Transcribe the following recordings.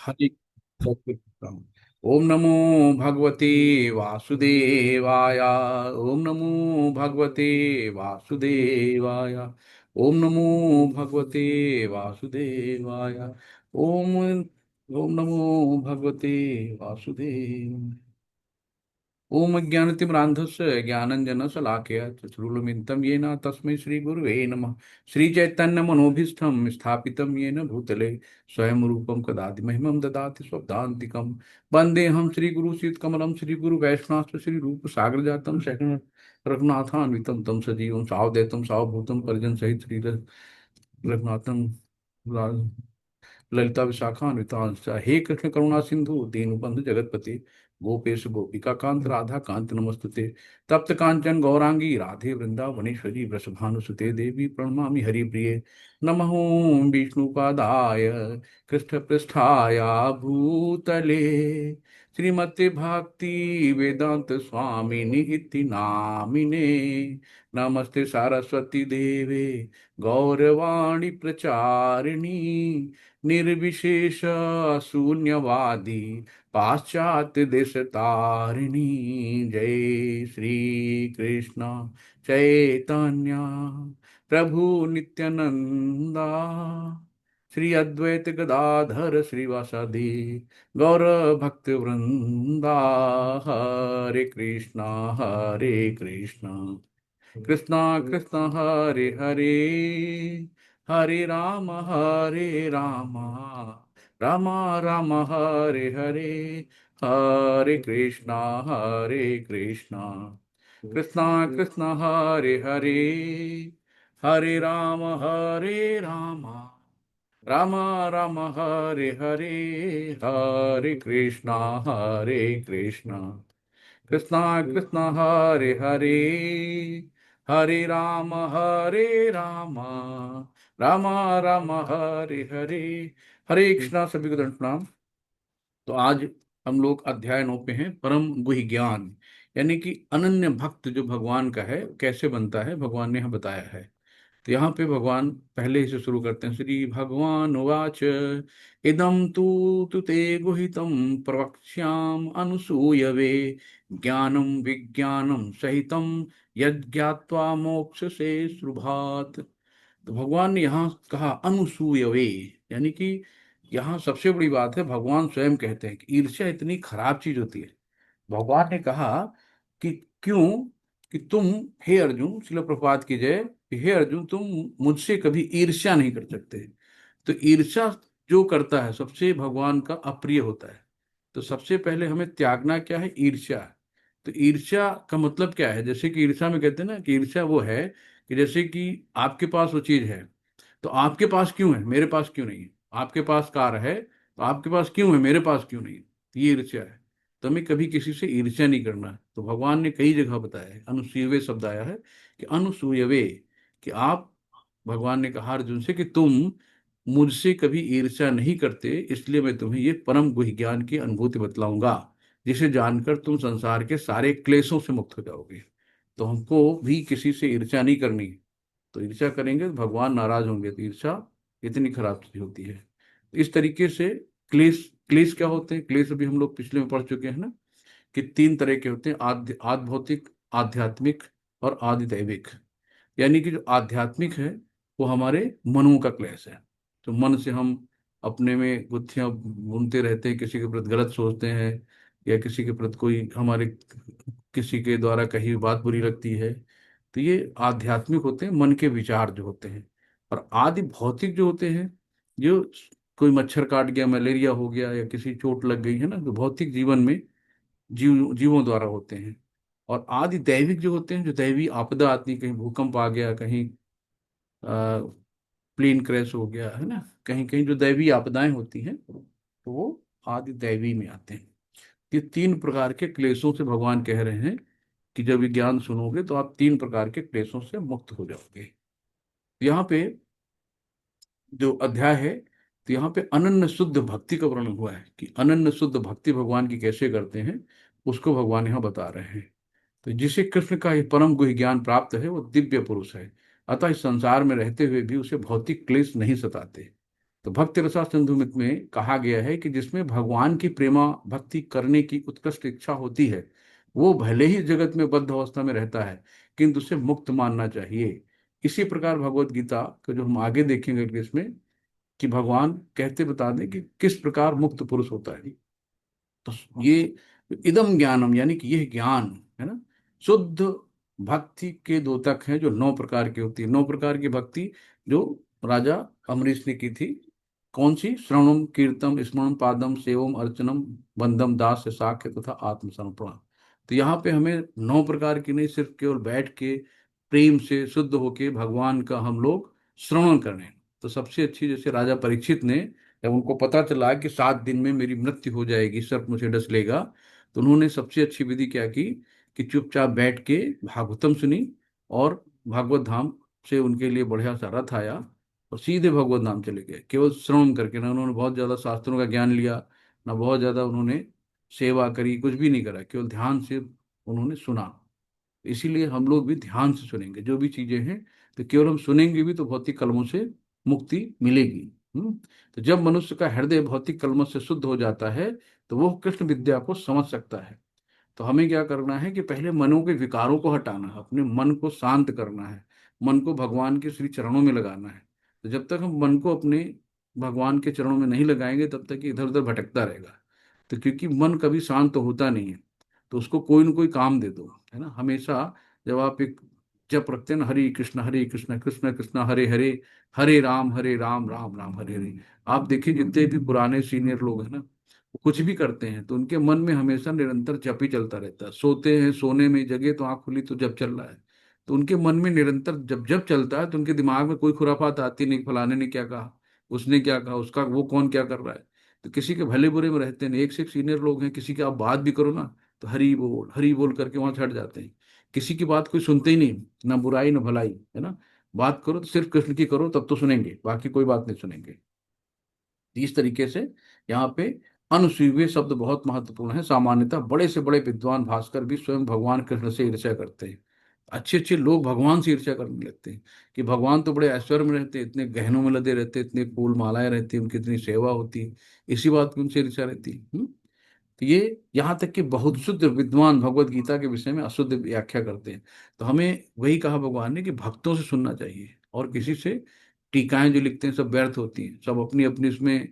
हरि ओम नमो भगवते वासुदेवाय। ओम नमो भगवते वासुदेवाय। ओम नमो भगवते वासुदेवाय। ओम ओम नमो भगवते वासुदेव। ओम अज्ञानतिमिरान्धस्य ज्ञानञ्जनशलाकया चक्षुरुन्मिलितं येन तस्मै श्रीगुरुवे नमः। श्रीचैतन्यमनोभीष्टं स्थापितं येन भूतले स्वयं रूपं कदाति महिमं ददाति स्वदान्तिकं। वन्देऽहं श्रीगुरुश्रीयुतकमलं श्रीगुरुवैष्णवं श्रीरूपसागरजातं शरणं रघुनाथान्वितं तं सजीवं सावधैतं सावभूतं परिजनसहित श्री रघुनाथं ललिता विशाखान्वितांश्च हे कृष्ण करुणा सिंधु दीनबंधु जगतपति गोपेश गोपिका कांत राधा कांत नमस्तुते तप्त कांचन गौरांगी राधे वृंदावनेश्वरी वृषभानुसुते देवी प्रणमामि हरिप्रिये नमः विष्णुपादाय कृष्ण पृष्ठाय भूतले श्रीमते भक्ति वेदांत स्वामी निहिति नामिने नमस्ते सरस्वती देवे गौरवाणी प्रचारिणी निर्विशेष शून्यवादी पाश्चात्य देश तारिणी। जय श्री कृष्ण चैतन्य प्रभु नित्यानंदा श्री अद्वैत गदाधर श्रीवासादि गौर भक्त वृंदा। हरे कृष्णा कृष्णा कृष्णा हरे हरे हरे राम राम राम हरे हरे। हरे कृष्णा कृष्णा कृष्णा हरे हरे हरे राम राम राम हरे हरे। हरे कृष्णा कृष्णा कृष्णा हरे हरे हरे राम राम राम हरे हरे। हरे कृष्णा। सभी को दंड प्रणाम। तो आज हम लोग अध्याय 9 पे हैं, परम गुह्य ज्ञान। यानी कि अनन्य भक्त जो भगवान का है कैसे बनता है, भगवान ने यहाँ बताया है। तो यहाँ पे भगवान पहले से शुरू करते हैं। श्री भगवान उवाच इदम तु ते गुहितम प्रवक्ष्याम अनुसूयवे ज्ञानम विज्ञानम सहितम यज्ञात्वा मोक्ष से शुभात। तो भगवान ने यहाँ कहा अनुसूयवे, यानी कि यहाँ सबसे बड़ी बात है, भगवान स्वयं कहते हैं कि ईर्ष्या इतनी खराब चीज होती है। भगवान ने कहा कि क्यों, कि तुम हे अर्जुन, शिल प्रपात की जय, कि हे अर्जुन तुम मुझसे कभी ईर्ष्या नहीं कर सकते। तो ईर्ष्या जो करता है सबसे भगवान का अप्रिय होता है। तो सबसे पहले हमें त्यागना क्या है, ईर्ष्या। तो ईर्ष्या का मतलब क्या है, जैसे कि ईर्ष्या में कहते हैं ना कि ईर्ष्या वो है कि जैसे कि आपके पास वो चीज है तो आपके पास क्यों है, मेरे पास क्यों नहीं है। आपके पास कार है तो आपके पास क्यों है, मेरे पास क्यों नहीं है। ये ईर्ष्या है। तो हमें कभी किसी से ईर्ष्या नहीं करना है। तो भगवान ने कई जगह बताया है, अनुसूयवे शब्द आया है कि अनुसूयवे, कि आप, भगवान ने कहा अर्जुन से कि तुम मुझसे कभी ईर्ष्या नहीं करते, इसलिए मैं तुम्हें ये परम गुह्य ज्ञान की अनुभूति बतलाऊंगा जिसे जानकर तुम संसार के सारे क्लेशों से मुक्त हो जाओगे। तो हमको भी किसी से ईर्ष्या नहीं करनी। तो ईर्ष्या करेंगे तो भगवान नाराज होंगे। तो ईर्ष्या इतनी खराब चीज होती है। इस तरीके से क्लेश, क्लेश क्या होते हैं, क्लेश अभी हम लोग पिछले में पढ़ चुके हैं ना, कि 3 तरह के होते हैं, आद्य भौतिक, आध्यात्मिक और आदि दैविक। यानी कि जो आध्यात्मिक है वो हमारे मनों का क्लेश है। तो मन से हम अपने में गुत्थियां बुनते रहते हैं, किसी के प्रति गलत सोचते हैं, या किसी के प्रति कोई हमारे किसी के द्वारा कही हुई बात बुरी लगती है। तो ये आध्यात्मिक होते हैं, मन के विचार जो होते हैं। और आदि भौतिक जो होते हैं, जो कोई मच्छर काट गया, मलेरिया हो गया, या किसी चोट लग गई है ना, तो भौतिक जीवन में जीवों द्वारा होते हैं। और आदि दैविक जो होते हैं, जो दैवी आपदा आती है, कहीं भूकंप आ गया, कहीं प्लेन क्रैश हो गया है ना, कहीं कहीं जो दैवी आपदाएं होती हैं तो वो आदि दैवी में आते हैं। ये 3 प्रकार के क्लेशों से भगवान कह रहे हैं कि जब ये ज्ञान सुनोगे तो आप 3 प्रकार के क्लेशों से मुक्त हो जाओगे। यहाँ पे जो अध्याय है, तो यहाँ पे अनन्य शुद्ध भक्ति का वर्णन हुआ है कि अनन्य शुद्ध भक्ति भगवान की कैसे करते हैं, उसको भगवान यहाँ बता रहे हैं। तो जिसे कृष्ण का ये परम गुह्य ज्ञान प्राप्त है वो दिव्य पुरुष है। अतः इस संसार में रहते हुए भी उसे भौतिक क्लेश नहीं सताते। तो भक्ति रसा सिंधुमित में कहा गया है कि जिसमें भगवान की प्रेमा भक्ति करने की उत्कृष्ट इच्छा होती है, वो भले ही जगत में बद्ध अवस्था में रहता है, किंतु उसे मुक्त मानना चाहिए। इसी प्रकार भगवत गीता को जो हम आगे देखेंगे कि इसमें, कि भगवान कहते बता दें कि किस प्रकार मुक्त पुरुष होता है। तो ये इदम ज्ञानम, यानी कि यह ज्ञान है ना, शुद्ध भक्ति के द्योतक हैं, जो 9 प्रकार की होती है। 9 प्रकार की भक्ति जो राजा अमरीश ने की थी। कौन सी? श्रवणम कीर्तम स्मरण पादम सेवम अर्चनम बंदम दास साख्य तथा आत्मसमर्पण। तो यहाँ पे हमें 9 प्रकार की नहीं, सिर्फ केवल बैठ के प्रेम से शुद्ध होके भगवान का हम लोग श्रवण करें। तो सबसे अच्छी, जैसे राजा परीक्षित ने, जब उनको पता चला कि 7 दिन में मेरी मृत्यु हो जाएगी, सर्प मुझे डस लेगा, तो उन्होंने सबसे अच्छी विधि क्या की कि चुपचाप बैठ के भागवतम सुनी, और भागवत धाम से उनके लिए बढ़िया सा रथ आया, और सीधे भगवत धाम चले गए, केवल श्रवण करके। ना उन्होंने बहुत ज्यादा शास्त्रों का ज्ञान लिया, ना बहुत ज्यादा उन्होंने सेवा करी, कुछ भी नहीं करा, केवल ध्यान से उन्होंने सुना। इसीलिए हम लोग भी ध्यान से सुनेंगे जो भी चीजें हैं, तो केवल हम सुनेंगे भी तो भौतिक कलमों से मुक्ति मिलेगी। तो जब मनुष्य का हृदय भौतिक कलमों से शुद्ध हो जाता है, तो वो कृष्ण विद्या को समझ सकता है। तो हमें क्या करना है कि पहले मनों के विकारों को हटाना है, अपने मन को शांत करना है, मन को भगवान के श्री चरणों में लगाना है। तो जब तक हम मन को अपने भगवान के चरणों में नहीं लगाएंगे, तब तक इधर उधर भटकता रहेगा। तो क्योंकि मन कभी शांत तो होता नहीं है, तो उसको कोई ना कोई काम दे दो, है ना। हमेशा जब आप एक जप रखते हैं ना, हरे कृष्ण कृष्ण कृष्ण हरे हरे, हरे राम राम राम हरे हरे। आप देखिए जितने भी पुराने सीनियर लोग हैं ना, वो कुछ भी करते हैं तो उनके मन में हमेशा निरंतर जप ही चलता रहता है। सोते हैं, सोने में जगे तो आंख खुली तो जप चल रहा है। तो उनके मन में निरंतर जब जब चलता है, तो उनके दिमाग में कोई खुराफात आती नहीं, फलाने ने क्या कहा, उसने क्या कहा, उसका वो कौन क्या कर रहा है। तो किसी के भले बुरे में रहते हैं, एक से एक सीनियर लोग हैं, किसी की आप बात भी करो ना, तो हरी बोल करके वहां छट जाते हैं। किसी की बात कोई सुनते ही नहीं, ना बुराई ना भलाई, है ना। बात करो तो सिर्फ कृष्ण की करो, तब तो सुनेंगे, बाकी कोई बात नहीं सुनेंगे। इस तरीके से यहाँ पे अनुसूवे शब्द बहुत महत्वपूर्ण है। सामान्यतः बड़े से बड़े विद्वान भास्कर भी स्वयं भगवान कृष्ण से ईर्ष्या करते हैं। अच्छे अच्छे लोग भगवान से ईर्ष्या करने लगते हैं कि भगवान तो बड़े ऐश्वर्य में रहते, इतने गहनों में लदे रहते, इतने फूल मालाएं रहती, उनकी इतनी सेवा होती, इसी बात की उनसे ईर्ष्या रहती। तो ये यहाँ तक कि बहुत शुद्ध विद्वान भगवत गीता के विषय में अशुद्ध व्याख्या करते हैं। तो हमें वही कहा भगवान ने कि भक्तों से सुनना चाहिए, और किसी से टीकाएं जो लिखते हैं सब व्यर्थ होती हैं, सब अपनी अपनी उसमें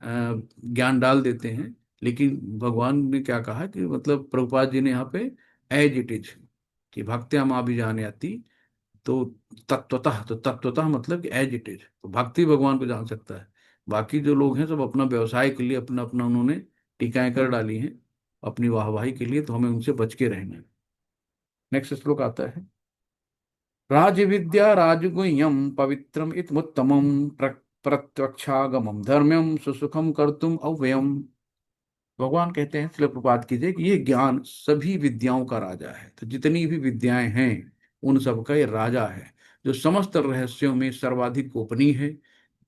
ज्ञान डाल देते हैं। लेकिन भगवान ने क्या कहा कि मतलब प्रभुपाद जी ने यहाँ पे एज इट इज, कि भक्त्या माँ भी जाने आती, तो तत्वतः, तो तत्वतः मतलब कि एज इट इज, तो भक्ति भगवान को जान सकता है। बाकी जो लोग हैं सब अपना व्यवसाय के लिए अपना अपना उन्होंने टीकाएं कर डाली हैं अपनी वाहवाही के लिए, तो हमें उनसे बच के रहना है। नेक्स्ट श्लोक आता है, राजविद्या राजगुह्यम पवित्रम इतमुत्तमम प्रत्यक्षागमम धर्म्यम सुसुखम कर्तुम अव्ययम। भगवान कहते हैं, श्रील प्रपात कीजिए, कि ये ज्ञान सभी विद्याओं का राजा है। तो जितनी भी विद्याएं हैं उन सब का ये राजा है, जो समस्त रहस्यों में सर्वाधिक गोपनीय है,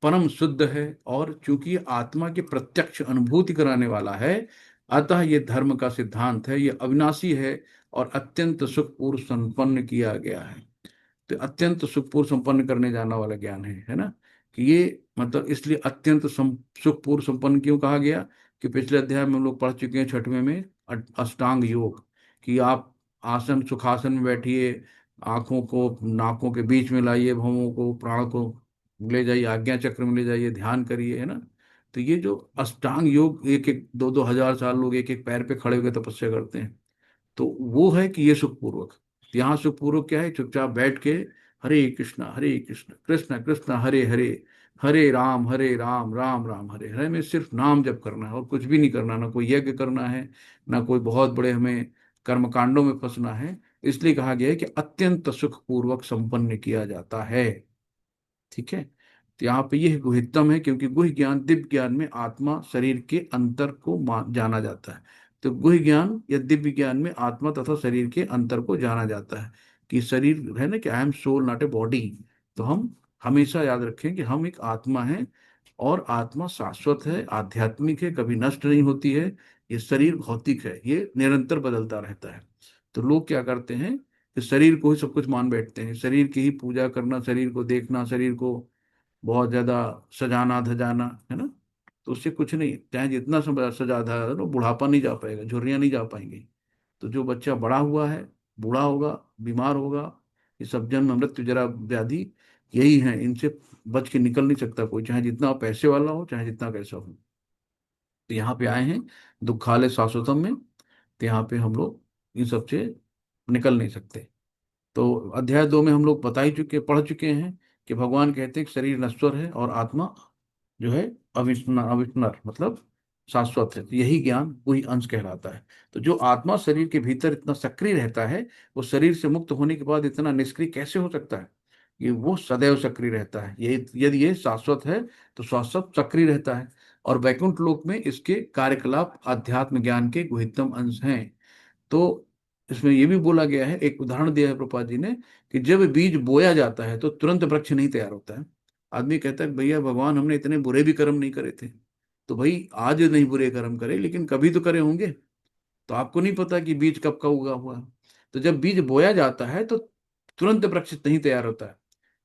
परम शुद्ध है, और चूंकि ये आत्मा की प्रत्यक्ष अनुभूति कराने वाला है, अतः ये धर्म का सिद्धांत है, ये अविनाशी है, और अत्यंत सुखपूर्व संपन्न किया गया है। तो अत्यंत सुखपूर्व संपन्न करने जाने वाला ज्ञान है ना। कि ये मतलब इसलिए अत्यंत सुखपूर्व संपन्न क्यों कहा गया, कि पिछले अध्याय में हम लोग पढ़ चुके हैं 6वें में, अष्टांग योग, कि आप आसन सुखासन में बैठिए, आंखों को नाकों के बीच में लाइए, भवों को प्राण को ले जाइए, आज्ञा चक्र में ले जाइए, ध्यान करिए, है ना। तो ये जो अष्टांग योग, एक एक दो दो हजार साल लोग एक एक पैर पे खड़े होकर तपस्या करते हैं, तो वो है कि ये सुखपूर्वक। यहाँ सुखपूर्वक क्या है, चुपचाप बैठ के हरे कृष्ण कृष्ण कृष्ण हरे हरे, हरे राम राम राम हरे हरे, में सिर्फ नाम जप करना है और कुछ भी नहीं करना, ना कोई यज्ञ करना है, ना कोई बहुत बड़े हमें कर्मकांडों में फंसना है। इसलिए कहा गया है कि अत्यंत सुखपूर्वक संपन्न किया जाता है। ठीक है। तो यहाँ पे यह गुहितम है, क्योंकि गुह ज्ञान दिव्य ज्ञान में आत्मा शरीर के अंतर को जाना जाता है। तो गुह ज्ञान या दिव्य ज्ञान में आत्मा तथा शरीर के अंतर को जाना जाता है, कि शरीर है ना, कि I am soul not a body. तो हम हमेशा याद रखें कि हम एक आत्मा हैं, और आत्मा शाश्वत है, आध्यात्मिक है, कभी नष्ट नहीं होती है। ये शरीर भौतिक है, ये निरंतर बदलता रहता है। तो लोग क्या करते हैं कि शरीर को ही सब कुछ मान बैठते हैं, शरीर की ही पूजा करना, शरीर को देखना, शरीर को बहुत ज्यादा सजाना धजाना, है ना, तो उससे कुछ नहीं, चाहे जितना सजा धजा लो, बुढ़ापा नहीं जा पाएगा, झुर्रियां नहीं जा पाएंगी। तो जो बच्चा बड़ा हुआ है, बूढ़ा होगा, बीमार होगा, ये सब जन्म मृत्यु जरा व्याधि यही है, इनसे बच के निकल नहीं सकता कोई, चाहे जितना पैसे वाला हो, चाहे जितना कैसा हो। तो यहाँ पे आए हैं दुखालय शाश्वतम में, तो यहाँ पे हम लोग इन सब से निकल नहीं सकते। तो अध्याय 2 में हम लोग बता ही चुके, पढ़ चुके हैं कि भगवान कहते हैं कि शरीर नश्वर है और आत्मा जो है अविस्मर, अविस्मर मतलब शाश्वत है। तो यही ज्ञान वही अंश कहलाता है। तो जो आत्मा शरीर के भीतर इतना सक्रिय रहता है, वो शरीर से मुक्त होने के बाद इतना निष्क्रिय कैसे हो सकता है? ये वो सदैव सक्रिय रहता है। ये यदि ये शाश्वत है तो शाश्वत सक्रिय रहता है। और वैकुंठ लोक में इसके कार्यकलाप आध्यात्म ज्ञान के गुहितम अंश हैं। तो इसमें यह भी बोला गया है, एक उदाहरण दिया है प्रभुपाद जी ने, कि जब बीज बोया जाता है तो तुरंत वृक्ष नहीं तैयार होता है। आदमी कहता है भैया भगवान हमने इतने बुरे भी कर्म नहीं करे थे। तो भाई आज नहीं बुरे कर्म करे, लेकिन कभी तो करे होंगे। तो आपको नहीं पता कि बीज कब का उगा हुआ है। तो जब बीज बोया जाता है तो तुरंत वृक्ष नहीं तैयार होता है,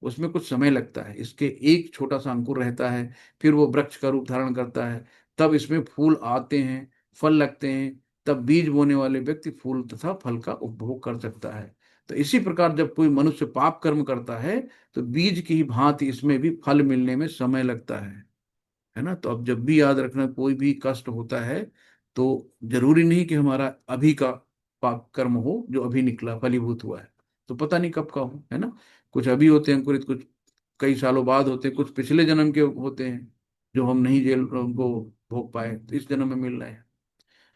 उसमें कुछ समय लगता है। इसके एक छोटा सा अंकुर रहता है, फिर वो वृक्ष का रूप धारण करता है, तब इसमें फूल आते हैं, फल लगते हैं, तब बीज बोने वाले व्यक्ति फूल तथा फल का उपभोग कर सकता है। तो इसी प्रकार जब कोई मनुष्य पाप कर्म करता है, तो बीज की ही भांति इसमें भी फल मिलने में समय लगता है ना। तो अब जब भी याद रखना, कोई भी कष्ट होता है तो जरूरी नहीं कि हमारा अभी का पाप कर्म हो जो अभी निकला फलीभूत हुआ है, तो पता नहीं कब का हो, है ना। कुछ अभी होते हैं अंकुरित, कुछ कई सालों बाद होते हैं, कुछ पिछले जन्म के होते हैं जो हम नहीं जेल उनको भोग पाए, तो इस जन्म में मिल रहे हैं।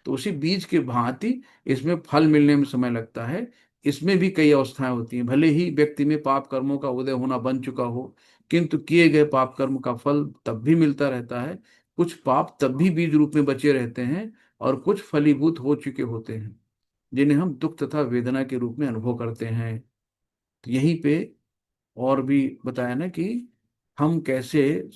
तो उसी बीज के भांति इसमें फल मिलने में समय लगता है। इसमें भी कई अवस्थाएं होती हैं, भले ही व्यक्ति में पाप कर्मों का उदय होना बन चुका हो, किंतु किए गए पाप कर्म का फल तब भी मिलता रहता है। कुछ पाप तब भी बीज रूप में बचे रहते हैं, और कुछ फलीभूत हो चुके होते हैं, जिन्हें हम दुख तथा वेदना के रूप में अनुभव करते हैं। तो यहीं पे और भी बताया ना कि हम कैसे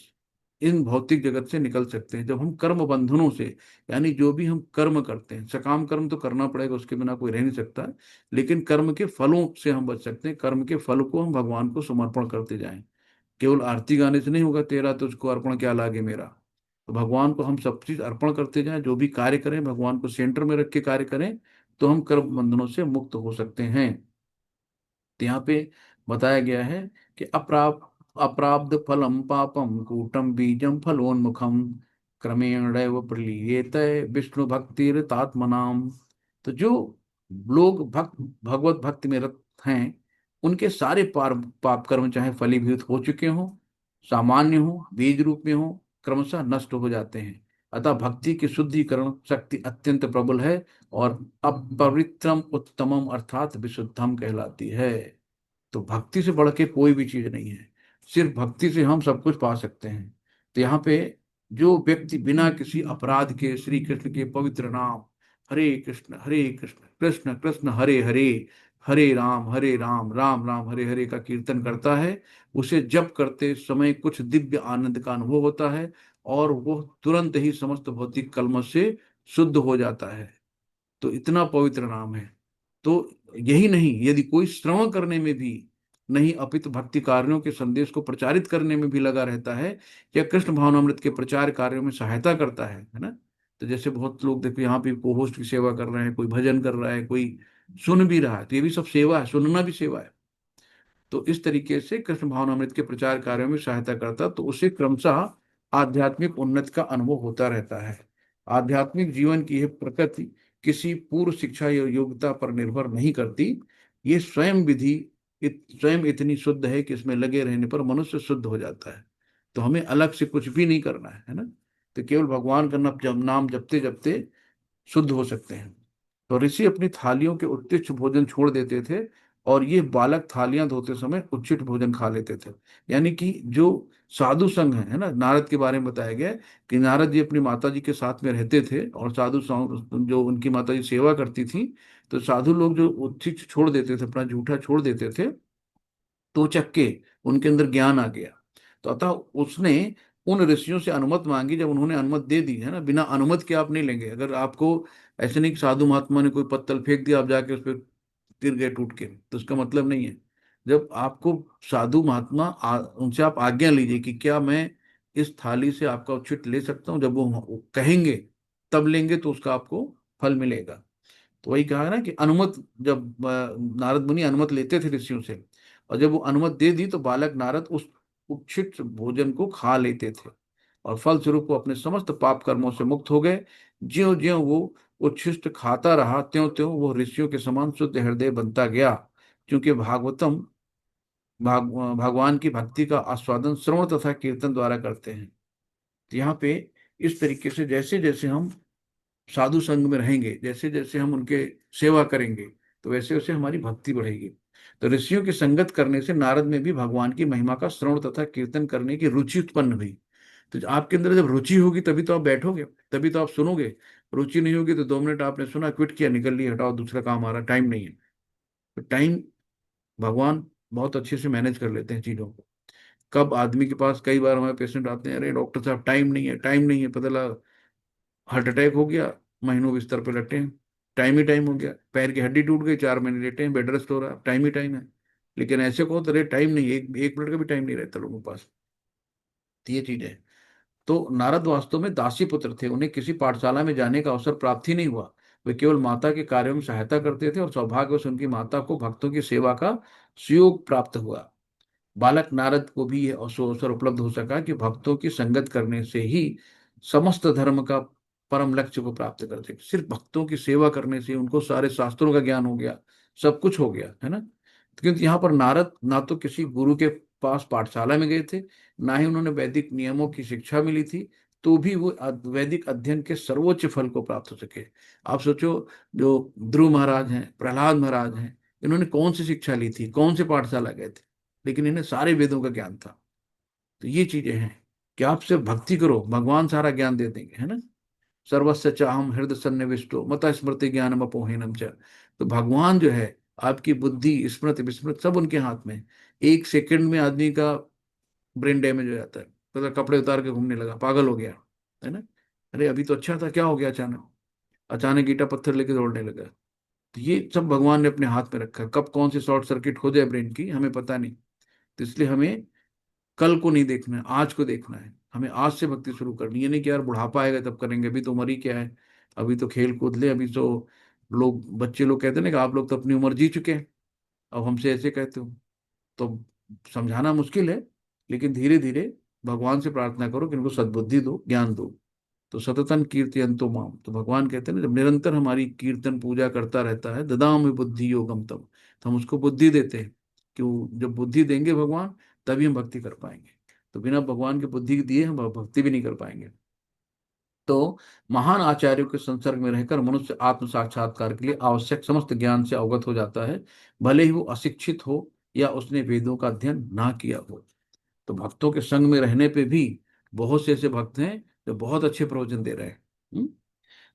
इन भौतिक जगत से निकल सकते हैं, जब हम कर्म बंधनों से, यानी जो भी हम कर्म करते हैं, सकाम कर्म तो करना पड़ेगा, उसके बिना कोई रह नहीं सकता, लेकिन कर्म के फलों से हम बच सकते हैं। कर्म के फल को हम भगवान को समर्पण करते जाएं। केवल आरती गाने से नहीं होगा, तेरा तुझको अर्पण क्या लागे मेरा। तो भगवान को हम सब चीज अर्पण करते जाएं, जो भी कार्य करें भगवान को सेंटर में रख के कार्य करें, तो हम कर्म बंधनों से मुक्त हो सकते हैं। तो यहाँ पे बताया गया है कि अप्राप्त फलम पापम कूटम बीजम फलोन्मुखम क्रमेण दैव प्रलीयेत विष्णु भक्तिरतात्मनाम। तो जो लोग भगवत भक्ति में रत हैं, उनके सारे पाप कर्म चाहे फलीभूत हो चुके हों, सामान्य हो, बीज रूप में हो, क्रमशः नष्ट हो जाते हैं। अतः भक्ति की शुद्धिकरण शक्ति अत्यंत प्रबल है, और अपवित्रम उत्तमम अर्थात विशुद्धम कहलाती है। तो भक्ति से बढ़ के कोई भी चीज नहीं है, सिर्फ भक्ति से हम सब कुछ पा सकते हैं। तो यहाँ पे जो व्यक्ति बिना किसी अपराध के श्री कृष्ण के पवित्र नाम हरे कृष्ण कृष्ण कृष्ण हरे हरे, हरे राम राम राम हरे हरे का कीर्तन करता है, उसे जप करते समय कुछ दिव्य आनंद का अनुभव होता है, और वो तुरंत ही समस्त भौतिक कलमश से शुद्ध हो जाता है। तो इतना पवित्र नाम है। तो यही नहीं, यदि कोई श्रवण करने में भी नहीं, अपितु भक्ति कार्यों के संदेश को प्रचारित करने में भी लगा रहता है, या कृष्ण भावनामृत के प्रचार कार्यों में सहायता करता है ना। तो जैसे बहुत लोग देखो यहाँ पे को होस्ट की सेवा कर रहे हैं, कोई भजन कर रहा है, कोई सुन भी रहा है, तो ये भी सब सेवा है, सुनना भी सेवा है। तो इस तरीके से कृष्ण भावनामृत के प्रचार कार्यों में सहायता करता, तो उसे क्रमशः आध्यात्मिक उन्नति का अनुभव होता रहता है। आध्यात्मिक जीवन की यह प्रकृति किसी पूर्व शिक्षा या योग्यता पर निर्भर नहीं करती। ये स्वयं विधि स्वयं इतनी शुद्ध है कि इसमें लगे रहने पर मनुष्य शुद्ध हो जाता है। तो हमें अलग से कुछ भी नहीं करना है ना। तो केवल भगवान का नाम जपते जपते शुद्ध हो सकते हैं। तो ऋषि अपनी थालियों के उत्कृष्ट भोजन छोड़ देते थे, और ये बालक थालियां धोते समय उच्छिष्ट भोजन खा लेते थे। यानी कि जो साधु संघ है ना, नारद के बारे में बताया गया है कि नारद जी अपनी माता जी के साथ में रहते थे, और साधु संघ जो उनकी माता जी सेवा करती थी, तो साधु लोग जो उच्छिष्ट छोड़ देते थे, अपना जूठा छोड़ देते थे, तो चक्के उनके अंदर ज्ञान आ गया। तो अतः उसने उन ऋषियों से अनुमति मांगी, जब उन्होंने अनुमति दे दी है ना, बिना अनुमति के आप नहीं लेंगे। अगर आपको ऐसे नहीं कि साधु महात्मा ने कोई पत्तल फेंक दिया, आप जाके उस पर गिर गए टूट के, तो उसका मतलब नहीं है। जब आपको साधु महात्मा उनसे आप आज्ञा लीजिए कि क्या मैं इस थाली से आपका उच्छिष्ट ले सकता हूँ, जब वो कहेंगे तब लेंगे तो उसका आपको फल मिलेगा। तो वही कहा ना कि अनुमत, जब नारद मुनि अनुमत लेते थे ऋषियों से, और जब वो अनुमत दे दी तो बालक नारद उस उच्छिष्ट भोजन को खा लेते थे, और फलस्वरूप वो अपने समस्त पाप कर्मों से मुक्त हो गए। ज्यों ज्यों वो उच्छिष्ट खाता रहा, त्यों त्यों वो ऋषियों के समान शुद्ध हृदय बनता गया। क्योंकि भागवतम भगवान की भक्ति का आस्वादन श्रवण तथा कीर्तन द्वारा करते हैं। तो यहाँ पे इस तरीके से जैसे जैसे हम साधु संग में रहेंगे, जैसे जैसे हम उनके सेवा करेंगे, तो वैसे वैसे हमारी भक्ति बढ़ेगी। तो ऋषियों की संगत करने से नारद में भी भगवान की महिमा का श्रवण तथा कीर्तन करने की रुचि उत्पन्न हुई। तो आपके अंदर जब रुचि होगी तभी तो आप बैठोगे, तभी तो आप सुनोगे। रुचि नहीं होगी तो 2 मिनट आपने सुना, क्विट किया, निकल लिया, हटाओ, दूसरा काम आ रहा, टाइम नहीं है। तो टाइम भगवान बहुत अच्छे से मैनेज कर लेते हैं चीजों को। कब आदमी के पास, कई बार हमारे पेशेंट आते हैं, अरे डॉक्टर साहब टाइम नहीं है, टाइम नहीं है, पता लगा हार्ट अटैक हो गया, महीनों बिस्तर पे लेटे हैं, टाइम ही टाइम हो गया, पैर की हड्डी टूट गई, 4 महीने लेटे हैं, बेड रेस्ट हो रहा है, टाइम ही टाइम है। लेकिन ऐसे को तो अरे टाइम नहीं है, एक मिनट का भी टाइम नहीं रहता लोगों के पास। तो ये चीज है। तो नारद वास्तव में दासी पुत्र थे, उन्हें किसी पाठशाला में जाने का अवसर प्राप्त ही नहीं हुआ। वे केवल माता के कार्यों में सहायता करते थे, और सौभाग्यवश उनकी माता को भक्तों की सेवा का सुयोग प्राप्त हुआ। बालक नारद को भी यह अवसर उपलब्ध हो सका कि भक्तों की संगत करने से ही समस्त धर्म का परम लक्ष्य को प्राप्त कर सके। सिर्फ भक्तों की सेवा करने से उनको सारे शास्त्रों का ज्ञान हो गया, सब कुछ हो गया, है ना। क्योंकि यहाँ पर नारद ना तो किसी गुरु के पास पाठशाला में गए थे, ना ही उन्होंने वैदिक नियमों की शिक्षा मिली थी, तो भी वो वैदिक अध्ययन के सर्वोच्च फल को प्राप्त हो सके। आप सोचो, जो ध्रुव महाराज हैं, प्रहलाद महाराज हैं, इन्होंने कौन सी शिक्षा ली थी, कौन से पाठशाला गए थे, लेकिन इन्हें सारे वेदों का ज्ञान था। तो ये चीजें हैं कि आप सिर्फ भक्ति करो, भगवान सारा ज्ञान दे देंगे, है ना। सर्वस्य चाहम हृदय सन्निविष्टो मता स्मृति ज्ञानम अपोहिनम च। तो भगवान जो है, आपकी बुद्धि स्मृति विस्मृति सब उनके हाथ में है। 1 सेकंड में आदमी का ब्रेन डैमेज हो जाता है, मतलब कपड़े उतार के घूमने लगा, पागल हो गया, है ना। अरे अभी तो अच्छा था, क्या हो गया अचानक, अचानक ईटा पत्थर लेके दौड़ने लगा। तो ये सब भगवान ने अपने हाथ में रखा है। कब कौन सी शॉर्ट सर्किट हो जाए ब्रेन की हमें पता नहीं। तो इसलिए हमें कल को नहीं देखना है, आज को देखना है। हमें आज से भक्ति शुरू करनी है, ये नहीं कि यार बुढ़ापा आएगा तब करेंगे, अभी तो उम्र ही क्या है, अभी तो खेल कूद ले, अभी तो लोग, बच्चे लोग कहते हैं ना कि आप लोग तो अपनी उम्र जी चुके हैं, अब हमसे ऐसे कहते हो। तो समझाना मुश्किल है, लेकिन धीरे धीरे भगवान से प्रार्थना करो कि इनको सद्बुद्धि दो, ज्ञान दो। तो सततन कीर्तयन्तो माम, तो भगवान कहते हैं ना, जब निरंतर हमारी कीर्तन पूजा करता रहता है, ददामि बुद्धि योगम तम, तो हम उसको बुद्धि देते हैं। क्यों, जब बुद्धि देंगे भगवान, तभी हम भक्ति कर पाएंगे। तो बिना भगवान की बुद्धि दिए हम भक्ति भी नहीं कर पाएंगे। तो महान आचार्यों के संसर्ग में रहकर मनुष्य आत्म साक्षात्कार के लिए आवश्यक समस्त ज्ञान से अवगत हो जाता है, भले ही वो अशिक्षित हो या उसने वेदों का अध्ययन ना किया हो। तो भक्तों के संग में रहने पे भी बहुत से ऐसे भक्त हैं जो बहुत अच्छे प्रवचन दे रहे हैं। हम्म?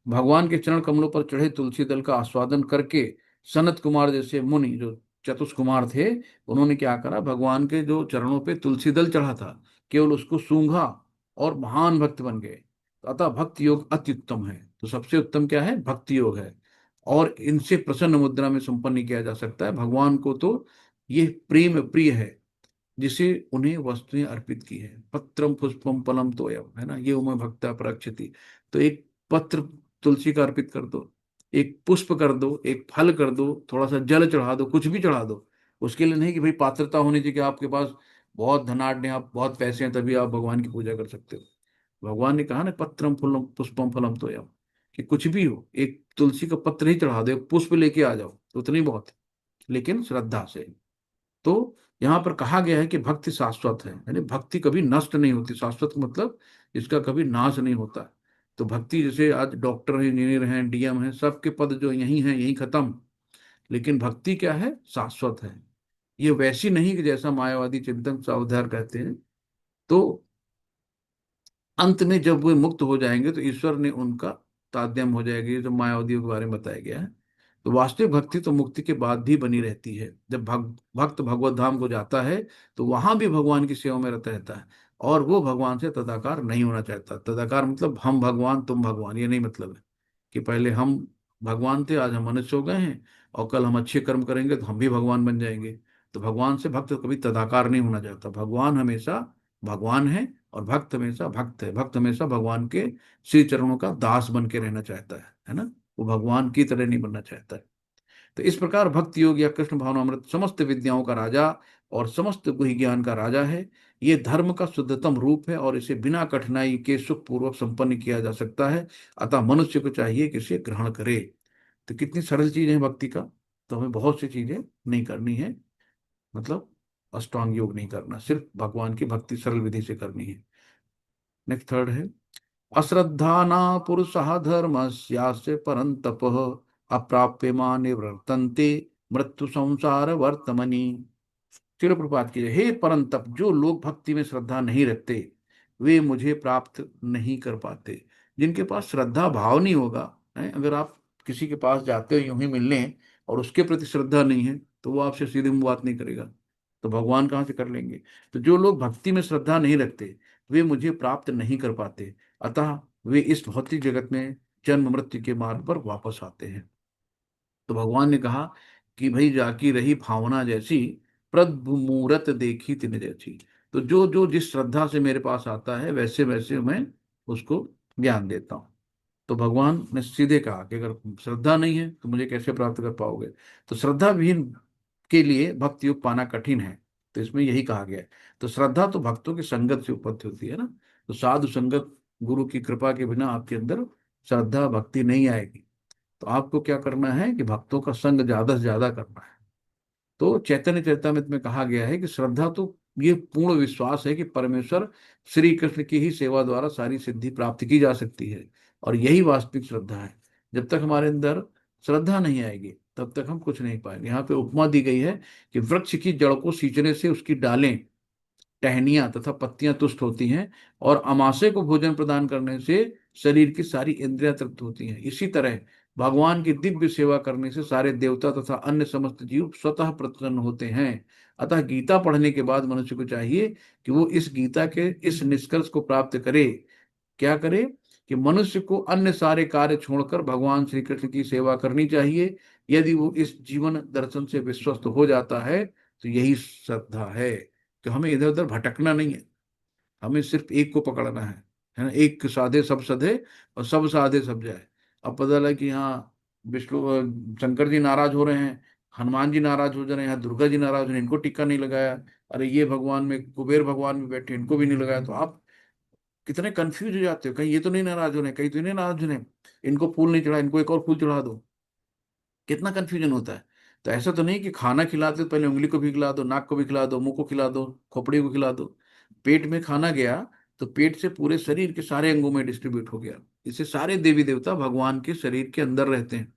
भगवान के चरण कमलों पर चढ़े तुलसी दल का आस्वादन करके सनत कुमार जैसे मुनि, जो चतुष कुमार थे, उन्होंने क्या करा, भगवान के जो चरणों पे तुलसी दल चढ़ा था, केवल उसको सूंघा और महान भक्त बन गए। अतः भक्ति योग अत्युत्तम है। तो सबसे उत्तम क्या है, भक्ति योग है। और इनसे प्रसन्न मुद्रा में संपन्न नहीं किया जा सकता है भगवान को। तो ये प्रेम प्रिय है, जिसे उन्हें वस्तुएं अर्पित की है। पत्रम पुष्पम फलम तोयम, है ना, ये उमय भक्ता प्रक्षति। तो एक पत्र तुलसी का अर्पित कर दो, एक पुष्प कर दो, एक फल कर दो, थोड़ा सा जल चढ़ा दो, कुछ भी चढ़ा दो। उसके लिए नहीं कि भाई पात्रता होनी चाहिए कि आपके पास बहुत धनाढ्य हैं, आप बहुत पैसे हैं, तभी आप भगवान की पूजा कर सकते हो। भगवान ने कहा ना, पत्रम फलम पुष्पम फलम तोयम, कि कुछ भी हो, एक तुलसी का पत्र ही चढ़ा दो, एक पुष्प लेके आ जाओ, उतनी बहुत है, लेकिन श्रद्धा से। तो यहाँ पर कहा गया है कि भक्ति शाश्वत है, यानी भक्ति कभी नष्ट नहीं होती। शाश्वत का मतलब इसका कभी नाश नहीं होता। तो भक्ति, जैसे आज डॉक्टर हैं, इंजीनियर हैं, डीएम हैं, सबके पद जो यही हैं यही खत्म। लेकिन भक्ति क्या है, शाश्वत है। ये वैसी नहीं कि जैसा मायावादी चिंतन सावधान कहते हैं। तो अंत में जब वे मुक्त हो जाएंगे तो ईश्वर ने उनका ताद्यम हो जाएगी, ये जो मायावादियों के बारे में बताया गया है। तो वास्तविक भक्ति तो मुक्ति के बाद भी बनी रहती है। जब भक्त भगवत धाम को जाता है तो वहां भी भगवान की सेवा में रत रहता है, और वो भगवान से तदाकार नहीं होना चाहता। तदाकार मतलब हम भगवान तुम भगवान, ये नहीं मतलब है कि पहले हम भगवान थे, आज हम मनुष्य हो गए हैं, और कल हम अच्छे कर्म करेंगे तो हम भी भगवान बन जाएंगे। तो भगवान से भक्त कभी तदाकार नहीं होना चाहता। भगवान हमेशा भगवान है और भक्त हमेशा भक्त है। भक्त हमेशा भगवान के श्री चरणों का दास बन के रहना चाहता है ना। वो भगवान की तरह नहीं बनना चाहता है। तो इस प्रकार भक्ति योग या कृष्ण भावनामृत समस्त विद्याओं का राजा और समस्त गुह्य ज्ञान का राजा है। ये धर्म का शुद्धतम रूप है और इसे बिना कठिनाई के सुखपूर्वक संपन्न किया जा सकता है। अतः मनुष्य को चाहिए कि इसे ग्रहण करे। तो कितनी सरल चीज है भक्ति का। तो हमें बहुत सी चीजें नहीं करनी है, मतलब अष्टांग योग नहीं करना, सिर्फ भगवान की भक्ति सरल विधि से करनी है। नेक्स्ट थर्ड है, अश्रद्धाना पुरुषः धर्मस्यास्य परन्तप अप्राप्य मा निवर्तन्ते मृत्यु संसार वर्तमनि। चिर प्रपात कीजिए, हे परंतप, जो लोग भक्ति में श्रद्धा नहीं रखते वे मुझे प्राप्त नहीं कर पाते। जिनके पास श्रद्धा भाव नहीं होगा, है, अगर आप किसी के पास जाते हो यूं ही मिलने और उसके प्रति श्रद्धा नहीं है तो वो आपसे सीधे मुंह बात नहीं करेगा, तो भगवान कहाँ से कर लेंगे। तो जो लोग भक्ति में श्रद्धा नहीं रखते वे मुझे प्राप्त नहीं कर पाते, अतः वे इस भौतिक जगत में जन्म मृत्यु के मार्ग पर वापस आते हैं। तो भगवान ने कहा कि भाई जाकी रही भावना जैसी, प्रभु मूरत देखी तिन जैसी। तो जो जो जिस श्रद्धा से मेरे पास आता है वैसे वैसे मैं उसको ज्ञान देता हूँ। तो भगवान ने सीधे कहा कि अगर श्रद्धा नहीं है तो मुझे कैसे प्राप्त कर पाओगे। तो श्रद्धा विहीन के लिए भक्ति योग पाना कठिन है। तो इसमें यही कहा गया है। तो श्रद्धा तो भक्तों की संगत से उत्पत्ति होती है ना। तो साधु संगत, गुरु की कृपा के बिना आपके अंदर श्रद्धा भक्ति नहीं आएगी। तो आपको क्या करना है कि भक्तों का संग ज्यादा से ज्यादा करना है। तो चैतन्य चरितमृत में कहा गया है कि श्रद्धा तो ये पूर्ण विश्वास है कि परमेश्वर श्री कृष्ण की ही सेवा द्वारा सारी सिद्धि प्राप्त की जा सकती है, और यही वास्तविक श्रद्धा है। जब तक हमारे अंदर श्रद्धा नहीं आएगी तब तक हम कुछ नहीं पाएंगे। यहाँ पे उपमा दी गई है कि वृक्ष की जड़ को सींचने से उसकी डालें, टहनियां तथा पत्तियां तुष्ट होती हैं, और अमाशय को भोजन प्रदान करने से शरीर की सारी इंद्रियां तृप्त होती हैं। इसी तरह भगवान की दिव्य सेवा करने से सारे देवता तथा अन्य समस्त जीव स्वतः प्रसन्न होते हैं। अतः गीता पढ़ने के बाद मनुष्य को चाहिए कि वो इस गीता के इस निष्कर्ष को प्राप्त करे। क्या करे कि मनुष्य को अन्य सारे कार्य छोड़कर भगवान श्री कृष्ण की सेवा करनी चाहिए। यदि वो इस जीवन दर्शन से विश्वस्त हो जाता है तो यही श्रद्धा है। तो हमें इधर उधर भटकना नहीं है, हमें सिर्फ एक को पकड़ना है ना। एक साधे सब सधे और सब साधे सब जाए। अब पता लगा कि हाँ विष्णु शंकर जी नाराज हो रहे हैं, हनुमान जी नाराज हो जा रहे हैं, यहाँ दुर्गा जी नाराज हो रहे हैं, इनको टीका नहीं लगाया। अरे ये भगवान में कुबेर भगवान में बैठे इनको भी नहीं लगाया। तो आप कितने कंफ्यूज हो जाते हो, कहीं ये तो नहीं नाराज हो रहे, कहीं तो नहीं नाराज हो रहे, इनको फूल नहीं चढ़ा, इनको एक और फूल चढ़ा दो। कितना कंफ्यूजन होता है। तो ऐसा तो नहीं कि खाना खिलाते तो पहले उंगली को भी खिला दो, नाक को भी खिला दो, मुंह को खिला दो, खोपड़ी को खिला दो। पेट में खाना गया तो पेट से पूरे शरीर के सारे अंगों में डिस्ट्रीब्यूट हो गया। इससे सारे देवी देवता भगवान के शरीर के अंदर रहते हैं।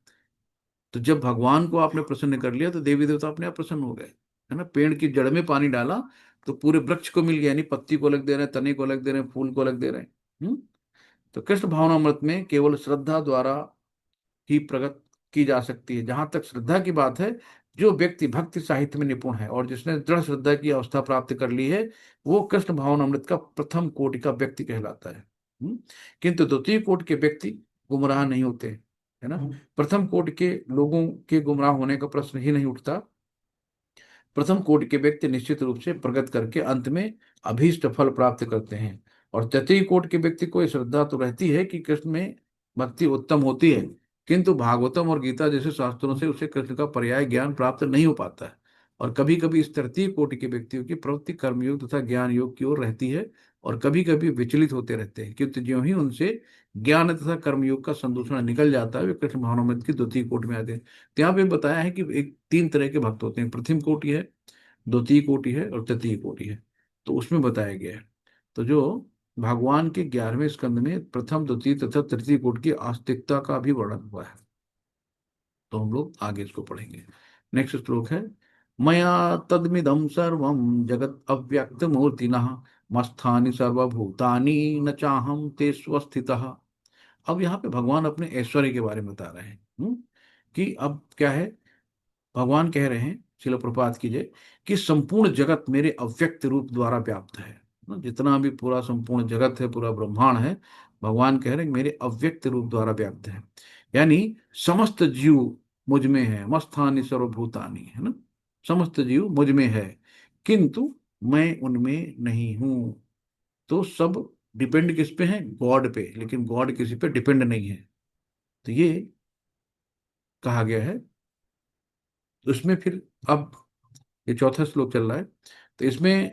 तो जब भगवान को आपने प्रसन्न कर लिया तो देवी देवता अपने आप प्रसन्न हो गए, है ना। पेड़ की जड़ में पानी डाला तो पूरे वृक्ष को मिल गया, यानी पत्ती को अलग दे रहे हैं, तने को अलग दे रहे हैं, फूल को अलग दे रहे हैं। तो कृष्ण भावनामृत में केवल श्रद्धा द्वारा ही प्रकट की जा सकती है। जहां तक श्रद्धा की बात है, जो व्यक्ति भक्ति साहित्य में निपुण है और जिसने दृढ़ श्रद्धा की अवस्था प्राप्त कर ली है वो कृष्ण भावनामृत का प्रथम कोटि का व्यक्ति कहलाता है। किंतु द्वितीय कोटि के व्यक्ति गुमराह नहीं होते, है ना। प्रथम कोटि के लोगों के गुमराह होने का प्रश्न ही नहीं उठता। प्रथम कोटि के व्यक्ति निश्चित रूप से प्रगत करके अंत में अभीष्ट फल प्राप्त करते हैं। और तृतीय कोटि के व्यक्ति को यह श्रद्धा तो रहती है कि कृष्ण में भक्ति उत्तम होती है, किंतु भागवतम और गीता जैसे शास्त्रों से उसे कृष्ण का पर्याय ज्ञान प्राप्त नहीं हो पाता है। और कभी कभी इस तृतीय कोटि के व्यक्तियों की प्रवृत्ति कर्मयोग तथा ज्ञान योग की ओर रहती है, और कभी कभी विचलित होते रहते हैं, क्योंकि ज्यों ही उनसे ज्ञान तथा कर्मयोग का संदूषण निकल जाता है वे कृष्ण भावनामृत की द्वितीय कोटि में आते हैं। तो यहाँ पे बताया है कि एक तीन तरह के भक्त होते हैं, प्रथम कोटि है, द्वितीय कोटि है और तृतीय कोटि है। तो उसमें बताया गया है। तो जो भगवान के 11वें स्कंद में प्रथम द्वितीय तथा तृतीय कोटि की आस्तिकता का भी वर्णन हुआ है। तो हम लोग आगे इसको पढ़ेंगे। नेक्स्ट श्लोक है, मया तदमिदं सर्वं जगत अव्यक्त मूर्तिनः मस्थानि सर्वभूतानि न चाहम ते स्वस्थितः। अब यहाँ पे भगवान अपने ऐश्वर्य के बारे में बता रहे हैं। कि अब क्या है, भगवान कह रहे हैं, शिल प्रपात कीजिए, कि संपूर्ण जगत मेरे अव्यक्त रूप द्वारा व्याप्त है ना। जितना भी पूरा संपूर्ण जगत है, पूरा ब्रह्मांड है, भगवान कह रहे हैं मेरे अव्यक्त रूप द्वारा व्याप्त है। यानी समस्त जीव मुझ में है, मस्थानी सर्वभूतानी, है ना। समस्त जीव मुझ में है, किंतु मैं उनमें नहीं हूं। तो सब डिपेंड किस पे है? गॉड पे, लेकिन गॉड किसी पे डिपेंड नहीं है। तो ये कहा गया है। तो इसमें फिर अब ये चौथा श्लोक चल रहा है, तो इसमें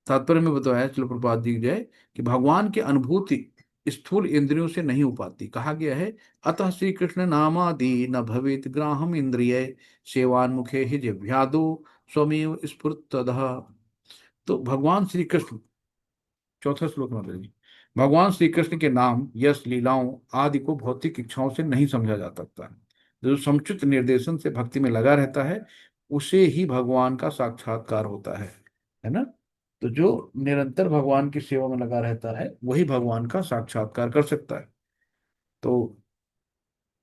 तात्पर्य में बताया चलो प्रपात दी जाए कि भगवान की अनुभूति स्थूल इंद्रियों से नहीं हो पाती। कहा गया है अतः श्री कृष्ण नामादि न भवेत ग्राहम इंद्रिय सेवान्मुखे ही जिह्वादो स्वमेव स्फुरतः। तो भगवान श्री कृष्ण, चौथा श्लोक मतलब जी, भगवान श्री कृष्ण के नाम यश लीलाओं आदि को भौतिक इच्छाओं से नहीं समझा जा सकता। जो समुचित निर्देशन से भक्ति में लगा रहता है उसे ही भगवान का साक्षात्कार होता है ना। तो जो निरंतर भगवान की सेवा में लगा रहता है वही भगवान का साक्षात्कार कर सकता है। तो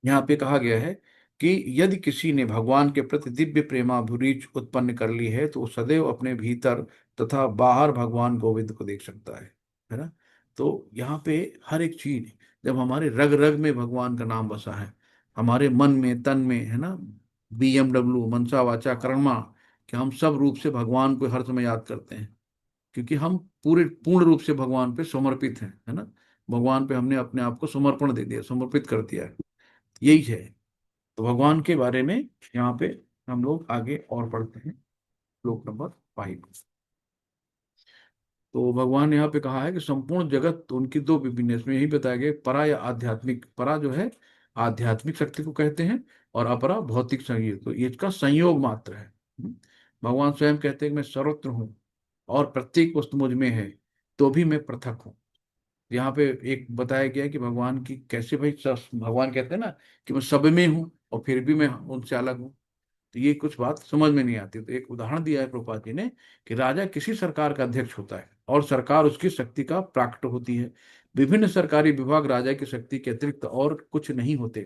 यहाँ पे कहा गया है कि यदि किसी ने भगवान के प्रति दिव्य प्रेमाभिरुचि उत्पन्न कर ली है तो वो सदैव अपने भीतर तथा बाहर भगवान गोविंद को देख सकता है ना। तो यहाँ पे हर एक चीज, जब हमारे रग रग में भगवान का नाम बसा है, हमारे मन में तन में, है ना, BMW मनसा वाचा कर्मा, कि हम सब रूप से भगवान को हर समय याद करते हैं, क्योंकि हम पूरे पूर्ण रूप से भगवान पे समर्पित हैं, है ना। भगवान पे हमने अपने आप को समर्पण दे दिया, समर्पित कर दिया है। यही है। तो भगवान के बारे में यहाँ पे हम लोग आगे और पढ़ते हैं, श्लोक नंबर 5। तो भगवान ने यहाँ पे कहा है कि संपूर्ण जगत, तो उनकी दो विभिन्न, इसमें यही बताया गया परा या आध्यात्मिक, परा जो है आध्यात्मिक शक्ति को कहते हैं और अपरा भौतिक संयोग, तो ये इसका संयोग मात्र है। भगवान स्वयं कहते हैं कि मैं सर्वत्र हूँ और प्रत्येक वस्तु मुझ में है, तो भी मैं पृथक हूँ। यहाँ पे एक बताया गया है कि भगवान की कैसे, भाई भगवान कहते हैं ना कि मैं सब में हूँ और फिर भी मैं उनसे अलग हूँ। तो ये कुछ बात समझ में नहीं आती। तो एक उदाहरण दिया है प्रभुपाद जी ने कि राजा किसी सरकार का अध्यक्ष होता है और सरकार उसकी शक्ति का प्राकट होती है। विभिन्न सरकारी विभाग राजा की शक्ति के अतिरिक्त और कुछ नहीं होते।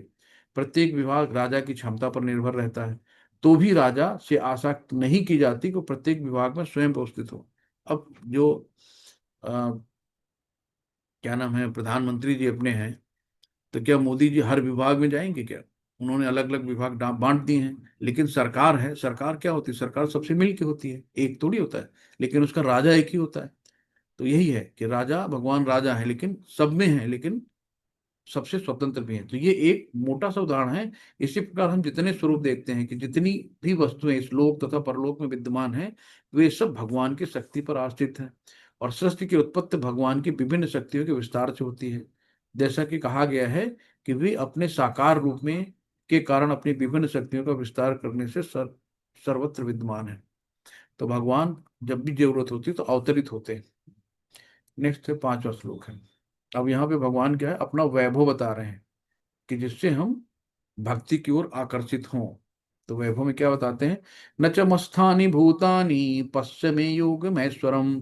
प्रत्येक विभाग राजा की क्षमता पर निर्भर रहता है। तो भी राजा से आशा नहीं की जाती कि प्रत्येक विभाग में स्वयं उपस्थित हो। अब जो क्या नाम है, प्रधानमंत्री जी अपने हैं, तो क्या मोदी जी हर विभाग में जाएंगे क्या? उन्होंने अलग अलग विभाग बांट दिए हैं। लेकिन सरकार है, सरकार क्या होती है? सरकार सबसे मिल के होती है, एक थोड़ी होता है। लेकिन उसका राजा एक ही होता है। तो यही है कि राजा, भगवान राजा है लेकिन सब में है, लेकिन सबसे स्वतंत्र भी है। तो ये एक मोटा सा उदाहरण है। इसी प्रकार हम जितने स्वरूप देखते हैं कि जितनी भी वस्तुएं इस लोक तथा परलोक में विद्यमान हैं, वे सब भगवान की शक्ति पर आश्रित हैं। और सृष्टि की उत्पत्ति भगवान की विभिन्न शक्तियों के विस्तार से होती है। जैसा कि कहा गया है कि वे अपने साकार रूप में के कारण अपनी विभिन्न शक्तियों का विस्तार करने से सर्वत्र विद्यमान है। तो भगवान जब भी जरूरत होती है तो अवतरित होते हैं। नेक्स्ट है 5वां श्लोक है। अब यहाँ पे भगवान क्या है, अपना वैभव बता रहे हैं कि जिससे हम भक्ति की ओर आकर्षित हों। तो वैभव में क्या बताते हैं? न च मस्थानि भूतानि पश्य मे योग महेश्वरम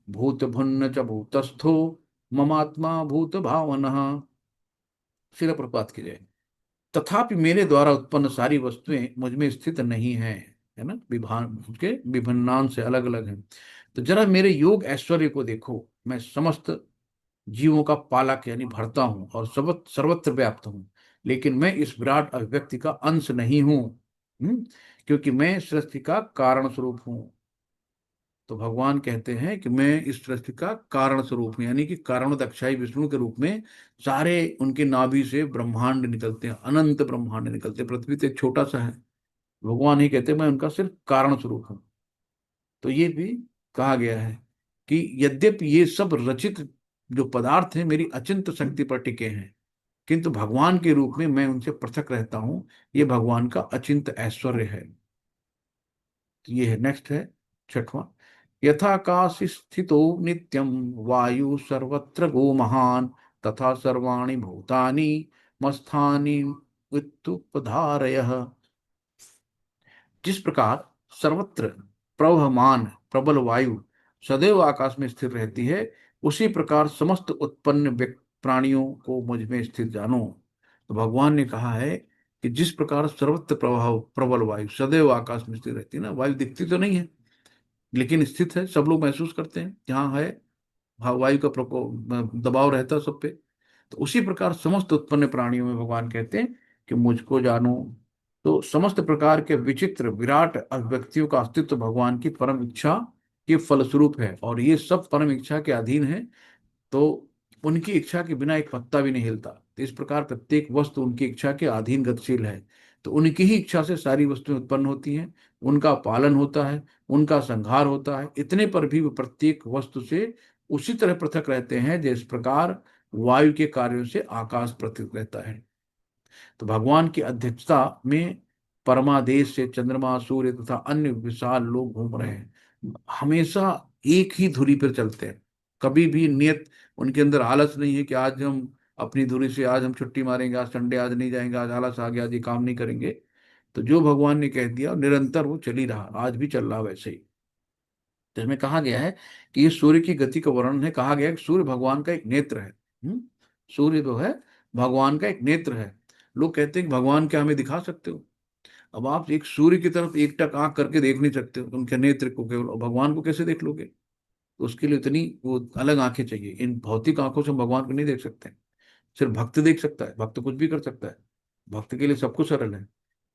भूत भुन्न च भूतस्थो ममात्मा भूत भावनः। शिल प्रपात की जय। तथापि मेरे द्वारा उत्पन्न सारी वस्तुएं मुझ में स्थित नहीं है, है ना, विभान उसके विभिन्नान से अलग अलग हैं। तो जरा मेरे योग ऐश्वर्य को देखो। मैं समस्त जीवों का पालक यानी भरता हूं और सर्वत्र व्याप्त हूं, लेकिन मैं इस विराट अभिव्यक्ति का अंश नहीं हूं। क्योंकि मैं सृष्टि का कारण स्वरूप हूं। तो भगवान कहते हैं कि मैं इस सृष्टि का कारण स्वरूप हूं, यानी कि कारण दक्षाई विष्णु के रूप में सारे उनके नाभि से ब्रह्मांड निकलते हैं, अनंत ब्रह्मांड निकलते हैं। पृथ्वी तो एक छोटा सा है, भगवान ही कहते हैं मैं उनका सिर्फ कारण स्वरूप हूं। तो ये भी कहा गया है कि यद्यपि ये सब रचित जो पदार्थ हैं मेरी अचिंत शक्ति पर टिके हैं, किंतु भगवान के रूप में मैं उनसे पृथक रहता हूं। ये भगवान का अचिंत ऐश्वर्य है। तो ये है, नेक्स्ट है 6वां। यथाकाश स्थितो नित्यम वायु सर्वत्र गो महान तथा सर्वाणि भूतानि मस्थानि वित्तुपधारयः। जिस प्रकार सर्वत्र प्रवहमान प्रबल वायु सदैव आकाश में स्थिर रहती है, उसी प्रकार समस्त उत्पन्न प्राणियों को मुझ में स्थित जानो। तो भगवान ने कहा है कि जिस प्रकार सर्वत्र प्रभाव प्रबल वायु सदैव आकाश में स्थिर रहती है ना, वायु दिखती तो नहीं है लेकिन स्थित है, सब लोग महसूस करते हैं जहाँ है वायु का प्रकोप दबाव रहता है सब पे। तो उसी प्रकार समस्त उत्पन्न प्राणियों में भगवान कहते हैं कि मुझको जानो। तो समस्त प्रकार के विचित्र विराट अभिव्यक्तियों का अस्तित्व भगवान की परम इच्छा के फलस्वरूप है, और ये सब परम इच्छा के अधीन है। तो उनकी इच्छा के बिना एक पत्ता भी नहीं हिलता। तो इस प्रकार प्रत्येक वस्तु उनकी इच्छा के अधीन गतिशील है। तो उनकी ही इच्छा से सारी वस्तुएं उत्पन्न होती हैं, उनका पालन होता है, उनका संहार होता है। इतने पर भी वो प्रत्येक वस्तु से उसी तरह पृथक रहते हैं जिस प्रकार वायु के कार्यों से आकाश पृथक रहता है। तो भगवान की अध्यक्षता में परमादेश से चंद्रमा, सूर्य तथा अन्य विशाल लोग घूम रहे हैं, हमेशा एक ही धुरी पर चलते हैं। कभी भी नियत उनके अंदर आलस नहीं है कि आज हम अपनी धुरी से आज हम छुट्टी मारेंगे, आज संडे, आज नहीं जाएंगे, आज आलस आ गया, आज ये काम नहीं करेंगे। तो जो भगवान ने कह दिया निरंतर वो चल ही रहा, आज भी चल रहा वैसे ही। तो इसमें कहा गया है कि ये सूर्य की गति का वर्णन है। कहा गया है कि सूर्य भगवान का एक नेत्र है। सूर्य जो है भगवान का एक नेत्र है। लोग कहते हैं कि भगवान क्या हमें दिखा सकते हो? अब आप एक सूर्य की तरफ एक टक आंख करके देख नहीं सकते हो, उनके नेत्र को केवल, और भगवान को कैसे देख लोगे? तो उसके लिए इतनी वो अलग आंखें चाहिए। इन भौतिक आंखों से हम भगवान को नहीं देख सकते। सिर्फ भक्त देख सकता है, भक्त कुछ भी कर सकता है, भक्त के लिए सब कुछ सरल है।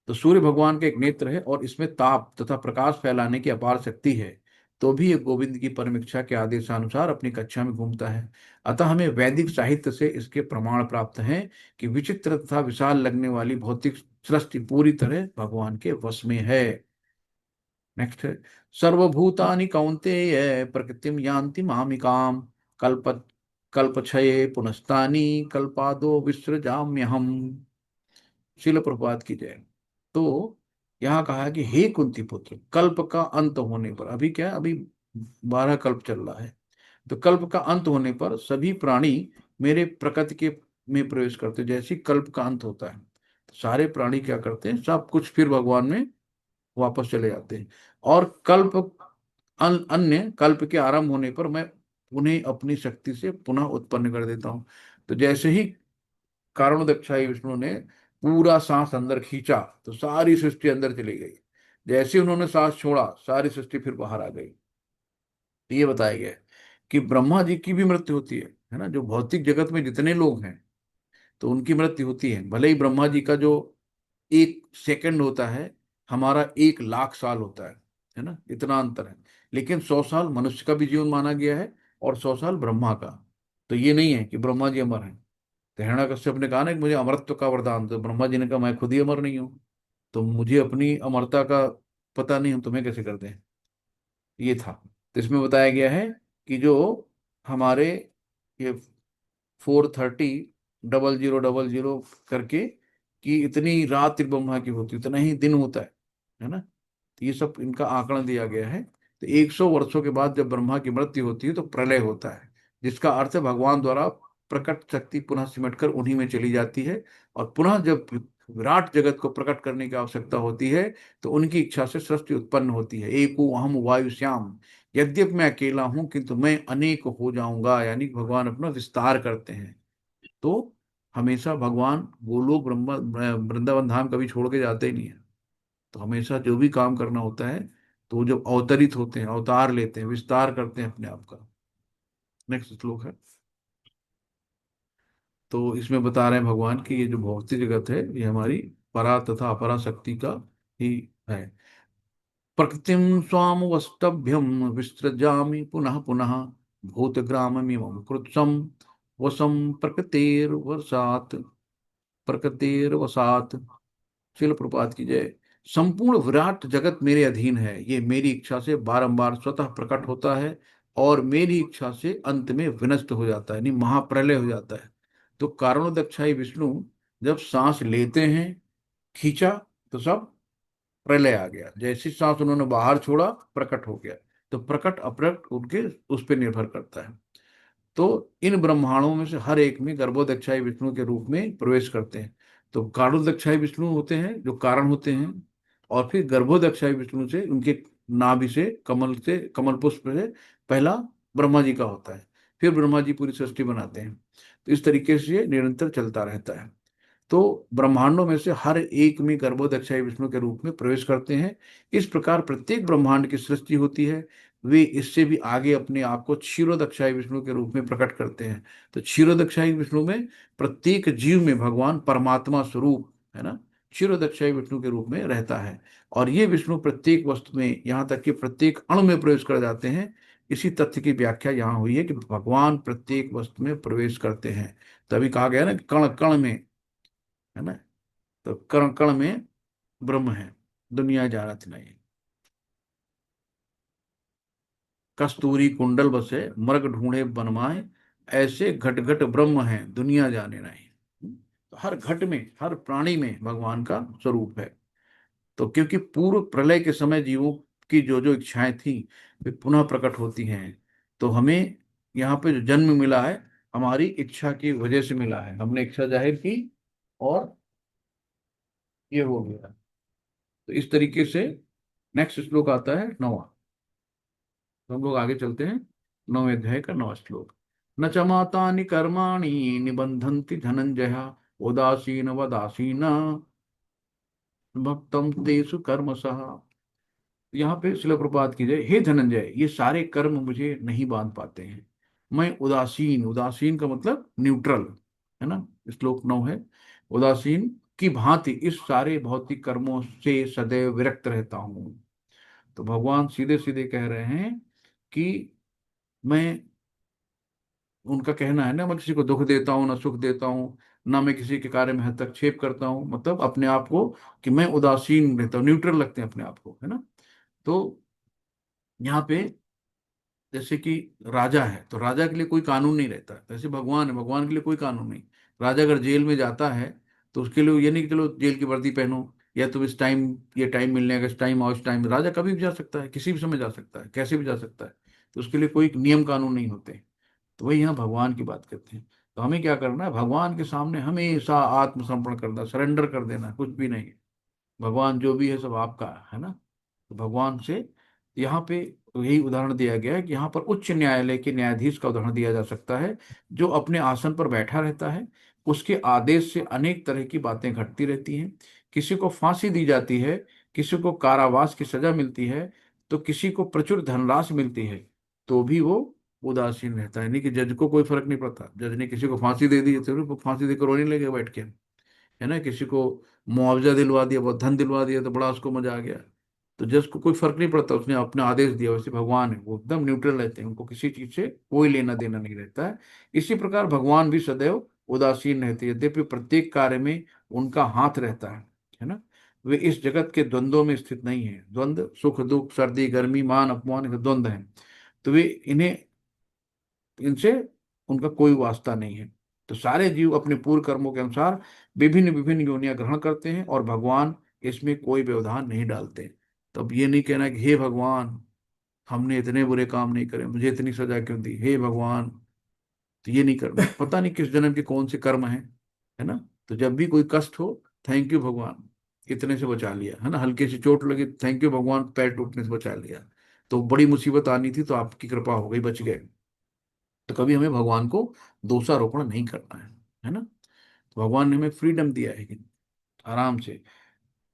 तो सूर्य भगवान का एक नेत्र है और इसमें ताप तथा प्रकाश फैलाने की अपार शक्ति है। तो भी ये गोविंद की परम इच्छा के आदेशानुसार अपनी कक्षा में घूमता है। अतः हमें वैदिक साहित्य से इसके प्रमाण प्राप्त हैं कि विचित्र तथा विशाल लगने वाली भौतिक सृष्टि पूरी तरह भगवान के वश में है। नेक्स्ट है, सर्वभूतानि कौन्तेय प्रकृतिम यान्ति मामिकाम कल्प कल्पक्षये पुनस्तानि कल्पादो विसृजाम्यहम्। शिल प्रभुपाद की जय। तो यहाँ कहा है कि हे कुंती पुत्र, कल्प का अंत होने पर, अभी क्या है, अभी 12 कल्प चल रहा है, तो कल्प का अंत होने पर सभी प्राणी मेरे प्रकृति के में प्रवेश करते हैं। जैसे ही कल्प का अंत होता है तो सारे प्राणी क्या करते हैं, सब कुछ फिर भगवान में वापस चले जाते हैं। और कल्प अन्य कल्प के आरंभ होने पर मैं उन्हें अपनी शक्ति से पुनः उत्पन्न कर देता हूँ। तो जैसे ही कारणोदक्षाई विष्णु ने पूरा सांस अंदर खींचा तो सारी सृष्टि अंदर चली गई। जैसे ही उन्होंने सांस छोड़ा सारी सृष्टि फिर बाहर आ गई। तो ये बताया गया है कि ब्रह्मा जी की भी मृत्यु होती है ना। जो भौतिक जगत में जितने लोग हैं तो उनकी मृत्यु होती है। भले ही ब्रह्मा जी का जो 1 सेकंड होता है हमारा 1 लाख साल होता है ना, इतना अंतर है। लेकिन 100 साल मनुष्य का भी जीवन माना गया है और 100 साल ब्रह्मा का। तो ये नहीं है कि ब्रह्मा जी अमर हैं। तो हिरण्यकश्यप ने कहा ना कि मुझे अमरत्व का वरदान, तो ब्रह्मा जी ने कहा मैं खुद ही अमर नहीं हूं, तो मुझे अपनी अमरता का पता नहीं, हम तुम्हें कैसे कर दें। ये था। तो इसमें बताया गया है कि जो हमारे ये 430 0000 करके कि इतनी रात ब्रह्मा की होती है, उतना ही दिन होता है ना। तो ये सब इनका आंकड़ा दिया गया है। तो 100 वर्षों के बाद जब ब्रह्मा की मृत्यु होती है तो प्रलय होता है, जिसका अर्थ है भगवान द्वारा प्रकट शक्ति पुनः सिमट कर उन्हीं में चली जाती है। और पुनः जब विराट जगत को प्रकट करने की आवश्यकता होती है तो उनकी इच्छा से सृष्टि उत्पन्न होती है। एको अहम वायु श्याम, यद्यप मैं अकेला हूं किंतु मैं अनेक हो जाऊंगा, यानी भगवान अपना विस्तार करते हैं। तो हमेशा भगवान गोलोक ब्रह्मा वृंदावन धाम कभी छोड़ के जाते ही नहीं है। तो हमेशा जो भी काम करना होता है तो वो जब अवतरित होते हैं, अवतार लेते हैं, विस्तार करते हैं अपने आप का। नेक्स्ट श्लोक है। तो इसमें बता रहे हैं भगवान की ये जो भौतिक जगत है ये हमारी परा तथा अपरा शक्ति का ही है। प्रकृतिम स्वाम वस्तभ्यम विसृजामि पुनः पुनः भूतग्राममिमं कृत्सम वसम प्रकृतेर्वशात् प्रकृतेर्वशात्। शिल प्रपात की जय। संपूर्ण विराट जगत मेरे अधीन है, ये मेरी इच्छा से बारंबार स्वतः प्रकट होता है और मेरी इच्छा से अंत में विनष्ट हो जाता है, यानी महाप्रलय हो जाता है। तो कारणोदक्षाई विष्णु जब सांस लेते हैं, खींचा तो सब प्रलय आ गया। जैसी सांस उन्होंने बाहर छोड़ा प्रकट हो गया। तो प्रकट अप्रकट उनके उस पर निर्भर करता है। तो इन ब्रह्मांडों में से हर एक में गर्भोदक्षाई विष्णु के रूप में प्रवेश करते हैं। तो कारणोदक्षाई विष्णु होते हैं जो कारण होते हैं, और फिर गर्भोदक्षाई विष्णु से उनके नाभि से कमल पुष्प से पहला ब्रह्मा जी का होता है। फिर ब्रह्मा जी पूरी सृष्टि बनाते हैं। तो इस तरीके से ये निरंतर चलता रहता है। तो ब्रह्मांडों में से हर एक में गर्भोदक्षाई विष्णु के रूप में प्रवेश करते हैं। इस प्रकार प्रत्येक ब्रह्मांड की सृष्टि होती है। वे इससे भी आगे अपने आप को क्षीरोदक्षाई विष्णु के रूप में प्रकट करते हैं। तो क्षीरोदक्षाई विष्णु में प्रत्येक जीव में भगवान परमात्मा स्वरूप है ना, क्षीरोदक्षाई विष्णु के रूप में रहता है। और ये विष्णु प्रत्येक वस्तु में, यहाँ तक कि प्रत्येक अणु में प्रवेश कर जाते हैं। इसी तथ्य की व्याख्या यहाँ हुई है कि भगवान प्रत्येक वस्तु में प्रवेश करते हैं। तभी कहा गया ना कि कण कण में, है ना, तो कण कण में ब्रह्म है, दुनिया जानत नहीं। कस्तूरी कुंडल बसे मर्ग ढूंढे बनमाए, ऐसे घट घट ब्रह्म है दुनिया जाने नहीं। तो हर घट में, हर प्राणी में भगवान का स्वरूप है। तो क्योंकि पूर्व प्रलय के समय जीवों की जो जो इच्छाएं थी वे पुनः प्रकट होती हैं। तो हमें यहाँ पे जो जन्म मिला है, हमारी इच्छा की वजह से मिला है। हमने इच्छा जाहिर की और ये हो गया। तो इस तरीके से नेक्स्ट श्लोक आता है 9वां। तो हम लोग आगे चलते हैं। 9वें अध्याय का 9वां श्लोक। न च मातानि कर्माणि निबंधन्ति धनंजय, उदासीन वदासीन भक्तम तेषु कर्मसः। यहाँ पे शिला प्रपात की जाए, हे धनंजय, ये सारे कर्म मुझे नहीं बांध पाते हैं। मैं उदासीन, उदासीन का मतलब न्यूट्रल, है ना, श्लोक 9 है। उदासीन की भांति इस सारे भौतिक कर्मों से सदैव विरक्त रहता हूं। तो भगवान सीधे सीधे कह रहे हैं कि मैं, उनका कहना है ना, मैं किसी को दुख देता हूँ ना सुख देता हूँ, ना मैं किसी के कार्य में हस्तक्षेप करता हूँ, मतलब अपने आप को कि मैं उदासीन रहता हूँ, न्यूट्रल लगते हैं अपने आप को, है ना। तो यहाँ पे जैसे कि राजा है तो राजा के लिए कोई कानून नहीं रहता, जैसे भगवान है, भगवान के लिए कोई कानून नहीं। राजा अगर जेल में जाता है तो उसके लिए ये नहीं कि चलो जेल की वर्दी पहनो, या तुम इस टाइम, ये टाइम मिलने का, इस टाइम और इस टाइम, राजा कभी भी जा सकता है, किसी भी समय जा सकता है, कैसे भी जा सकता है। तो उसके लिए कोई नियम कानून नहीं होते। तो वही यहाँ भगवान की बात करते हैं। तो हमें क्या करना है, भगवान के सामने हमेशा आत्मसमर्पण करना, सरेंडर कर देना, कुछ भी नहीं। भगवान जो भी है सब आपका है ना। तो भगवान से यहाँ पे यही उदाहरण दिया गया है कि यहाँ पर उच्च न्यायालय के न्यायाधीश का उदाहरण दिया जा सकता है, जो अपने आसन पर बैठा रहता है। उसके आदेश से अनेक तरह की बातें घटती रहती हैं। किसी को फांसी दी जाती है, किसी को कारावास की सजा मिलती है, तो किसी को प्रचुर धनराशि मिलती है, तो भी वो उदासीन रहता है। नहीं कि जज को कोई फर्क नहीं पड़ता, जज ने किसी को फांसी दे दी तो वो फांसी देकर रोने लगे बैठ के, है ना। किसी को मुआवजा दिलवा दिया, बहुत धन दिलवा दिया तो बड़ा उसको मजा आ गया। तो जज को कोई फर्क नहीं पड़ता, उसने अपना आदेश दिया। वैसे भगवान है, वो एकदम न्यूट्रल रहते हैं, उनको किसी चीज से कोई लेना देना नहीं रहता है। इसी प्रकार भगवान भी सदैव उदासीन रहते हैं, यद्यपि प्रत्येक कार्य में उनका हाथ रहता है ना। वे इस जगत के द्वंद्वों में स्थित नहीं है। द्वंद्व सुख दुख, सर्दी गर्मी, मान अपमान, ये द्वंद्व है। तो वे इन्हें, इनसे उनका कोई वास्ता नहीं है। तो सारे जीव अपने पूर्व कर्मों के अनुसार विभिन्न विभिन्न योनियां ग्रहण करते हैं, और भगवान इसमें कोई व्यवधान नहीं डालते। तो अब ये नहीं कहना कि हे भगवान, हमने इतने बुरे काम नहीं करे, मुझे इतनी सजा क्यों दी, हे भगवान। तो ये नहीं करना, पता नहीं किस जन्म के कौन से कर्म है ना। तो जब भी कोई कष्ट हो, थैंक यू भगवान, इतने से बचा लिया, है ना। हल्के से चोट लगी, थैंक यू भगवान, पैर टूटने से बचा लिया। तो बड़ी मुसीबत आनी थी तो आपकी कृपा हो गई, बच गए। तो कभी हमें भगवान को दोषारोपण नहीं करना है ना। तो भगवान ने हमें फ्रीडम दिया है कि आराम से।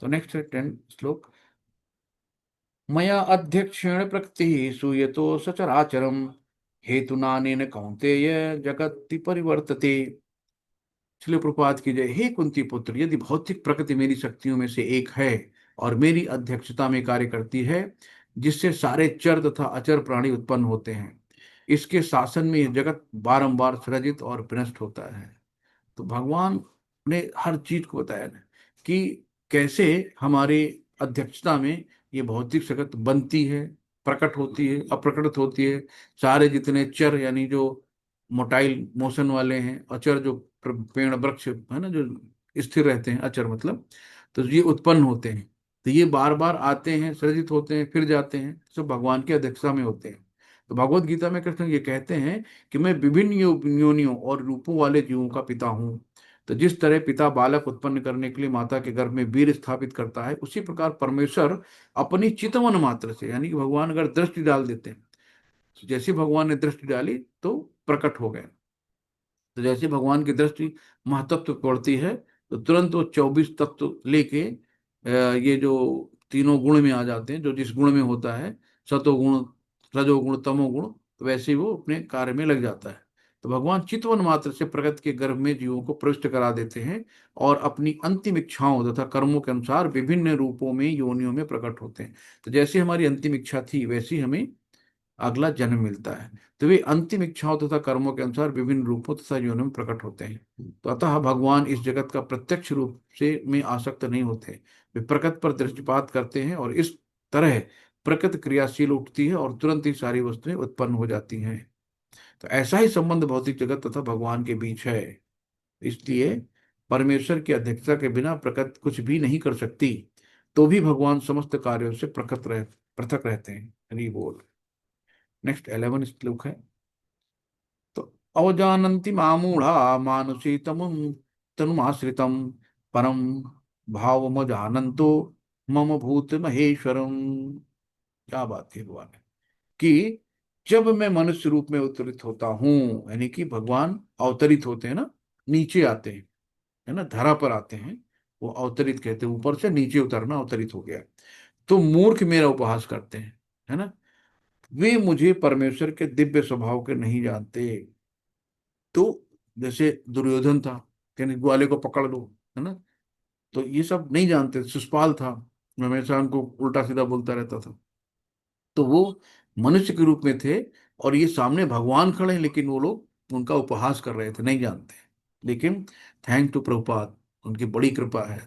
तो नेक्स्ट है 10 श्लोक। मया अध्यक्षेण प्रकृति सूयतो सचराचरम, हेतु नानेन कौन्तेय जगति परिवर्तते। इसलिए प्रपात की जय, हे कुंती पुत्र, यदि भौतिक प्रकृति मेरी शक्तियों में से एक है और मेरी अध्यक्षता में कार्य करती है, जिससे सारे चर तथा अचर प्राणी उत्पन्न होते हैं, इसके शासन में यह जगत बारंबार सृजित और विनष्ट होता है। तो भगवान ने हर चीज को बताया ना, कि कैसे हमारी अध्यक्षता में ये भौतिक जगत बनती है, प्रकट होती है, अप्रकट होती है। सारे जितने चर, यानी जो मोटाइल मोशन वाले हैं, अचर जो पेड़ वृक्ष है ना, जो स्थिर रहते हैं, अचर मतलब, तो ये उत्पन्न होते हैं। तो ये बार बार आते हैं, सृजित होते हैं, फिर जाते हैं, सब भगवान की अध्यक्षता में होते हैं। तो भगवत गीता में कृष्ण ये कहते हैं कि मैं विभिन्न योनियों और रूपों वाले जीवों का पिता हूँ। तो जिस तरह पिता बालक उत्पन्न करने के लिए माता के गर्भ में वीर स्थापित करता है, उसी प्रकार परमेश्वर अपनी चितवन मात्र से, यानी कि भगवान अगर दृष्टि डाल देते हैं, तो जैसे भगवान ने दृष्टि डाली तो प्रकट हो गए। तो जैसे भगवान की दृष्टि महातत्व पड़ती है, तो तुरंत वो 24 तत्व लेके ये जो तीनों गुण में आ जाते हैं, जो जिस गुण में होता है, सतोगुण, रजोगुण, तमोगुण, तो वैसे ही वो अपने कार्य में लग जाता है। तो भगवान चितवन मात्र से प्रकृति के गर्भ में जीवों को प्रविष्ट करा देते हैं और अपनी अंतिम इच्छाओं तथा कर्मों के अनुसार विभिन्न रूपों में योनियों में प्रकट होते हैं। तो जैसे हमारी अंतिम इच्छा थी वैसी हमें अगला जन्म मिलता है। तो वे अंतिम इच्छाओं तथा कर्मों के अनुसार विभिन्न रूपों तथा योनियों में प्रकट होते हैं। तो अतः भगवान इस जगत का प्रत्यक्ष रूप से में आसक्त नहीं होते। वे प्रकृति पर दृष्टिपात करते हैं और इस तरह प्रकृति क्रियाशील उठती है और तुरंत ही सारी वस्तुएं उत्पन्न हो जाती हैं। तो ऐसा ही संबंध भौतिक जगत तथा भगवान के बीच है। इसलिए परमेश्वर की अध्यक्षता के बिना प्रकृति कुछ भी नहीं कर सकती। तो भी भगवान समस्त कार्यों से पृथक रहते हैं। हरि बोल। नेक्स्ट 11 श्लोक है। तो अवजानन्ति मामूढ़ा मानुषी तनुमाश्रितम परम भावमजानन्तो मम भूत महेश्वरम। क्या बात है भगवान कि जब मैं मनुष्य रूप में अवतरित होता हूं, यानी कि भगवान अवतरित होते हैं ना, नीचे आते हैं, है ना, धरा पर आते हैं, वो अवतरित कहते हैं, ऊपर से नीचे उतरना अवतरित हो गया। तो मूर्ख मेरा उपहास करते हैं, है ना, वे मुझे परमेश्वर के दिव्य स्वभाव के नहीं जानते। तो जैसे दुर्योधन था, कहने ग्वाले को पकड़ लो, है ना, तो ये सब नहीं जानते। शिशुपाल था, हमेशा उनको उल्टा सीधा बोलता रहता था। तो वो मनुष्य के रूप में थे और ये सामने भगवान खड़े हैं, लेकिन वो लोग उनका उपहास कर रहे थे, नहीं जानते। लेकिन थैंक टू प्रभुपाद, उनकी बड़ी कृपा है।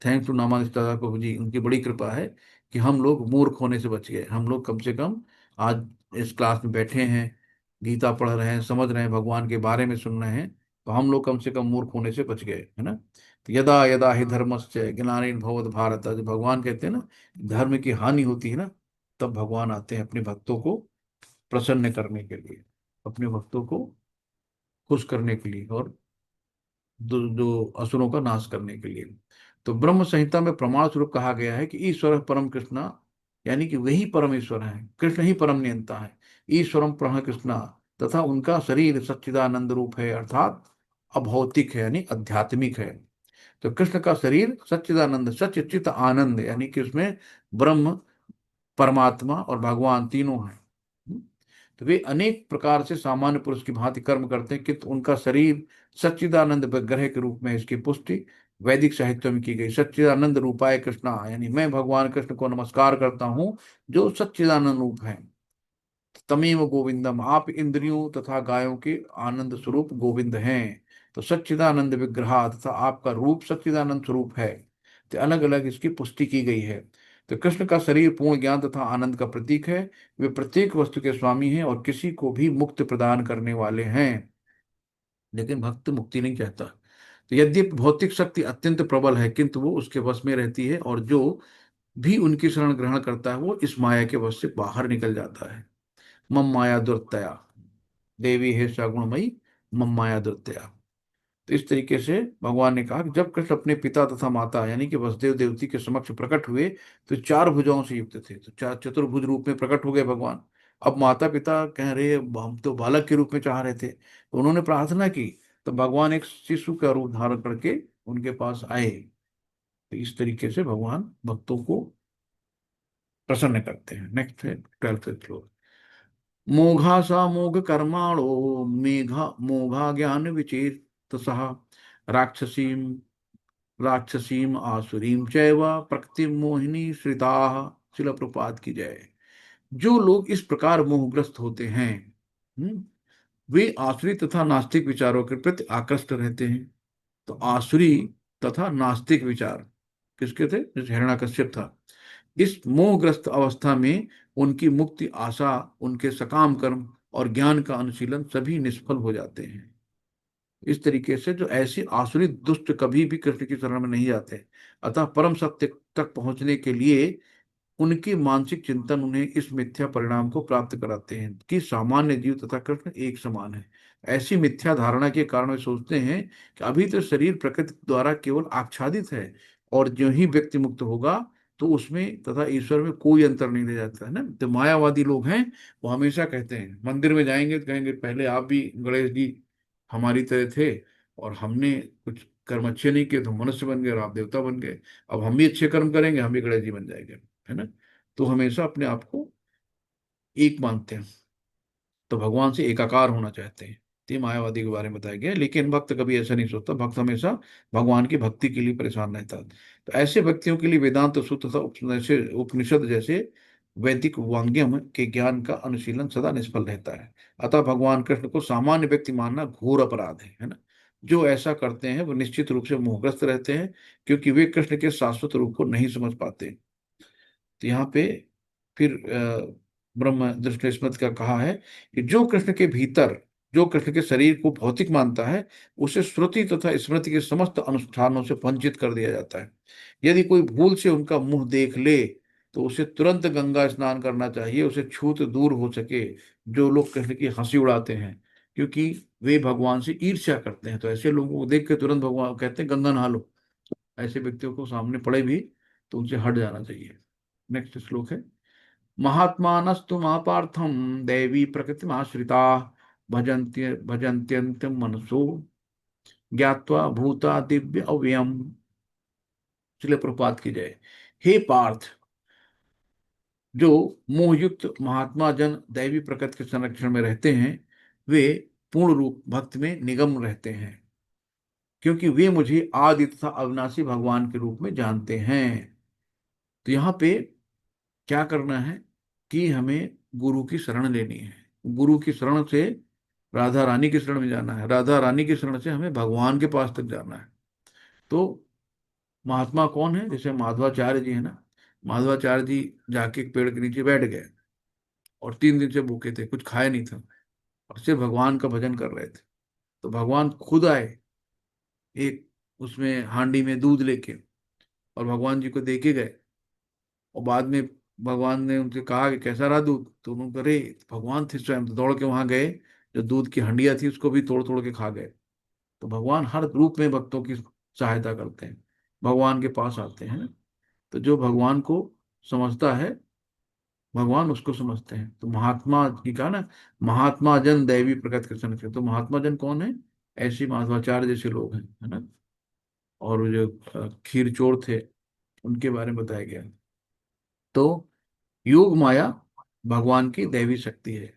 थैंक्स टू नामानिष्ठ दादा प्रभु जी, उनकी बड़ी कृपा है कि हम लोग मूर्ख होने से बच गए। हम लोग कम से कम आज इस क्लास में बैठे हैं, गीता पढ़ रहे हैं, समझ रहे हैं, भगवान के बारे में सुन रहे हैं। तो हम लोग कम से कम मूर्ख होने से बच गए, है ना। तो यदा यदा ही धर्मस्य ग्लानिर्भवति भवत भारत, जो भगवान कहते हैं ना, धर्म की हानि होती है ना, तब भगवान आते हैं अपने भक्तों को प्रसन्न करने के लिए, अपने भक्तों को खुश करने के लिए और जो असुरों का नाश करने के लिए। तो ब्रह्म संहिता में प्रमाण स्वरूप कहा गया है कि ईश्वर परम कृष्णा, यानी कि वही परमेश्वर है, कृष्ण ही परम नियंता है। ईश्वरम परम कृष्णा, तथा उनका शरीर सच्चिदानंद रूप है, अर्थात अभौतिक है, यानी आध्यात्मिक है। तो कृष्ण का शरीर सच्चिदानंद, सच्च चित आनंद, यानी कि उसमें ब्रह्म, परमात्मा और भगवान तीनों हैं। तो वे अनेक प्रकार से सामान्य पुरुष की भांति कर्म करते हैं, किंतु उनका शरीर सच्चिदानंद विग्रह के रूप में। इसकी पुष्टि वैदिक साहित्य में की गई। सच्चिदानंद रूपाय कृष्णा, यानी मैं भगवान कृष्ण को नमस्कार करता हूँ जो सच्चिदानंद रूप है। तमेव गोविंदम, आप इंद्रियों तथा गायों के आनंद स्वरूप गोविंद हैं। तो सच्चिदानंद विग्रह तथा आपका रूप सच्चिदानंद स्वरूप है। तो अलग अलग इसकी पुष्टि की गई है। तो कृष्ण का शरीर पूर्ण ज्ञान तथा आनंद का प्रतीक है। वे प्रत्येक वस्तु के स्वामी हैं और किसी को भी मुक्त प्रदान करने वाले हैं। लेकिन भक्त मुक्ति नहीं चाहता। तो यद्यपि भौतिक शक्ति अत्यंत प्रबल है, किंतु वो उसके वश में रहती है, और जो भी उनकी शरण ग्रहण करता है वो इस माया के वश से बाहर निकल जाता है। मम माया दुर्तया देवी है सगुणमयी, मम माया दुर्तया। तो इस तरीके से भगवान ने कहा कि जब कृष्ण अपने पिता तथा माता यानी कि वसुदेव देवती के समक्ष प्रकट हुए तो चार भुजाओं से युक्त थे। तो चार चतुर्भुज रूप में प्रकट हो गए भगवान। अब माता पिता कह रहे हम तो बालक के रूप में चाह रहे थे, तो उन्होंने प्रार्थना की। तो भगवान एक शिशु का रूप धारण करके उनके पास आए। तो इस तरीके से भगवान भक्तों को प्रसन्न करते हैं। नेक्स्ट है 12th श्लोक। मोघा सा मोघ कर्माणो मेघा मोघा ज्ञान विचेत सह राक्षसीम राक्षसीम आसुरीम चैव प्रकृति मोहिनी श्रिताः। शिला प्रपात की जय। जो लोग इस प्रकार मोहग्रस्त होते हैं, वे आसुरी तथा नास्तिक विचारों के प्रति आकृष्ट रहते हैं। तो आसुरी तथा नास्तिक विचार किसके थे? जैसे हिरण्यकश्यप था। इस मोहग्रस्त अवस्था में उनकी मुक्ति आशा, उनके सकाम कर्म और ज्ञान का अनुशीलन सभी निष्फल हो जाते हैं। इस तरीके से जो ऐसी आसुरी दुष्ट कभी भी कृष्ण की शरण में नहीं जाते। अतः परम सत्य तक पहुंचने के लिए उनकी मानसिक चिंतन उन्हें इस मिथ्या परिणाम को प्राप्त कराते हैं कि सामान्य जीव तथा कृष्ण एक समान है। ऐसी मिथ्या धारणा के कारण वे सोचते हैं कि अभी तो शरीर प्रकृति द्वारा केवल आच्छादित है, और जो ही व्यक्ति मुक्त होगा तो उसमें तथा ईश्वर में कोई अंतर नहीं रह जाता है ना। तो मायावादी लोग हैं, वो हमेशा कहते हैं, मंदिर में जाएंगे तो कहेंगे पहले आप भी गणेश जी हमारी तरह थे, और हमने कुछ कर्म अच्छे नहीं किए तो मनुष्य बन गए और आप देवता बन गए। अब हम भी अच्छे कर्म करेंगे, हम भी गणेश जी बन जाएंगे, है ना। तो हमेशा अपने आप को एक मानते हैं, तो भगवान से एकाकार होना चाहते हैं। ये मायावादी के बारे में बताया गया है। लेकिन भक्त कभी ऐसा नहीं सोचता, भक्त हमेशा भगवान की भक्ति के लिए परेशान रहता है। तो ऐसे व्यक्तियों के लिए वेदांत सूत्र तथा उपनिषद जैसे वैदिक वांग्यम के ज्ञान का अनुशीलन सदा निष्फल रहता है। अतः भगवान कृष्ण को सामान्य व्यक्ति मानना घोर अपराध है ना। जो ऐसा करते हैं वो निश्चित रूप से मोहग्रस्त रहते हैं, क्योंकि वे कृष्ण के शाश्वत रूप को नहीं समझ पाते। तो यहाँ पे फिर ब्रह्म दृष्टि स्मृति का कहा है कि जो कृष्ण के शरीर को भौतिक मानता है, उसे श्रुति तथा स्मृति के समस्त अनुष्ठानों से वंचित कर दिया जाता है। यदि कोई भूल से उनका मुंह देख ले तो उसे तुरंत गंगा स्नान करना चाहिए, उसे छूत दूर हो सके। जो लोग कृष्ण की हंसी उड़ाते हैं क्योंकि वे भगवान से ईर्ष्या करते हैं, तो ऐसे लोगों को देख के तुरंत भगवान कहते हैं गंगा नहा लो। ऐसे व्यक्तियों को सामने पड़े भी तो उनसे हट जाना चाहिए। नेक्स्ट श्लोक है, महात्मानस्तु महापार्थम दैवी प्रकृतिमाश्रिता भजन्त्यंत्यम मनसो ज्ञात्वा भूता दिव्य अव्ययम। चलिए प्रपात की जय। हे पार्थ, जो मोहयुक्त महात्मा जन दैवी प्रकृति के संरक्षण में रहते हैं, वे पूर्ण रूप भक्त में निगम रहते हैं, क्योंकि वे मुझे आदि तथा अविनाशी भगवान के रूप में जानते हैं। तो यहाँ पे क्या करना है कि हमें गुरु की शरण लेनी है। गुरु की शरण से राधा रानी की शरण में जाना है, राधा रानी की शरण से हमें भगवान के पास तक जाना है। तो महात्मा कौन है? जैसे माधवाचार्य जी है ना। माधवाचार्य जी जाके एक पेड़ के नीचे बैठ गए और 3 दिन से भूखे थे, कुछ खाया नहीं था, और सिर्फ भगवान का भजन कर रहे थे। तो भगवान खुद आए एक उसमें हांडी में दूध लेके, और भगवान जी को दे के गए। और बाद में भगवान ने उनसे कहा कि कैसा रहा दूध, तो उन्होंने करे, भगवान थे स्वयं, तो दौड़ के वहां गए, जो दूध की हंडिया थी उसको भी तोड़ तोड़ के खा गए। तो भगवान हर रूप में भक्तों की सहायता करते हैं, भगवान के पास आते हैं। तो जो भगवान को समझता है, भगवान उसको समझते हैं। तो महात्मा की कहा ना, महात्मा जन दैवी प्रकट के संरक्षक। तो महात्मा जन कौन है? ऐसे माधवाचार्य जैसे लोग हैं, है ना। और जो खीर चोर थे, उनके बारे में बताया गया। तो योग माया भगवान की दैवी शक्ति है।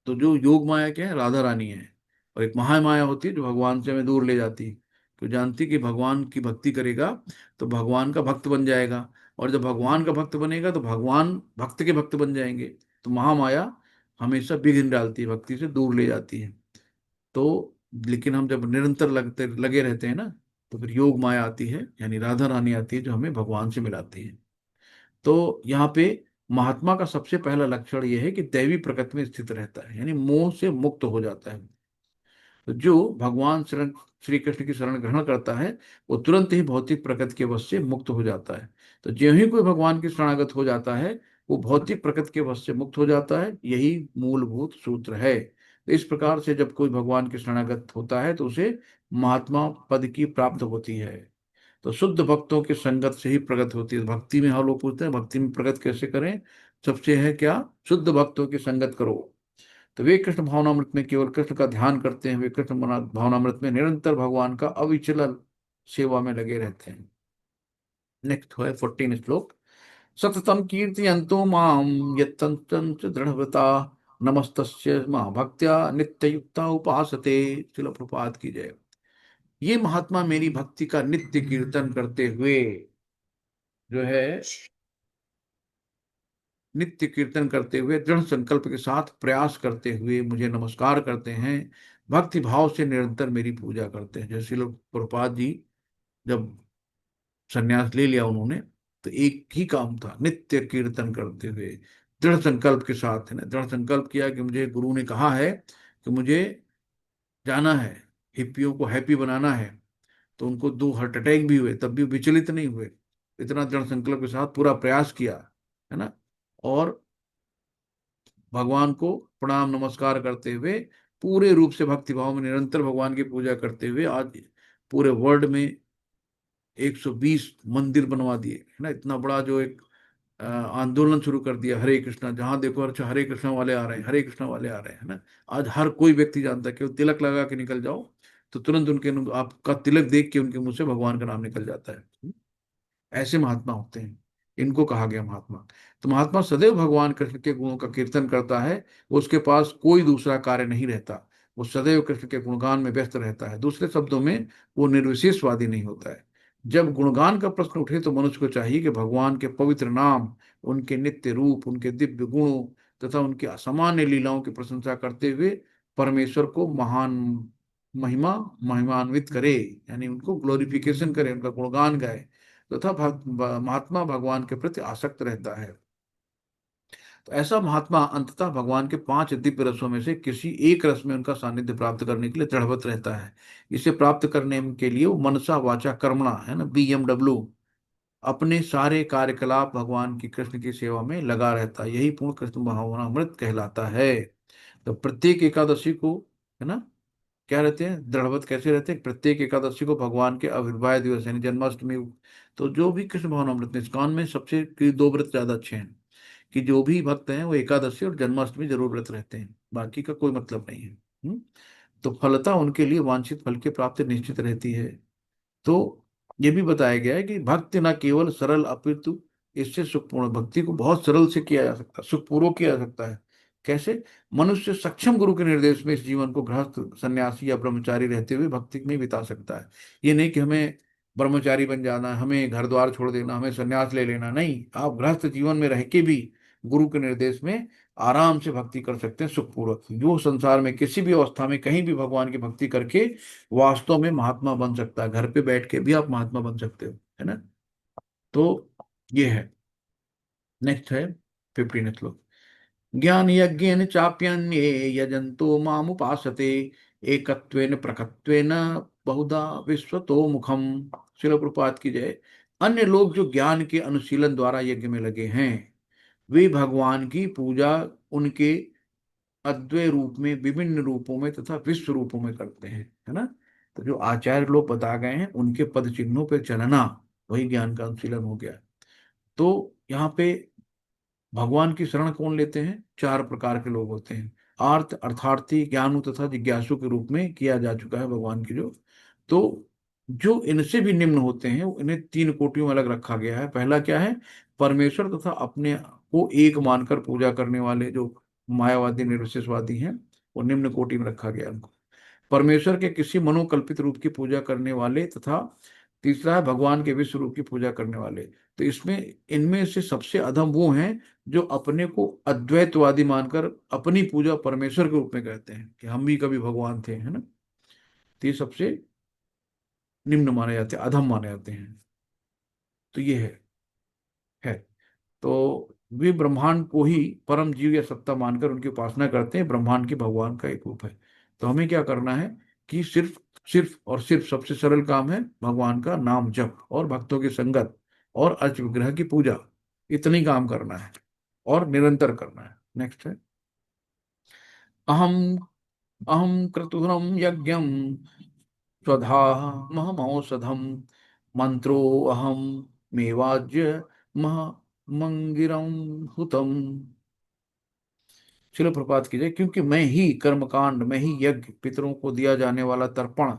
तो जो योग माया क्या है? राधा रानी है। और एक महामाया होती है जो भगवान से हमें दूर ले जाती है। तो जानती कि भगवान की भक्ति करेगा तो भगवान का भक्त बन जाएगा, और जब भगवान का भक्त बनेगा तो भगवान भक्त के भक्त बन जाएंगे। तो महामाया हमेशा विघ्न डालती है, भक्ति से दूर ले जाती है। तो लेकिन हम जब निरंतर लगे रहते हैं ना, तो फिर योग माया आती है, यानी राधा रानी आती है जो हमें भगवान से मिलाती है। तो यहाँ पे महात्मा का सबसे पहला लक्षण यह है कि दैवी प्रकृति में स्थित रहता है, यानी मोह से मुक्त हो जाता है। तो जो भगवान शरण श्री कृष्ण की शरण ग्रहण करता है, वो तुरंत ही भौतिक प्रकृति के वश से मुक्त हो जाता है। तो ज्यों ही कोई भगवान की शरणागत हो जाता है, वो भौतिक प्रकृति के वश से मुक्त हो जाता है। यही मूलभूत सूत्र है। तो इस प्रकार से जब कोई भगवान के शरणागत होता है तो उसे महात्मा पद की प्राप्त होती है। तो शुद्ध भक्तों की संगत से ही प्रगति होती है। भक्ति में हम लोग पूछते हैं भक्ति में प्रगति कैसे करें? सबसे है क्या? शुद्ध भक्तों की संगत करो। तो वे कृष्ण भावनामृत में केवल कृष्ण का ध्यान करते हैं, वे कृष्ण भावनामृत में निरंतर भगवान का अविचल सेवा में लगे रहते हैं। नेक्स्ट है 14 श्लोक, सततम कीर्तयन्तो माम यत्तंतं च दृढ़व्रता नमस्तस्य मां भक्त्या नित्य युक्ता उपासते। चलो प्रपात की जय। ये महात्मा मेरी भक्ति का नित्य कीर्तन करते हुए जो है, नित्य कीर्तन करते हुए दृढ़ संकल्प के साथ प्रयास करते हुए मुझे नमस्कार करते हैं, भक्ति भाव से निरंतर मेरी पूजा करते हैं। जैसे लोग प्रभुपाद जी जब संन्यास ले लिया उन्होंने, तो एक ही काम था, नित्य कीर्तन करते हुए दृढ़ संकल्प के साथ, है ना, दृढ़ संकल्प किया कि मुझे गुरु ने कहा है कि मुझे जाना है, हिप्पियों को हैप्पी बनाना है। तो उनको 2 हार्ट अटैक भी हुए, तब भी विचलित नहीं हुए, इतना दृढ़ संकल्प के साथ पूरा प्रयास किया, है ना। और भगवान को प्रणाम नमस्कार करते हुए पूरे रूप से भक्ति भाव में निरंतर भगवान की पूजा करते हुए आज पूरे वर्ल्ड में 120 मंदिर बनवा दिए, है ना। इतना बड़ा जो एक आंदोलन शुरू कर दिया, हरे कृष्णा, जहां देखो अच्छा हरे कृष्णा वाले आ रहे हैं, हरे कृष्णा वाले आ रहे हैं, है ना। आज हर कोई व्यक्ति जानता है कि वो तिलक लगा के निकल जाओ तो तुरंत उनके आपका तिलक देख के उनके मुंह से भगवान का नाम निकल जाता है। ऐसे महात्मा होते हैं, इनको कहा गया महात्मा। तो महात्मा सदैव भगवान कृष्ण के गुणों का कीर्तन करता है, उसके पास कोई दूसरा कार्य नहीं रहता। वो सदैव कृष्ण के गुणगान में व्यस्त रहता है। दूसरे शब्दों में वो निर्विशेषवादी नहीं होता है। जब गुणगान का प्रश्न उठे तो मनुष्य को चाहिए कि भगवान के पवित्र नाम, उनके नित्य रूप, उनके दिव्य गुणों तथा उनकी असामान्य लीलाओं की प्रशंसा करते हुए परमेश्वर को महान महिमान्वित करे, यानी उनको ग्लोरिफिकेशन करे, उनका गुणगान गाए तथा महात्मा भगवान के प्रति आसक्त रहता है। तो ऐसा महात्मा अंततः भगवान के 5 दिव्य रसों में से किसी एक रस में उनका सानिध्य प्राप्त करने के लिए दृढ़वत रहता है। इसे प्राप्त करने के लिए वो मनसा वाचा कर्मणा, है ना, BMW, अपने सारे कार्यकलाप भगवान की कृष्ण की सेवा में लगा रहता है। यही पूर्ण कृष्ण भावनामृत कहलाता है। तो प्रत्येक एकादशी को, है ना, क्या रहते हैं, दृढ़वत कैसे रहते हैं, प्रत्येक एकादशी को भगवान के आविर्भाव दिवस यानी जन्माष्टमी। तो जो भी कृष्ण भावनामृत में, इस्कॉन में सबसे की 2 व्रत ज्यादा अच्छे हैं, कि जो भी भक्त हैं वो एकादशी और जन्माष्टमी जरूर व्रत रहते हैं, बाकी का कोई मतलब नहीं है। तो फलता उनके लिए वांछित फल की प्राप्ति निश्चित रहती है। तो ये भी बताया गया है कि भक्ति न केवल सरल अपितु इससे सुखपूर्ण, भक्ति को बहुत सरल से किया जा सकता है, सुखपूर्वक किया जा सकता है। कैसे? मनुष्य सक्षम गुरु के निर्देश में इस जीवन को गृहस्थ, सन्यासी या ब्रह्मचारी रहते हुए भक्ति में बिता सकता है। ये नहीं कि हमें ब्रह्मचारी बन जाना, हमें घर द्वार छोड़ देना, हमें सन्यास ले लेना, नहीं। आप गृहस्थ जीवन में रह के भी गुरु के निर्देश में आराम से भक्ति कर सकते हैं सुखपूर्वक। जो संसार में किसी भी अवस्था में कहीं भी भगवान की भक्ति करके वास्तव में महात्मा बन सकता है। घर पे बैठ के भी आप महात्मा बन सकते हो, है ना। तो ये है। नेक्स्ट है 15 श्लोक। ज्ञान यज्ञेन चाप्यन्ये यजंतो मामुपासते एकत्वेन प्रकत्वेन बहुधा विश्वतो मुखम। शिल प्रपात की जय। अन्य लोग जो ज्ञान के अनुशीलन द्वारा यज्ञ में लगे हैं, वे भगवान की पूजा उनके अद्वय रूप में, विभिन्न रूपों में तथा विश्व रूपों में करते हैं, है ना। तो जो आचार्य लोग बता गए हैं उनके पद चिन्हों पे चलना वही ज्ञान का अनुशीलन हो गया। तो यहाँ पे भगवान की शरण कौन लेते हैं? 4 प्रकार के लोग होते हैं। आर्त, अर्थार्थी, ज्ञानु तथा जिज्ञासु के रूप में किया जा चुका है भगवान की जो। तो जो इनसे भी निम्न होते हैं इन्हें 3 कोटियों में अलग रखा गया है। पहला क्या है? परमेश्वर तथा अपने को एक मानकर पूजा करने वाले जो मायावादी निर्विशेषवादी हैं, वो निम्न कोटि में रखा गया है उनको। परमेश्वर के किसी मनोकल्पित रूप की पूजा करने वाले, तथा तीसरा है भगवान के विश्व रूप की पूजा करने वाले। तो इसमें इनमें से सबसे अधम वो हैं जो अपने को अद्वैतवादी मानकर अपनी पूजा परमेश्वर के रूप में करते हैं कि हम भी कभी भगवान थे, है ना। तो ये सबसे निम्न माने जाते हैं, अधम माने जाते हैं। तो ये है। तो वे ब्रह्मांड को ही परम जीव या सत्ता मानकर उनकी उपासना करते हैं। ब्रह्मांड की भगवान का एक रूप है। तो हमें क्या करना है कि सिर्फ सिर्फ और सिर्फ सबसे सरल काम है भगवान का नाम जप और भक्तों की संगत और अर्च विग्रह की पूजा। इतनी काम करना है और निरंतर करना है। नेक्स्ट है। अहम अहम क्रतुरम यज्ञम स्वधा महमौषधम मंत्रो अहम मेवाज्य मह मंगिरम हुतम। शिल प्रपात कीजिए। क्योंकि मैं ही कर्मकांड, मैं ही यज्ञ, पितरों को दिया जाने वाला तर्पण,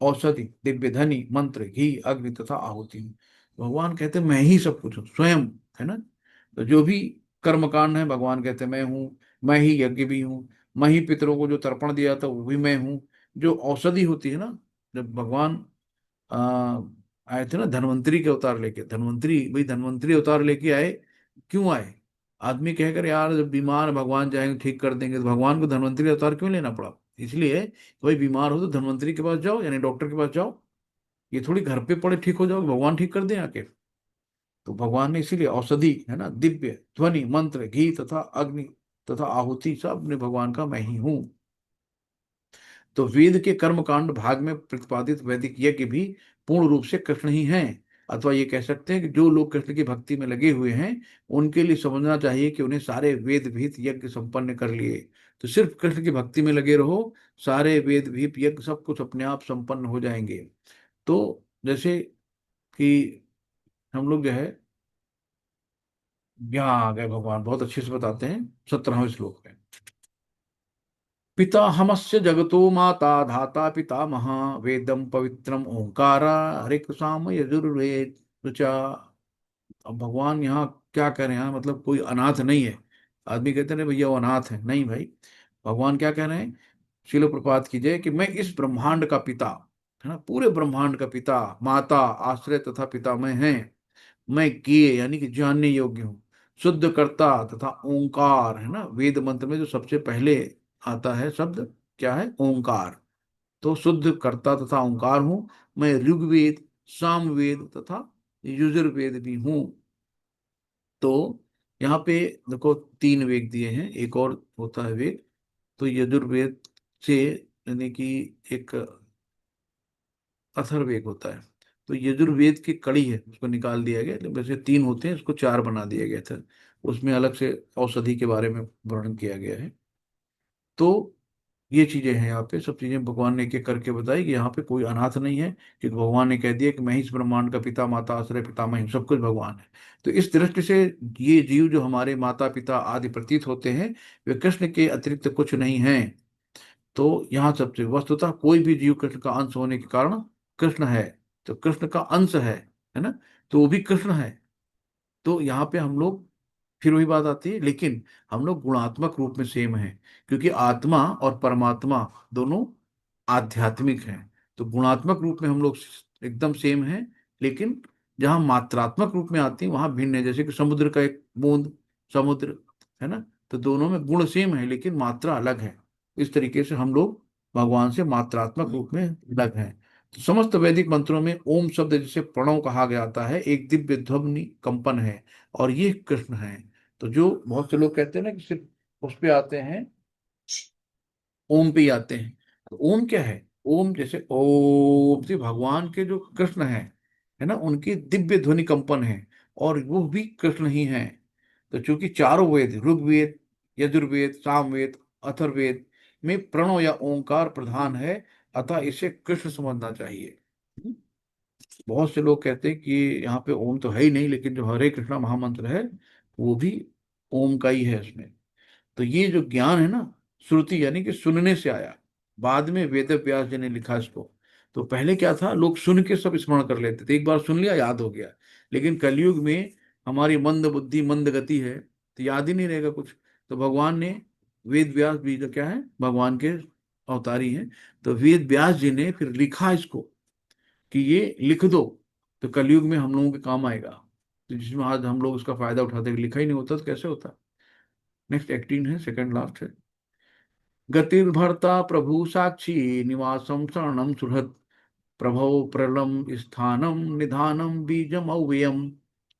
औषधि, दिव्य धनी, मंत्र, घी, अग्नि तथा आहुति हूँ। भगवान कहते हैं मैं ही सब कुछ हूँ स्वयं, है ना। तो जो भी कर्मकांड है भगवान कहते हैं मैं हूँ। मैं ही यज्ञ भी हूँ। मैं ही पितरों को जो तर्पण दिया था वो भी मैं हूँ। जो औषधि होती है ना, जब भगवान आ, आए थे ना धन्वंतरी के अवतार लेके, धन्वंतरी भाई धन्वंतरी अवतार लेके आए। क्यों आए? आदमी कहकर यार जब बीमार भगवान जाएंगे ठीक कर देंगे, तो भगवान को धन्वंतरी अवतार क्यों लेना पड़ा? इसलिए कोई बीमार हो तो धन्वंतरी के पास जाओ, यानी डॉक्टर के पास जाओ। ये थोड़ी घर पे पड़े ठीक हो जाओ, भगवान ठीक कर दें आके। तो भगवान ने इसीलिए औषधि, है ना, दिव्य, ध्वनि, मंत्र, घी तथा अग्नि तथा आहुति सब अपने भगवान का मैं ही हूँ। तो वेद के कर्मकांड भाग में प्रतिपादित वैदिक यज्ञ भी पूर्ण रूप से कृष्ण ही हैं। अथवा ये कह सकते हैं कि जो लोग कृष्ण की भक्ति में लगे हुए हैं उनके लिए समझना चाहिए कि उन्हें सारे वेद विहित यज्ञ संपन्न कर लिए। तो सिर्फ कृष्ण की भक्ति में लगे रहो, सारे वेद विहित यज्ञ सब कुछ अपने आप संपन्न हो जाएंगे। तो जैसे कि हम लोग जो है, यहाँ आ गए भगवान बहुत अच्छे से बताते हैं 17वें श्लोक में। पिताहमस्य जगतो माता धाता पितामह वेदम पवित्रम ओंकार हरिक साम यजुर्वेद ऋचा। अब भगवान यहाँ क्या कह रहे हैं? मतलब कोई अनाथ नहीं है। आदमी कहते हैं भैया वो अनाथ है, नहीं भाई। भगवान क्या कह रहे हैं शिल प्रपात की जय, कि मैं इस ब्रह्मांड का पिता, है ना, पूरे ब्रह्मांड का पिता, माता, आश्रय तथा पिता मैं है। मैं ज्ञेय यानी कि जानने योग्य हूँ, शुद्ध कर्ता तथा ओंकार, है ना, वेद मंत्र में जो सबसे पहले आता है शब्द क्या है, ओंकार। तो शुद्ध कर्ता तथा ओंकार हूँ। मैं ऋग्वेद, सामवेद तथा यजुर्वेद भी हूँ। तो यहाँ पे देखो तीन वेद दिए हैं, एक और होता है वेद। तो यजुर्वेद से यानी कि एक अथर्ववेद होता है। तो यजुर्वेद की कड़ी है उसको निकाल दिया गया, वैसे तीन होते हैं, उसको चार बना दिया गया था। उसमें अलग से औषधि के बारे में वर्णन किया गया है। तो ये चीजें हैं यहाँ पे, सब चीजें भगवान ने एक एक करके बताई कि यहाँ पे कोई अनाथ नहीं है, क्योंकि भगवान ने कह दिया कि मैं ही इस ब्रह्मांड का पिता, माता, आश्रय, पितामह हूँ, सब कुछ भगवान है। तो इस दृष्टि से ये जीव जो हमारे माता पिता आदि प्रतीत होते हैं, वे कृष्ण के अतिरिक्त कुछ नहीं हैं। तो यहाँ सबसे वस्तुतः कोई भी जीव कृष्ण का अंश होने के कारण कृष्ण है। तो कृष्ण का अंश है ना, तो वो भी कृष्ण है। तो यहाँ पे हम लोग, फिर वही बात आती है, लेकिन हम लोग गुणात्मक रूप में सेम हैं, क्योंकि आत्मा और परमात्मा दोनों आध्यात्मिक हैं। तो गुणात्मक रूप में हम लोग एकदम सेम हैं, लेकिन जहाँ मात्रात्मक रूप में आती है वहां भिन्न है। जैसे कि समुद्र का एक बूंद, समुद्र, है ना, तो दोनों में गुण सेम है लेकिन मात्रा अलग है। इस तरीके से हम लोग भगवान से मात्रात्मक रूप में अलग हैं। तो समस्त वैदिक मंत्रों में ओम शब्द जिसे प्रणव कहा जाता है, एक दिव्य ध्वनि कंपन है, और ये कृष्ण है। तो जो बहुत से लोग कहते हैं ना कि सिर्फ उस पे आते हैं, ओम पे ही आते हैं। तो ओम क्या है, ओम जैसे ओम से भगवान के जो कृष्ण है ना, उनकी दिव्य ध्वनि कंपन है, और वो भी कृष्ण ही है। तो चूंकि चारों वेद, ऋग्वेद, यजुर्वेद, सामवेद, अथर्ववेद में प्रणव या ओंकार प्रधान है, अतः इसे कृष्ण समझना चाहिए। बहुत से लोग कहते हैं कि यहाँ पे ओम तो है ही नहीं, लेकिन जो हरे कृष्णा महामंत्र है वो भी ओम का ही है इसमें। तो ये जो ज्ञान है ना, श्रुति यानी कि सुनने से आया, बाद में वेद व्यास जी ने लिखा इसको। तो पहले क्या था, लोग सुन के सब स्मरण कर लेते थे, एक बार सुन लिया याद हो गया। लेकिन कलयुग में हमारी मंद बुद्धि, मंद गति है, तो याद ही नहीं रहेगा कुछ। तो भगवान ने, वेद व्यास भी जो क्या है, भगवान के अवतारी हैं, तो वेद व्यास जी ने फिर लिखा इसको कि ये लिख दो, तो कलयुग में हम लोगों के काम आएगा। तो जिसमें आज हम लोग उसका फायदा उठाते हैं, लिखा ही नहीं होता तो कैसे होता। नेक्स्ट 18 है, सेकंड लास्ट है। गतिर्भर्ता प्रभु साक्षी, निवासम शरणम सुहृद, प्रभो प्रलम स्थानम निधानम बीजम अव्ययम।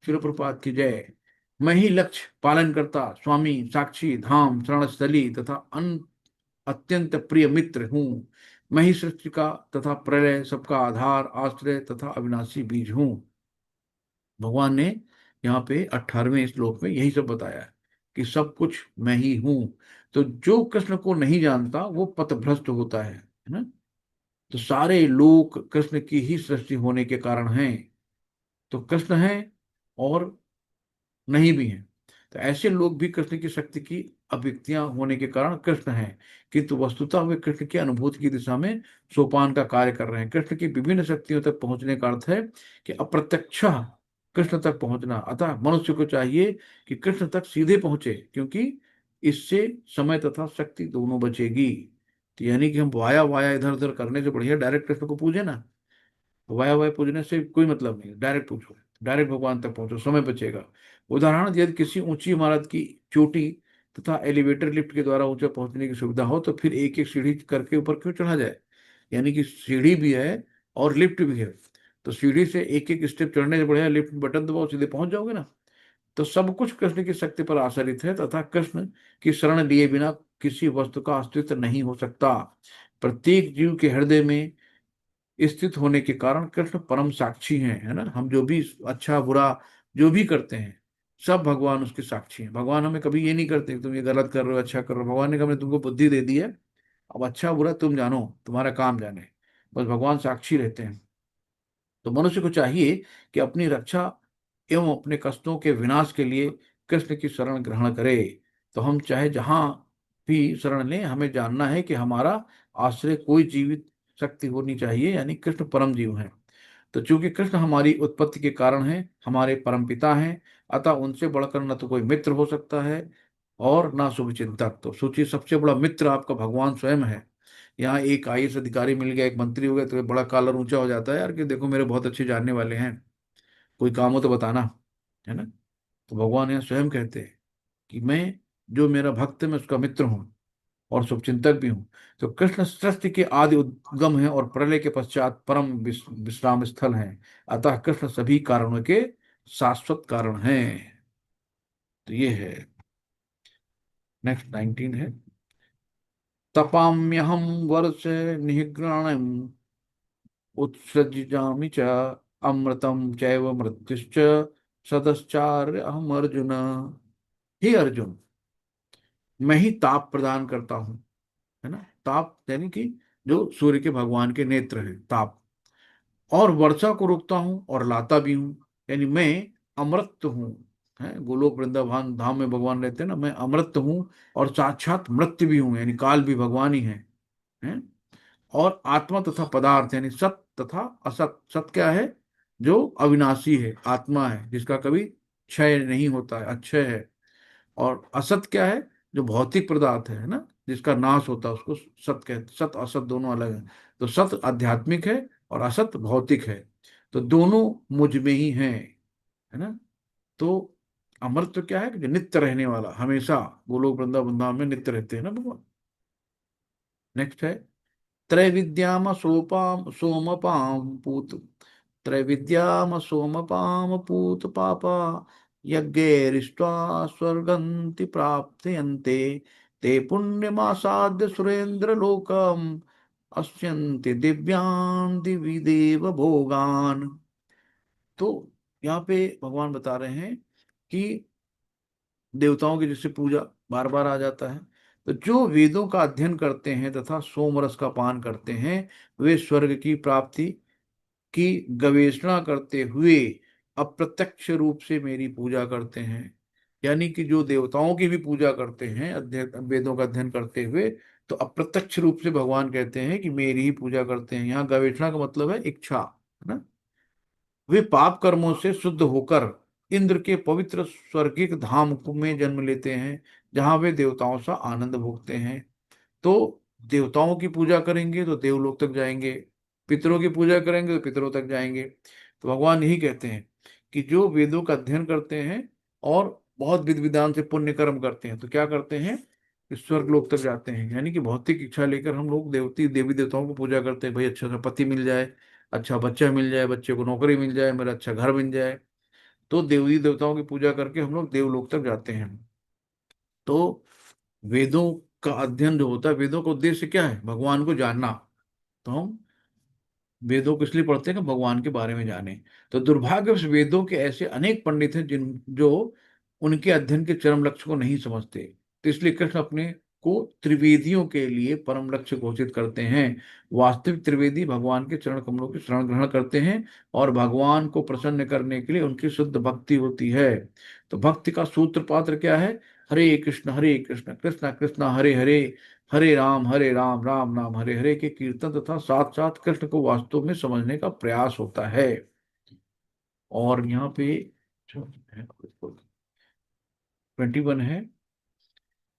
शिल प्रपात की जय। मैं ही लक्ष्य, पालन करता, स्वामी, साक्षी, धाम, शरणस्थली तथा अत्यंत प्रिय मित्र हूँ। मैं ही सृष्टि का तथा प्रलय, सबका आधार, आश्रय तथा अविनाशी बीज हूँ। भगवान ने यहाँ पे 18वें श्लोक में यही सब बताया है कि सब कुछ मैं ही हूं। तो जो कृष्ण को नहीं जानता वो पथभ्रष्ट होता है ना। तो सारे लोग कृष्ण की ही सृष्टि होने के कारण हैं। तो कृष्ण है और नहीं भी हैं। तो ऐसे लोग भी कृष्ण की शक्ति की अभिव्यक्तियां होने के कारण कृष्ण हैं, किंतु वस्तुतः वे कृष्ण की अनुभूति की दिशा में सोपान का कार्य कर रहे हैं। कृष्ण की विभिन्न शक्तियों तक पहुंचने का अर्थ है कि अप्रत्यक्ष कृष्ण तक पहुंचना। अतः मनुष्य को चाहिए कि कृष्ण तक सीधे पहुंचे, क्योंकि इससे समय तथा शक्ति दोनों बचेगी। तो यानी कि हम वाया वाया इधर उधर करने से बढ़िया डायरेक्ट कृष्ण को पूजे ना। वाया वाया पूजने से कोई मतलब नहीं, डायरेक्ट पूछो, डायरेक्ट भगवान तक पहुंचो, समय बचेगा। उदाहरण, यदि किसी ऊंची इमारत की चोटी तथा एलिवेटर लिफ्ट के द्वारा ऊंचा पहुंचने की सुविधा हो, तो फिर एक एक सीढ़ी करके ऊपर क्यों चढ़ा जाए। यानी कि सीढ़ी भी है और लिफ्ट भी है। तो सीढ़ी से एक एक स्टेप चढ़ने से बढ़िया लिफ्ट बटन दबाओ, सीधे पहुंच जाओगे ना। तो सब कुछ कृष्ण की शक्ति पर आधारित है, तथा कृष्ण की शरण लिए बिना किसी वस्तु का अस्तित्व नहीं हो सकता। प्रत्येक जीव के हृदय में स्थित होने के कारण कृष्ण परम साक्षी हैं, है ना। हम जो भी अच्छा बुरा जो भी करते हैं, सब भगवान उसके साक्षी हैं। भगवान हमें कभी ये नहीं करते कि तुम ये गलत कर रहे हो, अच्छा कर रहे हो। भगवान ने कहा मैंने तुमको बुद्धि दे दी है, अब अच्छा बुरा तुम जानो, तुम्हारा काम जाने। बस भगवान साक्षी रहते हैं। तो मनुष्य को चाहिए कि अपनी रक्षा एवं अपने कष्टों के विनाश के लिए कृष्ण की शरण ग्रहण करे। तो हम चाहे जहां भी शरण लें, हमें जानना है कि हमारा आश्रय कोई जीवित शक्ति होनी चाहिए, यानी कृष्ण परम जीव हैं। तो चूंकि कृष्ण हमारी उत्पत्ति के कारण हैं, हमारे परम पिता हैं, अतः उनसे बढ़कर न तो कोई मित्र हो सकता है और ना शुभचिंतक। तो सोचिए, सबसे बड़ा मित्र आपका भगवान स्वयं है। यहाँ एक आईएएस अधिकारी मिल गया, एक मंत्री हो गया, तो ये बड़ा कॉलर ऊंचा हो जाता है यार, कि देखो मेरे बहुत अच्छे जानने वाले हैं, कोई काम हो तो बताना, है ना। तो भगवान यहाँ स्वयं कहते हैं कि मैं, जो मेरा भक्त है, मैं उसका मित्र हूँ और शुभचिंतक भी हूँ। तो कृष्ण सृष्टि के आदि उद्गम है और प्रलय के पश्चात परम विश्राम स्थल है। अतः कृष्ण सभी कारणों के शाश्वत कारण हैं। तो ये है। नेक्स्ट 19 है, तपाम्यहम वर्ष निगृणम् उत्सृजामि च अमृतम चैव मृत्युश्च सदश्चार्य अहम अर्जुन। हे अर्जुन, मैं ही ताप प्रदान करता हूँ, है ना। ताप यानी कि जो सूर्य के भगवान के नेत्र हैं, ताप। और वर्षा को रोकता हूँ और लाता भी हूँ, यानी मैं अमृत हूँ। है, गोलोक वृंदावन धाम में भगवान रहते हैं ना, मैं अमृत हूँ और साक्षात मृत्यु भी हूँ, यानी काल भी भगवान ही है। और आत्मा तथा पदार्थ यानी सत तथा असत। सत क्या है? जो अविनाशी है, आत्मा है, जिसका कभी क्षय नहीं होता है, अक्षय है। और असत क्या है? जो भौतिक पदार्थ है ना, जिसका नाश होता है, उसको सत कहते। सत असत दोनों अलग है। तो सत आध्यात्मिक है और असत भौतिक है। तो दोनों मुझ में ही है ना। तो अमृत क्या है? कि जो नित्य रहने वाला, हमेशा गोलोक वृंदावन धाम में नित्य रहते हैं ना भगवान। नेक्स्ट है, त्रैविद्याम सोपाम सोमपाम पूत, त्रैविद्याम सोमपाम पूत पापा यज्ञैरिष्ट्वा स्वर्गन्ति प्राप्यन्ते ते पुण्यमासाद्य सुरेंद्र लोकम अस्यन्ति दिव्यान दिवि देव भोगान। तो यहाँ पे भगवान बता रहे हैं कि देवताओं की जैसे पूजा बार बार आ जाता है, तो जो वेदों का अध्ययन करते हैं तथा सोमरस का पान करते हैं, वे स्वर्ग की प्राप्ति की गवेषणा करते हुए अप्रत्यक्ष रूप से मेरी पूजा करते हैं। यानी कि जो देवताओं की भी पूजा करते हैं, अध्ययन वेदों का अध्ययन करते हुए, तो अप्रत्यक्ष रूप से भगवान कहते हैं कि मेरी ही पूजा करते हैं। यहाँ गवेषणा का मतलब है इच्छा, है ना। वे पाप कर्मों से शुद्ध होकर इंद्र के पवित्र स्वर्गिक धाम में जन्म लेते हैं, जहां वे देवताओं सा आनंद भोगते हैं। तो देवताओं की पूजा करेंगे तो देवलोक तक जाएंगे, पितरों की पूजा करेंगे तो पितरों तक जाएंगे। तो भगवान यही कहते हैं कि जो वेदों का अध्ययन करते हैं और बहुत विधि विधान से पुण्य कर्म करते हैं, तो क्या करते हैं कि स्वर्ग लोक तक जाते हैं। यानी कि भौतिक इच्छा लेकर हम लोग देवी देवताओं को पूजा करते हैं, भाई अच्छा सा पति मिल जाए, अच्छा बच्चा मिल जाए, बच्चे को नौकरी मिल जाए, मेरा अच्छा घर मिल जाए। तो देवी देवताओं की पूजा करके हम लोग देवलोक तक जाते हैं। तो वेदों का अध्ययन जो होता है, वेदों का उद्देश्य क्या है? भगवान को जानना। तो हम वेदों को इसलिए पढ़ते हैं कि भगवान के बारे में जाने। तो दुर्भाग्यवश वेदों के ऐसे अनेक पंडित हैं जिन जो उनके अध्ययन के चरम लक्ष्य को नहीं समझते। तो इसलिए कृष्ण अपने को त्रिवेदियों के लिए परम लक्ष्य घोषित करते हैं। वास्तविक त्रिवेदी भगवान के चरण कमलों की शरण ग्रहण करते हैं और भगवान को प्रसन्न करने के लिए उनकी शुद्ध भक्ति होती है। तो भक्ति का सूत्र पात्र क्या है? हरे कृष्ण कृष्ण कृष्ण हरे हरे, हरे राम राम नाम हरे हरे के कीर्तन तथा साथ साथ कृष्ण को वास्तव में समझने का प्रयास होता है। और यहाँ पे 21 है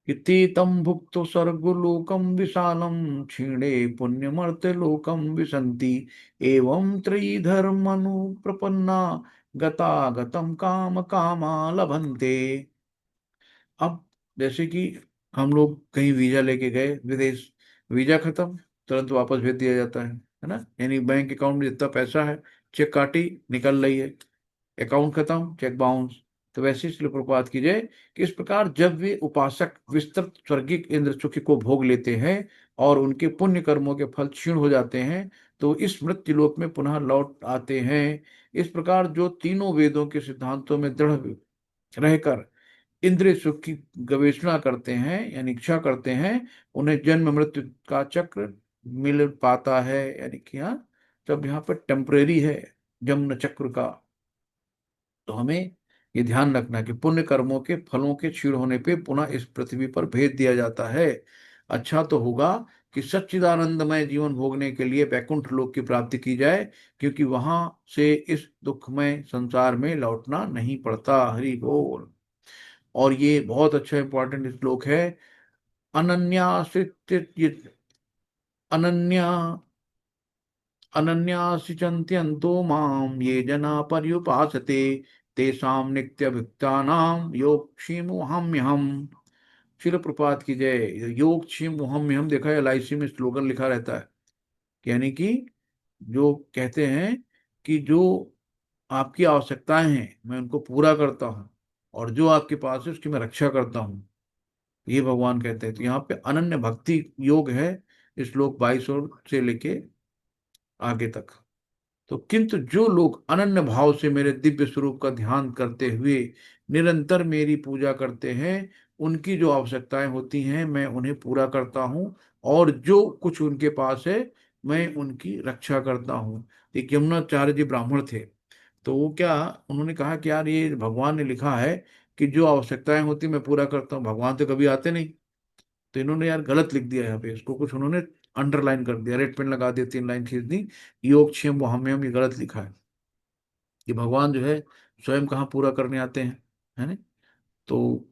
कि ते तम भुक्तो स्वर्गलोकम विशालम क्षीणे पुण्यमर्त्य लोकम विशन्ति एवं त्रिधर्मनु प्रपन्ना गता गतम काम कामा लभन्ते। अब जैसे कि हम लोग कहीं वीजा लेके गए विदेश, वीजा खत्म, तुरंत वापस भेज दिया जाता है ना। यानी बैंक अकाउंट में जितना पैसा है, चेक काटी निकल रही है, अकाउंट खत्म, चेक बाउंस। तो वैसे इसलिए प्रपात की जाए कि इस प्रकार जब वे उपासक विस्तृत स्वर्गिक इंद्र सुख को भोग लेते हैं और उनके पुण्य कर्मों के फल क्षीण हो जाते हैं, तो इस मृत्यु लोक में पुनः लौट आते हैं। इस प्रकार जो तीनों वेदों के सिद्धांतों में दृढ़ रहकर इंद्रिय सुख की गवेषणा करते हैं, यानी इच्छा करते हैं, उन्हें जन्म मृत्यु का चक्र मिल पाता है। यानी कि हाँ, जब यहाँ पर टेम्परेरी है जन्म चक्र का, तो हमें ये ध्यान रखना है कि पुण्य कर्मों के फलों के क्षीण होने पे पुनः इस पृथ्वी पर भेज दिया जाता है। अच्छा तो होगा कि सच्चिदानंदमय जीवन भोगने के लिए वैकुंठ लोक की प्राप्ति की जाए, क्योंकि वहां से इस दुखमय संसार में लौटना नहीं पड़ता। हरि बोल। और ये बहुत अच्छा इंपॉर्टेंट श्लोक है। अनन्याश्रित अनन्या अनन्यासिचन्त्यन्तो माम ये जना पर्युपासते तेषां नित्यभुक्तानां योगक्षेमोऽहम्यहम्। शिल प्रपात की जय। योगक्षेमोऽहम्यहम् देखा है एलआईसी में स्लोगन लिखा रहता है, यानी कि जो कहते हैं कि जो आपकी आवश्यकताएं हैं मैं उनको पूरा करता हूँ, और जो आपके पास है उसकी मैं रक्षा करता हूँ, ये भगवान कहते हैं। तो यहाँ पे अनन्य भक्ति योग है, श्लोक 22 और से लेके आगे तक। तो किंतु जो लोग अनन्य भाव से मेरे दिव्य स्वरूप का ध्यान करते हुए निरंतर मेरी पूजा करते हैं, उनकी जो आवश्यकताएं होती हैं मैं उन्हें पूरा करता हूँ, और जो कुछ उनके पास है मैं उनकी रक्षा करता हूँ। एक यमुनाचार्य जी ब्राह्मण थे, तो वो क्या, उन्होंने कहा कि यार ये भगवान ने लिखा है कि जो आवश्यकताएं होती मैं पूरा करता हूँ, भगवान तो कभी आते नहीं। तो इन्होंने यार गलत लिख दिया यहाँ पे, इसको कुछ उन्होंने अंडरलाइन कर दिया, रेड पेन लगा दिया, 3 लाइन खींच दी। योगक्षेम वहाम्यम ये गलत लिखा है, कि भगवान जो है स्वयं कहाँ पूरा करने आते हैं, है ना। तो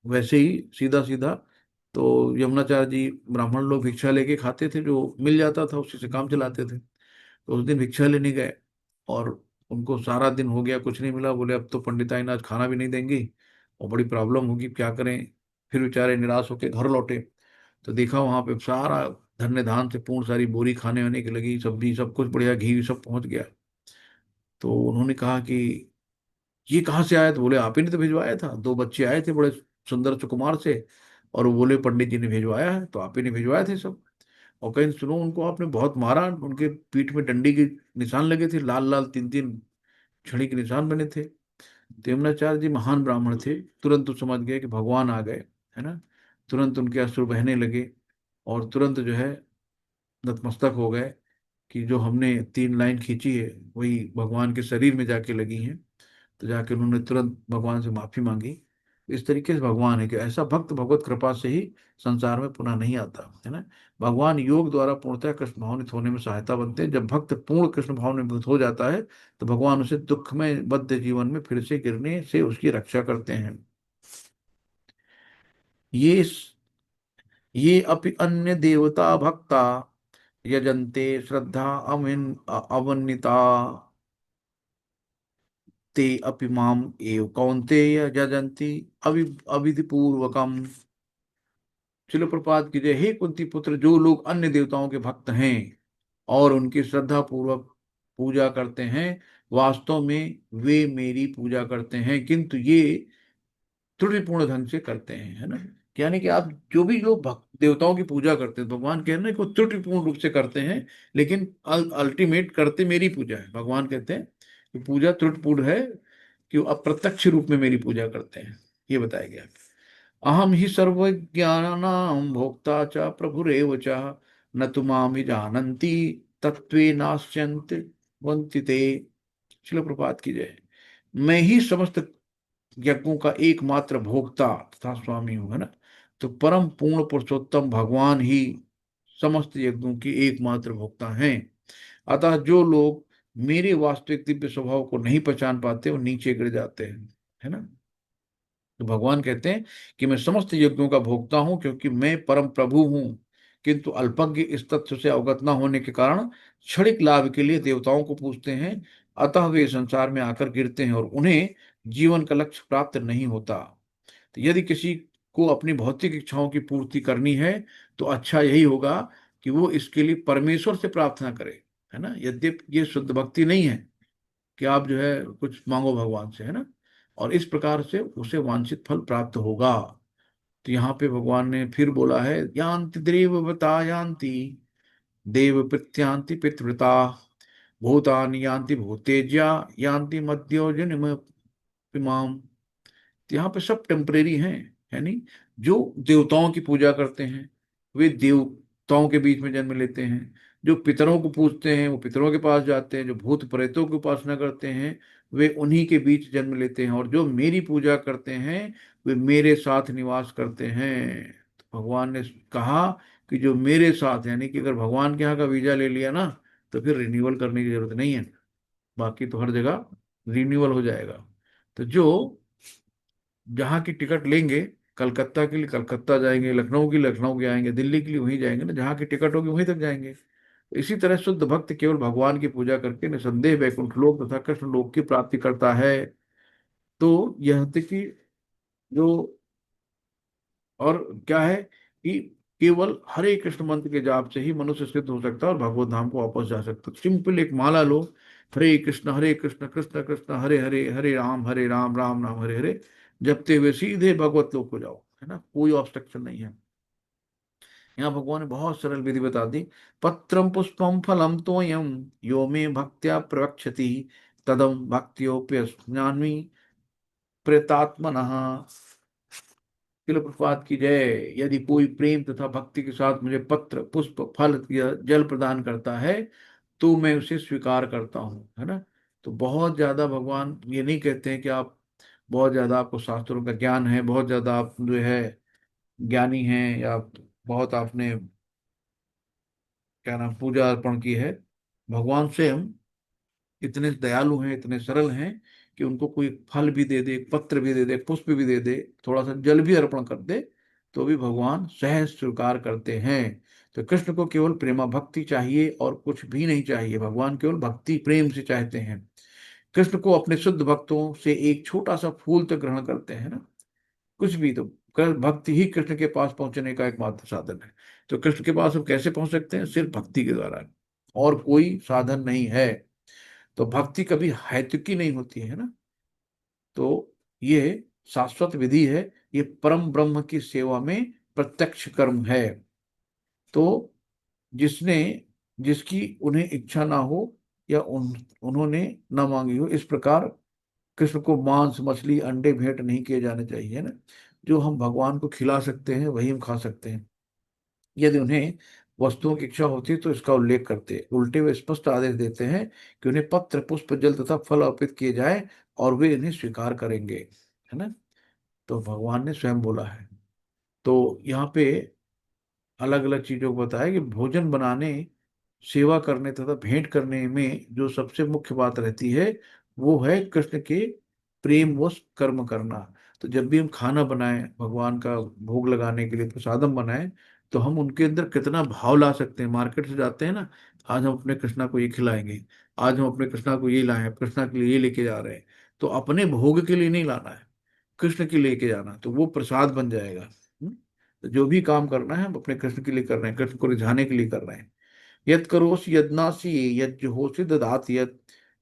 वैसे ही सीधा सीधा, तो यमुनाचार्य जी ब्राह्मण लोग भिक्षा लेके खाते थे, जो मिल जाता था उसी से काम चलाते थे। तो उस दिन भिक्षा लेने गए, और उनको सारा दिन हो गया, कुछ नहीं मिला। बोले अब तो पंडिताइन आज खाना भी नहीं देंगी और बड़ी प्रॉब्लम होगी, क्या करें। फिर बेचारे निराश होकर घर लौटे, तो देखा वहां पे सारा धन्य धान से पूर्ण सारी बोरी खाने वाने की लगी, सब्जी सब कुछ बढ़िया, घी सब पहुंच गया। तो उन्होंने कहा कि ये कहाँ से आया, तो बोले आप ही ने तो भिजवाया था, 2 बच्चे आए थे बड़े सुंदर सुकुमार से, और वो बोले पंडित जी ने भिजवाया है, तो आप ही ने भिजवाए थे सब। और कहीं सुनो उनको आपने बहुत मारा, उनके पीठ में डंडी के निशान लगे थे, लाल लाल 3 3 छड़ी के निशान बने थे। देवनाचार्य जी महान ब्राह्मण थे, तुरंत तो समझ गए कि भगवान आ गए, है ना। तुरंत उनके अश्रु बहने लगे, और तुरंत जो है नतमस्तक हो गए कि जो हमने 3 लाइन खींची है वही भगवान के शरीर में जाके लगी हैं। तो जाके उन्होंने तुरंत भगवान से माफी मांगी। इस तरीके से भगवान है कि ऐसा भक्त भगवत कृपा से ही संसार में पुनः नहीं आता, है ना। भगवान योग द्वारा पूर्णतः कृष्ण भावनित होने में सहायता बनते हैं। जब भक्त पूर्ण कृष्ण भावनित हो जाता है तो भगवान उसे दुख में बद्ध जीवन में फिर से गिरने से उसकी रक्षा करते हैं। ये ये अपि अन्य देवता भक्ता यजन्ते श्रद्धा अवन्निता ते अपि माम एव कौन्तेय यजन्ति अविधि पूर्वकम। शिल प्रपात की जय। हे कुंती पुत्र, जो लोग अन्य देवताओं के भक्त हैं और उनकी श्रद्धा पूर्वक पूजा करते हैं, वास्तव में वे मेरी पूजा करते हैं, किंतु ये त्रुटिपूर्ण ढंग से करते हैं, है ना। यानी कि आप जो भी लोग भक्त देवताओं की पूजा करते हैं, भगवान कह रहे हैं कि वो त्रुटिपूर्ण रूप से करते हैं, लेकिन अल्टीमेट करते मेरी पूजा है। भगवान कहते हैं कि पूजा त्रुटिपूर्ण है, कि वो अप्रत्यक्ष रूप में मेरी पूजा करते हैं, ये बताया गया। अहम ही सर्वज्ञानानां भोक्ता च प्रभुरेव च न तु मामि जानन्ति तत्त्वेनाश्यन्ति वन्ति ते। शिल प्रपात की जय। मैं ही समस्त यज्ञों का एकमात्र भोक्ता तथा स्वामी हूं, है ना। तो परम पूर्ण पुरुषोत्तम भगवान ही समस्त यज्ञों की एकमात्र भोक्ता हैं। अतः जो लोग मेरे वास्तविक दिव्य स्वभाव को नहीं पहचान पाते वो नीचे गिर जाते हैं, है ना। तो भगवान कहते हैं कि मैं समस्त यज्ञों का भोक्ता हूं, क्योंकि मैं परम प्रभु हूं। किंतु अल्पज्ञ इस तथ्य से अवगत न होने के कारण क्षणिक लाभ के लिए देवताओं को पूजते हैं। अतः वे संसार में आकर गिरते हैं और उन्हें जीवन का लक्ष्य प्राप्त नहीं होता। तो यदि किसी को अपनी भौतिक इच्छाओं की पूर्ति करनी है तो अच्छा यही होगा कि वो इसके लिए परमेश्वर से प्रार्थना करे, है ना। यद्यपि ये शुद्ध भक्ति नहीं है कि आप जो है कुछ मांगो भगवान से, है ना, और इस प्रकार से उसे वांछित फल प्राप्त होगा। तो यहाँ पे भगवान ने फिर बोला है, यान्ति देववता यान्ति देव प्रत्यांति पितृता भूतानि यान्ति भूतेज्या यान्ति मध्योजनिम इमाम। तो यहाँ पे सब टेम्परेरी हैं, है नहीं। जो देवताओं की पूजा करते हैं वे देवताओं के बीच में जन्म लेते हैं, जो पितरों को पूजते हैं वो पितरों के पास जाते हैं, जो भूत प्रेतों की उपासना करते हैं वे उन्हीं के बीच जन्म लेते हैं, और जो मेरी पूजा करते हैं वे मेरे साथ निवास करते हैं। तो भगवान ने कहा कि जो मेरे साथ, यानी कि अगर भगवान के यहाँ का वीजा ले लिया ना तो फिर रिन्यूअल करने की जरूरत नहीं है, बाकी तो हर जगह रिन्यूअल हो जाएगा। तो जो जहाँ की टिकट लेंगे कलकत्ता के लिए कलकत्ता जाएंगे, लखनऊ के लिए लखनऊ के आएंगे, दिल्ली के लिए वहीं जाएंगे ना, जहाँ की टिकट होगी वहीं तक जाएंगे। इसी तरह शुद्ध भक्त केवल भगवान की पूजा करके निसंदेह वैकुंठ लोक तथा कृष्ण लोक की प्राप्ति करता है। तो यह थी कि जो, और क्या है कि केवल हरे कृष्ण मंत्र के जाप से ही मनुष्य सिद्ध हो सकता है और भगवत धाम को वापस जा सकता है। सिंपल एक माला लो, हरे कृष्ण कृष्ण कृष्ण हरे हरे, हरे राम राम राम हरे हरे, जपते हुए सीधे भगवत लोक को जाओ, है ना, कोई ऑब्स्ट्रक्शन नहीं है। यहाँ भगवान ने बहुत सरल विधि बता दी। पत्रम पुष्पम फलम तोयम यो मे भक्त्या प्रवक्षति तदम भक्त्योप्यस्म्यामि प्रेतात्मनः। तिल प्रपात की जय। यदि कोई प्रेम तथा भक्ति के साथ मुझे पत्र पुष्प फल या जल प्रदान करता है तो मैं उसे स्वीकार करता हूँ, है ना। तो बहुत ज्यादा भगवान ये नहीं कहते हैं कि आप बहुत ज्यादा आपको शास्त्रों का ज्ञान है, बहुत ज्यादा आप जो है ज्ञानी हैं, या बहुत आपने क्या नाम पूजा अर्पण की है। भगवान स्वयं इतने दयालु हैं, इतने सरल हैं कि उनको कोई फल भी दे दे, एक पत्र भी दे दे, पुष्प भी दे दे, थोड़ा सा जल भी अर्पण कर दे, तो भी भगवान सहज स्वीकार करते हैं। तो कृष्ण को केवल प्रेमा भक्ति चाहिए और कुछ भी नहीं चाहिए। भगवान केवल भक्ति प्रेम से चाहते हैं। कृष्ण को अपने शुद्ध भक्तों से एक छोटा सा फूल तक ग्रहण करते हैं ना, कुछ भी। तो भक्ति ही कृष्ण के पास पहुंचने का एकमात्र साधन है। तो कृष्ण के पास हम कैसे पहुंच सकते हैं? सिर्फ भक्ति के द्वारा, और कोई साधन नहीं है। तो भक्ति कभी हेतुकी नहीं होती है ना। तो ये शाश्वत विधि है, ये परम ब्रह्म की सेवा में प्रत्यक्ष कर्म है। तो जिसने जिसकी उन्हें इच्छा ना हो या उन्होंने न मांगी हो, इस प्रकार कृष्ण को मांस मछली अंडे भेंट नहीं किए जाने चाहिए ना। जो हम भगवान को खिला सकते हैं वही हम खा सकते हैं। यदि उन्हें वस्तुओं की इच्छा होती है तो इसका उल्लेख करते हैं। उल्टे वे स्पष्ट आदेश देते हैं कि उन्हें पत्र पुष्प जल तथा फल अर्पित किए जाए और वे इन्हें स्वीकार करेंगे, है ना। तो भगवान ने स्वयं बोला है। तो यहाँ पे अलग अलग चीजों को बताया कि भोजन बनाने, सेवा करने तथा भेंट करने में जो सबसे मुख्य बात रहती है वो है कृष्ण के प्रेम व कर्म करना। तो जब भी हम खाना बनाएं, भगवान का भोग लगाने के लिए प्रसादम बनाएं, तो हम उनके अंदर कितना भाव ला सकते हैं। मार्केट से जाते हैं ना, आज हम अपने कृष्णा को ये खिलाएंगे, आज हम अपने कृष्णा को ये लाए हैं, कृष्णा के लिए ये लेके जा रहे हैं। तो अपने भोग के लिए नहीं लाना है, कृष्ण के लेके जाना, तो वो प्रसाद बन जाएगा। तो जो भी काम करना है हम अपने कृष्ण के लिए कर रहे हैं, कृष्ण को रिझाने के लिए कर रहे हैं। यत् करोसि यदनासि यज्जुहोसि ददाति यत्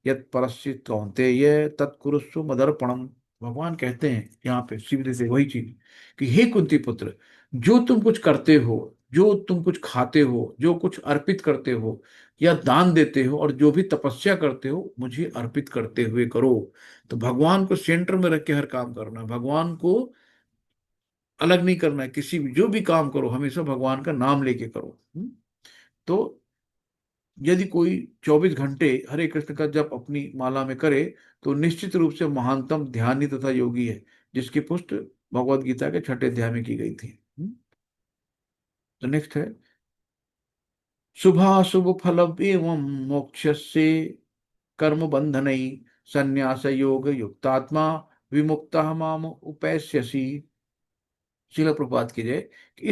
यत् परस्ति कौन्तेय तत्कुरुस्व मदर्पणम। भगवान कहते हैं यहाँ पे सीधे से वही चीज कि हे कुंती पुत्र, जो तुम कुछ करते हो, जो तुम कुछ खाते हो, जो कुछ अर्पित करते हो या दान देते हो, और जो भी तपस्या करते हो, मुझे अर्पित करते हुए करो। तो भगवान को सेंटर में रख के हर काम करना है, भगवान को अलग नहीं करना है। किसी भी जो भी काम करो हमेशा भगवान का नाम लेके करो। तो यदि कोई 24 घंटे हरे कृष्ण का जप अपनी माला में करे तो निश्चित रूप से महानतम ध्यानी तथा योगी है, जिसकी पुष्ट भगवत गीता के 6 अध्याय में की गई थी। तो नेक्स्ट है शुभाशुभ फल एवं मोक्ष से कर्म बंधन संन्यास योग युक्तात्मा विमुक्त माम उपैस्यसि। शिल प्रपात की जय। कि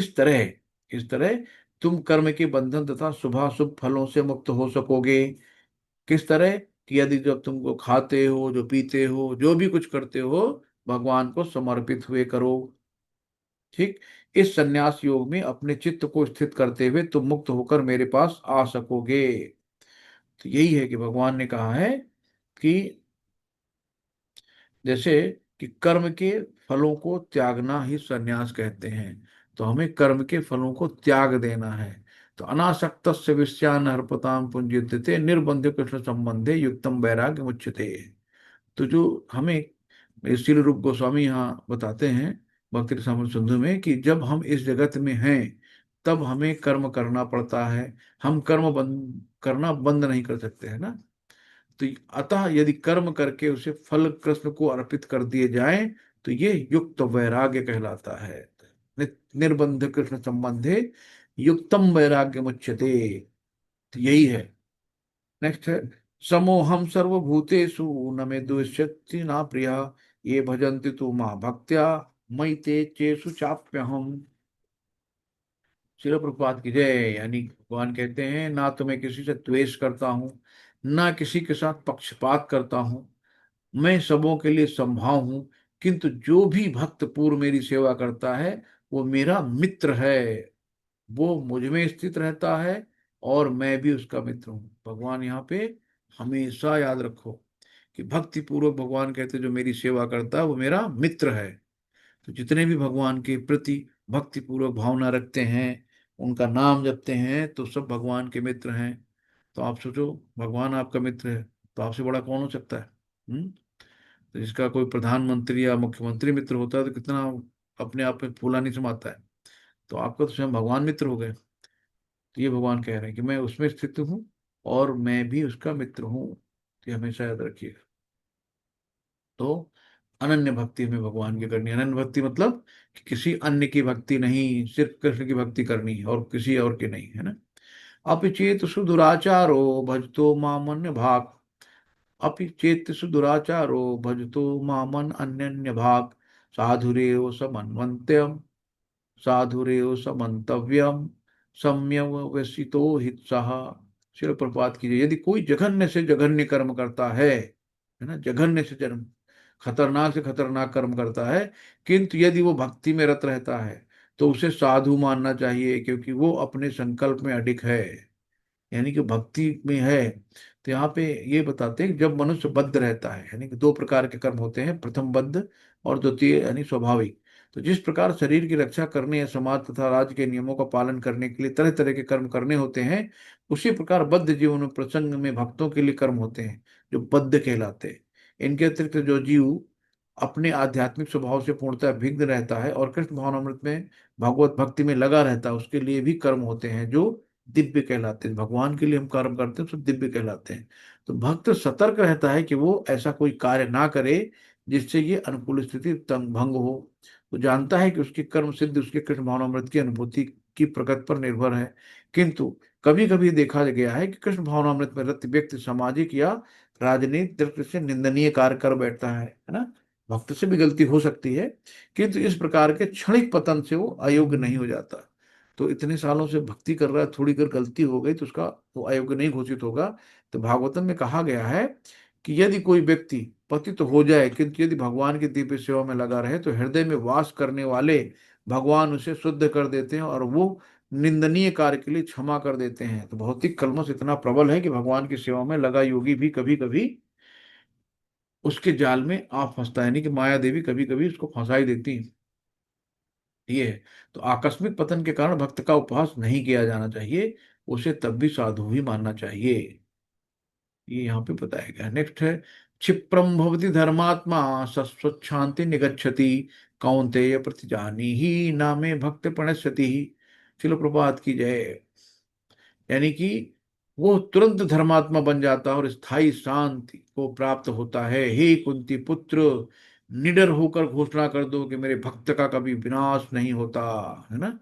इस तरह तुम कर्म के बंधन तथा शुभाशुभ फलों से मुक्त हो सकोगे। किस तरह? कि यदि जब तुमको खाते हो, जो पीते हो, जो भी कुछ करते हो, भगवान को समर्पित हुए करो। ठीक। इस संन्यास योग में अपने चित्त को स्थित करते हुए तुम मुक्त होकर मेरे पास आ सकोगे। तो यही है कि भगवान ने कहा है कि जैसे कि कर्म के फलों को त्यागना ही संन्यास कहते हैं। तो हमें कर्म के फलों को त्याग देना है। तो अनासक्त विषयान हर्पताम पुंजित्यते निर्बंध कृष्ण संबंधे युक्तम वैराग्य मुच्यते। तो जो हमें श्रील रूप गोस्वामी यहाँ बताते हैं भक्ति रसामृत सिंधु में कि जब हम इस जगत में हैं तब हमें कर्म करना पड़ता है। हम कर्म बंद करना बंद नहीं कर सकते, है ना। तो अतः यदि कर्म करके उसे फल कृष्ण को अर्पित कर दिए जाएं तो ये युक्त वैराग्य कहलाता है। निर्बंध कृष्ण संबंधे युक्तम वैराग्य मुच्यते। तो यही है। नेक्स्ट है समोहम सर्वभूतेषु न मे द्वेष्यति ना प्रिया ये भजन्ति तु मां भक्त्या मयि ते चेषु चाप्यहम्। शिल प्रभुपाद की जय। यानी भगवान कहते हैं, ना तो मैं किसी से द्वेष करता हूँ, ना किसी के साथ पक्षपात करता हूँ, मैं सबों के लिए संभाव हूँ। किंतु जो भी भक्त पूर्व मेरी सेवा करता है वो मेरा मित्र है, वो मुझ में स्थित रहता है और मैं भी उसका मित्र हूँ। भगवान यहाँ पे हमेशा याद रखो कि भक्ति पूर्वक भगवान कहते हैं, जो मेरी सेवा करता है वो मेरा मित्र है। तो जितने भी भगवान के प्रति भक्ति पूर्वक भावना रखते हैं, उनका नाम जपते हैं, तो सब भगवान के मित्र हैं। तो आप सोचो, भगवान आपका मित्र है तो आपसे बड़ा कौन हो सकता है? तो जिसका कोई प्रधानमंत्री या मुख्यमंत्री मित्र होता है तो कितना अपने आप में फूला नहीं समाता है। तो आपका तो स्वयं भगवान मित्र हो गए। तो ये भगवान कह रहे हैं कि मैं उसमें स्थित हूँ और मैं भी उसका मित्र हूँ। तो ये हमेशा याद रखिएगा। तो अनन्य भक्ति हमें भगवान की करनी है। अनन्य भक्ति मतलब कि किसी अन्य की भक्ति नहीं, सिर्फ कृष्ण की भक्ति करनी है और किसी और की नहीं, है ना। अपि चेत सुदुराचारो भजतो मामन्य भाग। अपि चेत सुदुराचारो भजतो मामन अन्यन्य भाग। साधुरेव समन्वन्त्यम, साधुरेव समन्तव्यम, सम्यम व्यसितो हित्सः। शिल प्रपात कीजिए, यदि कोई जघन्य से जघन्य कर्म करता है ना, जघन्य से जन्म, खतरनाक से खतरनाक कर्म करता है, किंतु यदि वो भक्ति में रत रहता है तो उसे साधु मानना चाहिए, क्योंकि वो अपने संकल्प में अडिग है, यानी कि भक्ति में है। तो यहाँ पे ये बताते हैं कि जब मनुष्य बद्ध रहता है, यानी कि दो प्रकार के कर्म होते हैं, प्रथम बद्ध और द्वितीय यानी स्वाभाविक। तो जिस प्रकार शरीर की रक्षा करने या समाज तथा राज्य के नियमों का पालन करने के लिए तरह तरह के कर्म करने होते हैं, उसी प्रकार बद्ध जीवन में प्रसंग में भक्तों के लिए कर्म होते हैं जो बद्ध कहलाते हैं। इनके अतिरिक्त जो जीव अपने आध्यात्मिक स्वभाव से पूर्णतः भिन्न रहता है और कृष्ण भावनामृत में भगवत भक्ति में लगा रहता है, उसके लिए भी कर्म होते हैं जो दिव्य कहलाते हैं। भगवान के लिए हम कर्म करते हैं, सब दिव्य कहलाते हैं। तो भक्त सतर्क रहता है कि वो ऐसा कोई कार्य ना करे जिससे ये अनुकूल स्थिति तंग भंग हो। वो जानता है कि उसकी कर्म सिद्धि उसके कृष्ण भावनामृत की अनुभूति की प्रगति पर निर्भर है। किंतु कभी कभी देखा गया है कि कृष्ण भावनामृत में रत व्यक्ति सामाजिक या राजनीतिक दृष्टि से निंदनीय कार्य कर बैठता है ना। भक्त से भी गलती हो सकती है, किंतु इस प्रकार के क्षणिक पतन से वो अयोग्य नहीं हो जाता। तो इतने सालों से भक्ति कर रहा है, थोड़ी अगर गलती हो गई तो उसका वो अयोग्य नहीं घोषित होगा। तो भागवतम में कहा गया है कि यदि कोई व्यक्ति पतित तो हो जाए, किंतु यदि भगवान की दिव्य सेवा में लगा रहे तो हृदय में वास करने वाले भगवान उसे शुद्ध कर देते हैं और वो निंदनीय कार्य के लिए क्षमा कर देते हैं। तो भौतिक कलमश इतना प्रबल है कि भगवान की सेवा में लगा योगी भी कभी कभी उसके जाल में आ फंसता है, यानी कि माया देवी कभी कभी उसको फंसा ही देती है। ये है। तो आकस्मिक पतन के कारण भक्त का उपहास नहीं किया जाना चाहिए, उसे तब भी साधु ही मानना चाहिए। ये यहाँ पे बताया गया। नेक्स्ट है, क्षिप्रम भवति धर्मात्मा सस्वच्छांति निगच्छति, कौन्तेय प्रतिजानी ही नामे भक्त प्रणश्यति। चलो प्रभात की जय। यानी कि वो तुरंत धर्मात्मा बन जाता है और स्थायी शांति को प्राप्त होता है। हे कुंती पुत्र, निडर होकर घोषणा कर दो कि मेरे भक्त का कभी विनाश नहीं होता, है ना।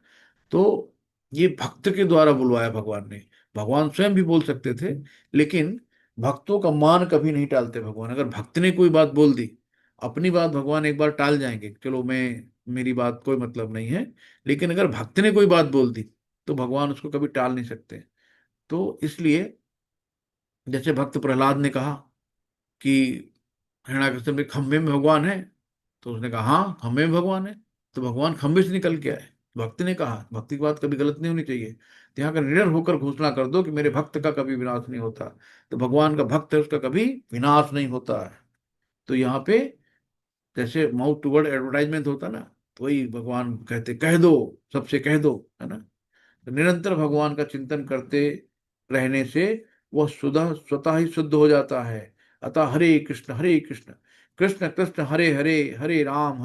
तो ये भक्त के द्वारा बुलवाया भगवान ने। भगवान स्वयं भी बोल सकते थे, लेकिन भक्तों का मान कभी नहीं टालते भगवान। अगर भक्त ने कोई बात बोल दी, अपनी बात भगवान एक बार टाल जाएंगे, चलो मैं, मेरी बात कोई मतलब नहीं है। लेकिन अगर भक्त ने कोई बात बोल दी तो भगवान उसको कभी टाल नहीं सकते। तो इसलिए जैसे भक्त प्रहलाद ने कहा कि हिरण्याकश्यप के खंभे में भगवान है, तो उसने कहा हाँ खंभे में भगवान है। तो भगवान खंभे से निकल के आए। भक्त ने कहा, भक्ति की बात कभी गलत नहीं होनी चाहिए। तो यहाँ का निडर होकर घोषणा कर दो कि मेरे भक्त का कभी विनाश नहीं होता। तो भगवान का भक्त है, उसका कभी विनाश नहीं होता है। तो यहाँ पे जैसे माउथ टू वर्ड एडवर्टाइजमेंट होता ना, तो वही भगवान कहते, कह दो, सबसे कह दो, है ना। तो निरंतर भगवान का चिंतन करते रहने से वह स्वतः स्वतः ही शुद्ध हो जाता है। अतः हरे कृष्ण कृष्ण कृष्ण हरे हरे, हरे राम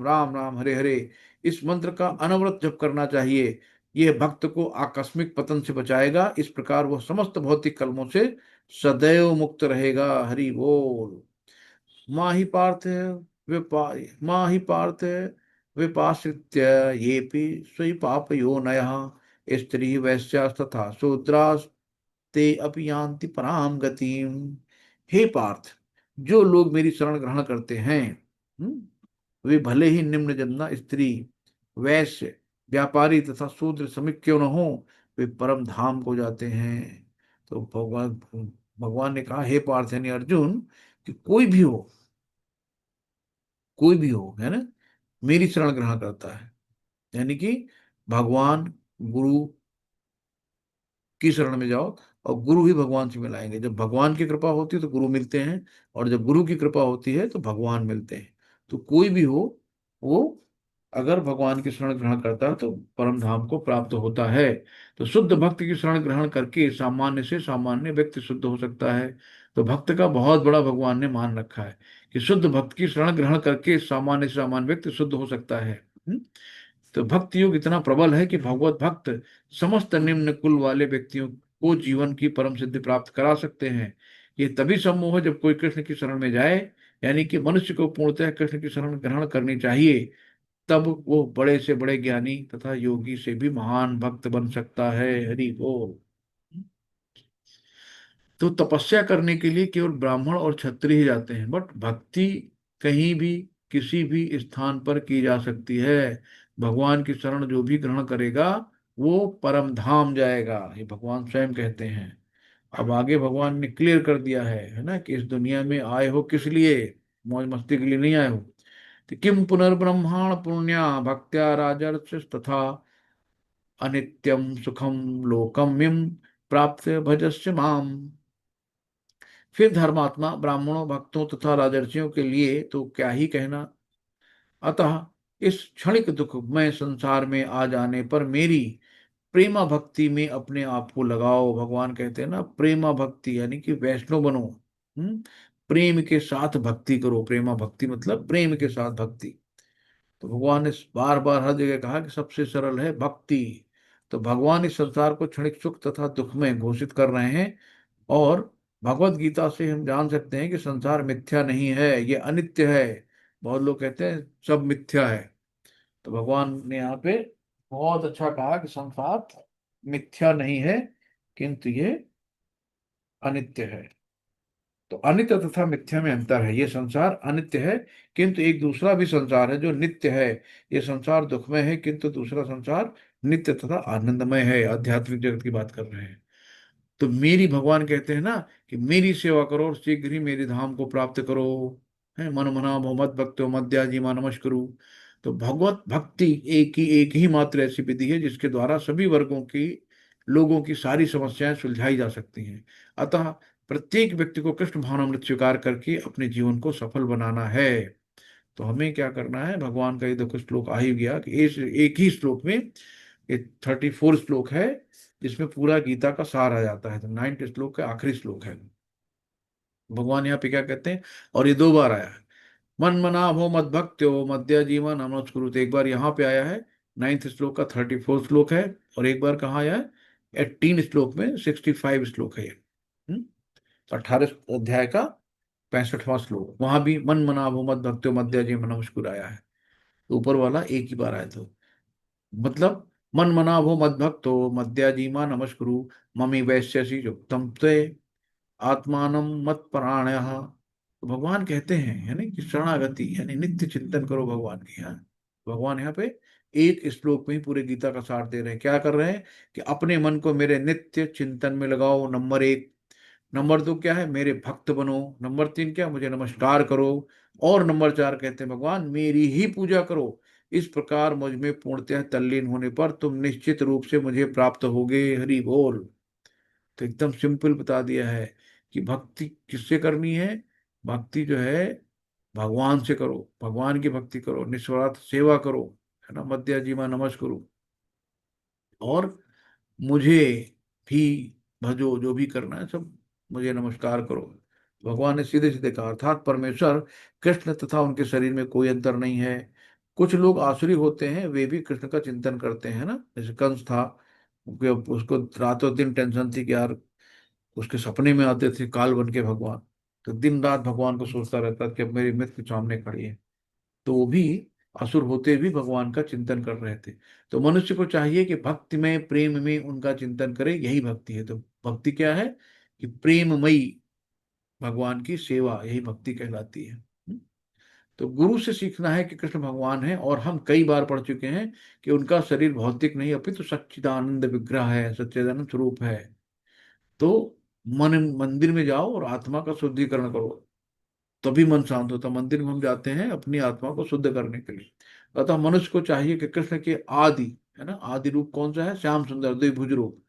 राम राम हरे हरे, इस मंत्र का अनवरत जप करना चाहिए। यह भक्त को आकस्मिक पतन से बचाएगा। इस प्रकार वह समस्त भौतिक कर्मों से सदैव मुक्त रहेगा। हरि बोल। माहि पार्थ विपा माहि पार्थ विपाश्रित्य येपि स्वयं पापयोनयः, स्त्री वैश्यास्तथा शूद्रास्ते अपि यान्ति पराम गतिम। हे पार्थ, जो लोग मेरी शरण ग्रहण करते हैं, हम्म, वे भले ही निम्न जन्मा स्त्री, वैश्य, व्यापारी तथा शूद्र श्रमिक क्यों न हो, वे परम धाम को जाते हैं। तो भगवान भगवान ने कहा, हे पार्थ यानी अर्जुन, कि कोई भी हो, है ना, मेरी शरण ग्रहण करता है, यानी कि भगवान गुरु की शरण में जाओ, और गुरु ही भगवान से मिलाएंगे। जब भगवान की कृपा होती है तो गुरु मिलते हैं, और जब गुरु की कृपा होती है तो भगवान मिलते हैं। तो कोई भी हो, वो अगर भगवान की शरण ग्रहण करता है तो परम धाम को प्राप्त होता है। तो शुद्ध भक्त की शरण ग्रहण करके सामान्य से सामान्य व्यक्ति शुद्ध हो सकता है। तो भक्त का बहुत बड़ा भगवान ने मान रखा है कि शुद्ध भक्त की शरण ग्रहण करके सामान्य से सामान्य व्यक्ति शुद्ध हो सकता है। तो भक्ति योग इतना प्रबल है कि भगवत भक्त समस्त निम्न कुल वाले व्यक्तियों को जीवन की परम सिद्धि प्राप्त करा सकते हैं। ये तभी संभव है जब कोई कृष्ण की शरण में जाए, यानी कि मनुष्य को पूर्णतः कृष्ण की शरण ग्रहण करनी चाहिए। तब वो बड़े से बड़े ज्ञानी तथा योगी से भी महान भक्त बन सकता है। हरि बोल। तो तपस्या करने के लिए केवल ब्राह्मण और क्षत्रिय ही जाते हैं, बट भक्ति कहीं भी किसी भी स्थान पर की जा सकती है। भगवान की शरण जो भी ग्रहण करेगा वो परम धाम जाएगा, ये भगवान स्वयं कहते हैं। अब आगे भगवान ने क्लियर कर दिया है ना, कि इस दुनिया में आए हो किस लिए, मौज मस्ती के लिए नहीं आए हो। तो किम पुनर्ब्रह्माण पुण्या भक्त्या राजर्षि तथा अनित्यम सुखम लोकम यम प्राप्त भजस्य माम। फिर धर्मात्मा ब्राह्मणों, भक्तों तथा राजर्षियों के लिए तो क्या ही कहना। अतः इस क्षणिक दुख में संसार में आ जाने पर मेरी प्रेमा भक्ति में अपने आप को लगाओ। भगवान कहते हैं ना, प्रेमा भक्ति यानी कि वैष्णव बनो। प्रेम के साथ भक्ति करो। प्रेमा भक्ति मतलब प्रेम के साथ भक्ति। तो भगवान ने बार बार हर जगह कहा कि सबसे सरल है भक्ति। तो भगवान इस संसार को क्षणिक सुख तथा दुख में घोषित कर रहे हैं। और भगवत गीता से हम जान सकते हैं कि संसार मिथ्या नहीं है, ये अनित्य है। बहुत लोग कहते हैं सब मिथ्या है, तो भगवान ने यहाँ पे बहुत अच्छा कहा कि संसार मिथ्या नहीं है, किंतु ये अनित्य है। तो अनित्य तथा मिथ्या में अंतर है। ये संसार अनित्य है, किंतु एक दूसरा भी संसार है जो नित्य है। ये संसार दुखमय है, किंतु दूसरा संसार नित्य तथा आनंदमय है। आध्यात्मिक जगत की बात कर रहे हैं। तो मेरी, भगवान कहते हैं ना, कि मेरी सेवा करो और शीघ्र ही मेरे धाम को प्राप्त करो। है मन मना भव मत भक्तो मद्याजी मा नमस्कुरु। तो भगवत भक्ति एक ही मात्र ऐसी विधि है जिसके द्वारा सभी वर्गों की लोगों की सारी समस्याएं सुलझाई जा सकती हैं। अतः प्रत्येक व्यक्ति को कृष्ण भावनामृत स्वीकार करके अपने जीवन को सफल बनाना है। तो हमें क्या करना है, भगवान का ये देखो श्लोक आ ही गया कि इस एक ही श्लोक में, ये 34 श्लोक है जिसमें पूरा गीता का सार आ जाता है। तो 9th श्लोक का आखिरी श्लोक है। भगवान यहाँ पे क्या कहते हैं, और ये 2 बार आया है, मन मना भो मद भक्त्यो मध्य जीवन अनुस्कुरुत। एक बार यहाँ पे आया है 9th श्लोक का 34 श्लोक है, और एक बार कहाँ आया है 18 श्लोक में 65 श्लोक है ये। 18 अध्याय का 65वां श्लोक, वहां भी मन मना भो मद भक्त्यो मध्य जीवन नमस्कुर आया है। तो ऊपर वाला एक ही बार आया। तो मतलब मन मना भो मद भक्तो मध्य जीवा नमस्कुरु ममी वैश्यसी युक्तम ते आत्मानम मत परायण। तो भगवान कहते हैं यानी कि शरणागति यानी नित्य चिंतन करो भगवान की। यहाँ भगवान यहाँ पे एक श्लोक में ही पूरे गीता का सार दे रहे हैं। क्या कर रहे हैं कि अपने मन को मेरे नित्य चिंतन में लगाओ, नंबर 1। नंबर 2 क्या है, मेरे भक्त बनो। नंबर 3 क्या, मुझे नमस्कार करो। और नंबर 4 कहते हैं भगवान, मेरी ही पूजा करो। इस प्रकार मुझ में पूर्णतः तल्लीन होने पर तुम निश्चित रूप से मुझे प्राप्त होगे। हरि बोल। तो एकदम सिंपल बता दिया है कि भक्ति किससे करनी है। भक्ति जो है भगवान से करो, भगवान की भक्ति करो, निस्वार्थ सेवा करो, है ना, मध्य जीवा नमस्कार करो, और मुझे भी भजो, जो भी करना है सब मुझे नमस्कार करो। भगवान ने सीधे सीधे कहा, अर्थात परमेश्वर कृष्ण तथा उनके शरीर में कोई अंतर नहीं है। कुछ लोग आसुरी होते हैं, वे भी कृष्ण का चिंतन करते हैं ना, जैसे कंस था, उसको रातों दिन टेंशन थी कि यार, उसके सपने में आते थे काल बन के भगवान, तो दिन रात भगवान को सोचता रहता कि अब मेरी मृत्यु सामने खड़ी है। तो वो भी असुर होते भी भगवान का चिंतन कर रहे थे। तो मनुष्य को चाहिए कि भक्ति में, प्रेम में उनका चिंतन करे, यही भक्ति है। तो भक्ति क्या है कि प्रेममयी भगवान की सेवा, यही भक्ति कहलाती है। तो गुरु से सीखना है कि कृष्ण भगवान है, और हम कई बार पढ़ चुके हैं कि उनका शरीर भौतिक नहीं अपितु तो सच्चिदानंद विग्रह है, सच्चिदानंद स्वरूप है। तो मन मंदिर में जाओ और आत्मा का शुद्धिकरण करो, तभी मन शांत होता है। मंदिर में हम जाते हैं अपनी आत्मा को शुद्ध करने के लिए। अतः मनुष्य को चाहिए कि कृष्ण के आदि, है ना, आदि रूप कौन सा है, श्याम सुंदर द्विभुज रूप,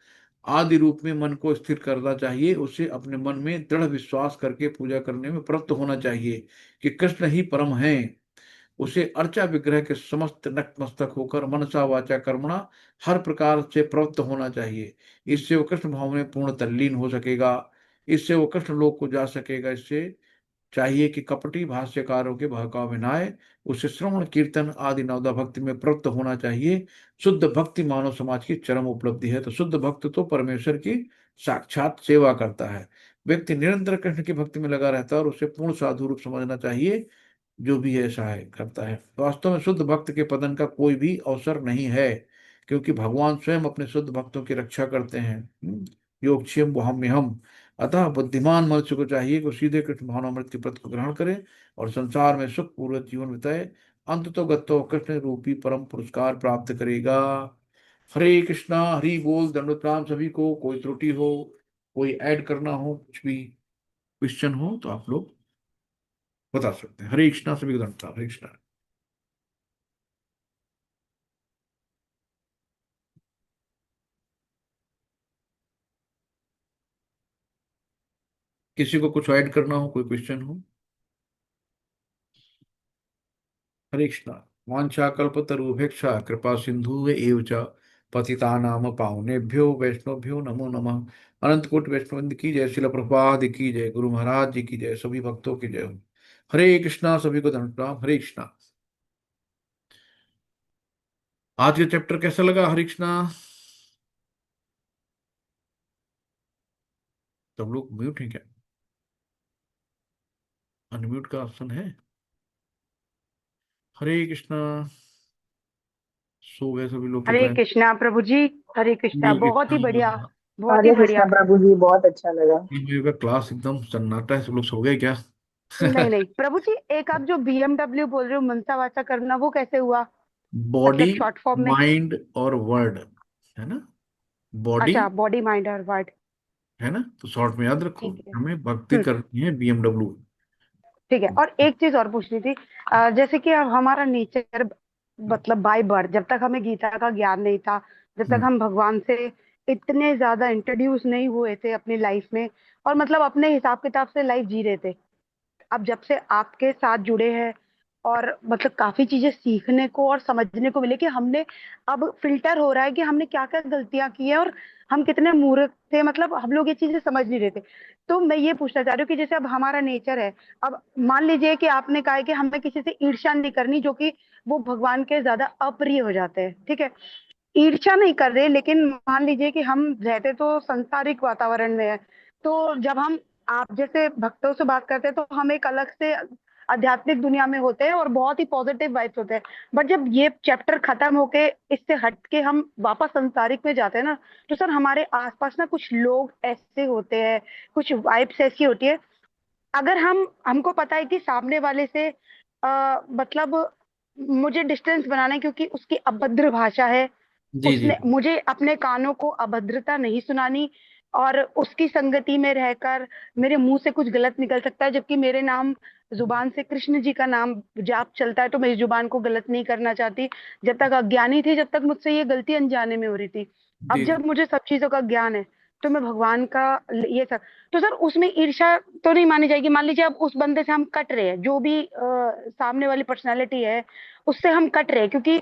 आदि रूप में मन को स्थिर करना चाहिए। उसे अपने मन में दृढ़ विश्वास करके पूजा करने में प्रवृत्त होना चाहिए कि कृष्ण ही परम है। उसे अर्चा विग्रह के समस्त नतमस्तक होकर मनसा वाचा कर्मणा हर प्रकार से प्रवृत्त होना चाहिए। इससे वो कृष्ण भाव में पूर्ण तल्लीन हो सकेगा, इससे वो कृष्ण लोक को जा सकेगा। इससे चाहिए कि कपटी भाष्यकारों के बहकावे में न आए, उसे श्रवण कीर्तन आदि नवदा भक्ति में प्रवृत्त होना चाहिए। शुद्ध भक्ति मानव समाज की चरम उपलब्धि है। तो शुद्ध भक्त तो परमेश्वर की साक्षात सेवा करता है। व्यक्ति निरंतर कृष्ण की भक्ति में लगा रहता है और उसे पूर्ण साधु रूप समझना चाहिए। जो भी ऐसा है करता है, वास्तव में शुद्ध भक्त के पतन का कोई भी अवसर नहीं है, क्योंकि भगवान स्वयं अपने शुद्ध भक्तों की रक्षा करते हैं। योगक्षेम वहम में हम। अतः बुद्धिमान मनुष्य को चाहिए कि वो सीधे कृष्ण भावनामृत के व्रत को ग्रहण करे और संसार में सुख पूर्वक जीवन बिताए। अंत तो गत्तो कृष्ण रूपी परम पुरस्कार प्राप्त करेगा। हरे कृष्णा, हरि बोल, दंडोत प्रणाम सभी को। कोई त्रुटि हो, कोई ऐड करना हो, कुछ भी क्वेश्चन हो तो आप लोग बता सकते हैं। हरे कृष्णा सभी को दंडोत प्रणाम। हरे कृष्णा। किसी को कुछ ऐड करना हो, कोई क्वेश्चन हो। हरे कृष्णा। वांछा कल्पतरुभेक्षा कृपा सिंधु एव च पतितानाम पावनेभ्यो वैष्णवभ्यो नमो नमः। अनंत कोटि वैष्णववृंद की जय, शिल प्रभुपाद की जय, गुरु महाराज जी की जय, सभी भक्तों की जय हो। हरे कृष्णा सभी को धन्यवाद प्रणाम। हरे कृष्णा। आज का चैप्टर कैसा लगा? हरे कृष्णा। सब लोग म्यूट है क्या? अनम्यूट का ऑप्शन है? हरे कृष्णा। सो गए सभी लोग, हरे कितना है? कृष्णा प्रभु जी। हरे कृष्णा, हरे बहुत ही बढ़िया। कृष्णा। बहुत ही हरे कृष्णा बढ़िया। प्रभु जी, बहुत अच्छा लगा। ये क्लास एकदम सन्नाटा है, सब लोग सो गए क्या? नहीं नहीं प्रभु जी, एक आप जो बीएमडब्ल्यू बोल रहे हो मनसा वाचा करना, वो कैसे हुआ? बॉडी, मतलब शॉर्ट फॉर्म में। माइंड और वर्ड, है ना। बॉडी, अच्छा, बॉडी माइंड और वर्ड। है ना, तो शॉर्ट में याद रखो। ठीक है। हमें भक्ति करनी है बीएमडब्ल्यू। ठीक है, और एक चीज और पूछनी थी। जैसे कि अब हमारा नेचर, मतलब बाय बर्थ, जब तक हमें गीता का ज्ञान नहीं था, जब तक हम्म। हम भगवान से इतने ज्यादा इंट्रोड्यूस नहीं हुए थे अपनी लाइफ में, और मतलब अपने हिसाब किताब से लाइफ जी रहे थे। अब जब से आपके साथ जुड़े हैं, और मतलब काफी चीजें सीखने को और समझने को मिले कि हमने, अब फिल्टर हो रहा है कि हमने क्या क्या गलतियां की है और हम कितने मूर्ख थे, मतलब हम लोग ये चीजें समझ नहीं रहे थे। तो मैं ये पूछना चाह रही हूँ कि जैसे अब हमारा नेचर है, अब मान लीजिए कि आपने कहा है कि हमें किसी से ईर्ष्या नहीं करनी, जो कि वो भगवान के ज्यादा अप्रिय हो जाते हैं, ठीक है। ईर्ष्या नहीं कर रहे, लेकिन मान लीजिए कि हम रहते तो संसारिक वातावरण में है, तो जब हम आप जैसे भक्तों से बात करते हैं तो हम एक अलग से आध्यात्मिक दुनिया में होते हैं और बहुत ही पॉजिटिव वाइब्स होते हैं। बट जब ये चैप्टर खत्म होके इससे हट के हम वापस संसारिक में जाते हैं ना, तो सर हमारे आसपास ना कुछ लोग ऐसे होते हैं, कुछ वाइब्स ऐसी होती है। अगर हमको पता है कि सामने वाले से मतलब मुझे डिस्टेंस बनाना है क्योंकि उसकी अभद्र भाषा है, जी जी। उसने मुझे अपने कानों को अभद्रता नहीं सुनानी, और उसकी संगति में रहकर मेरे मुंह से कुछ गलत निकल सकता है, जबकि मेरे नाम जुबान से कृष्ण जी का नाम जाप चलता है, तो मेरी जुबान को गलत नहीं करना चाहती। जब तक अज्ञानी थी, जब तक मुझसे ये गलती अनजाने में हो रही थी। अब जी जब मुझे सब चीजों का ज्ञान है, तो मैं भगवान का ये सब, तो सर उसमें ईर्ष्या तो नहीं मानी जाएगी। मान लीजिए अब उस बंदे से हम कट रहे हैं, जो भी सामने वाली पर्सनैलिटी है, उससे हम कट रहे हैं क्योंकि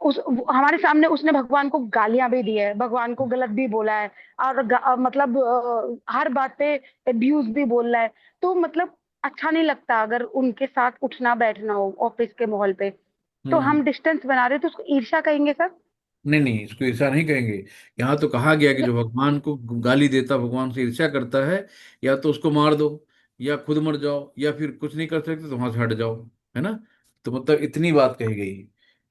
उस हमारे सामने उसने भगवान को गालियां भी दी है, भगवान को गलत भी बोला है, और मतलब हर बात पे अब्यूज भी बोल रहा है। तो मतलब अच्छा नहीं लगता अगर उनके साथ उठना बैठना हो ऑफिस के माहौल पे। तो हम्म। हम डिस्टेंस बना रहे हैं, तो उसको ईर्ष्या कहेंगे सर? नहीं नहीं, इसको ईर्ष्या नहीं कहेंगे। यहाँ तो कहा गया कि जो भगवान को गाली देता, भगवान से ईर्ष्या करता है, या तो उसको मार दो, या खुद मर जाओ, या फिर कुछ नहीं कर सकते तो वहां से हट जाओ, है ना। तो मतलब इतनी बात कही गई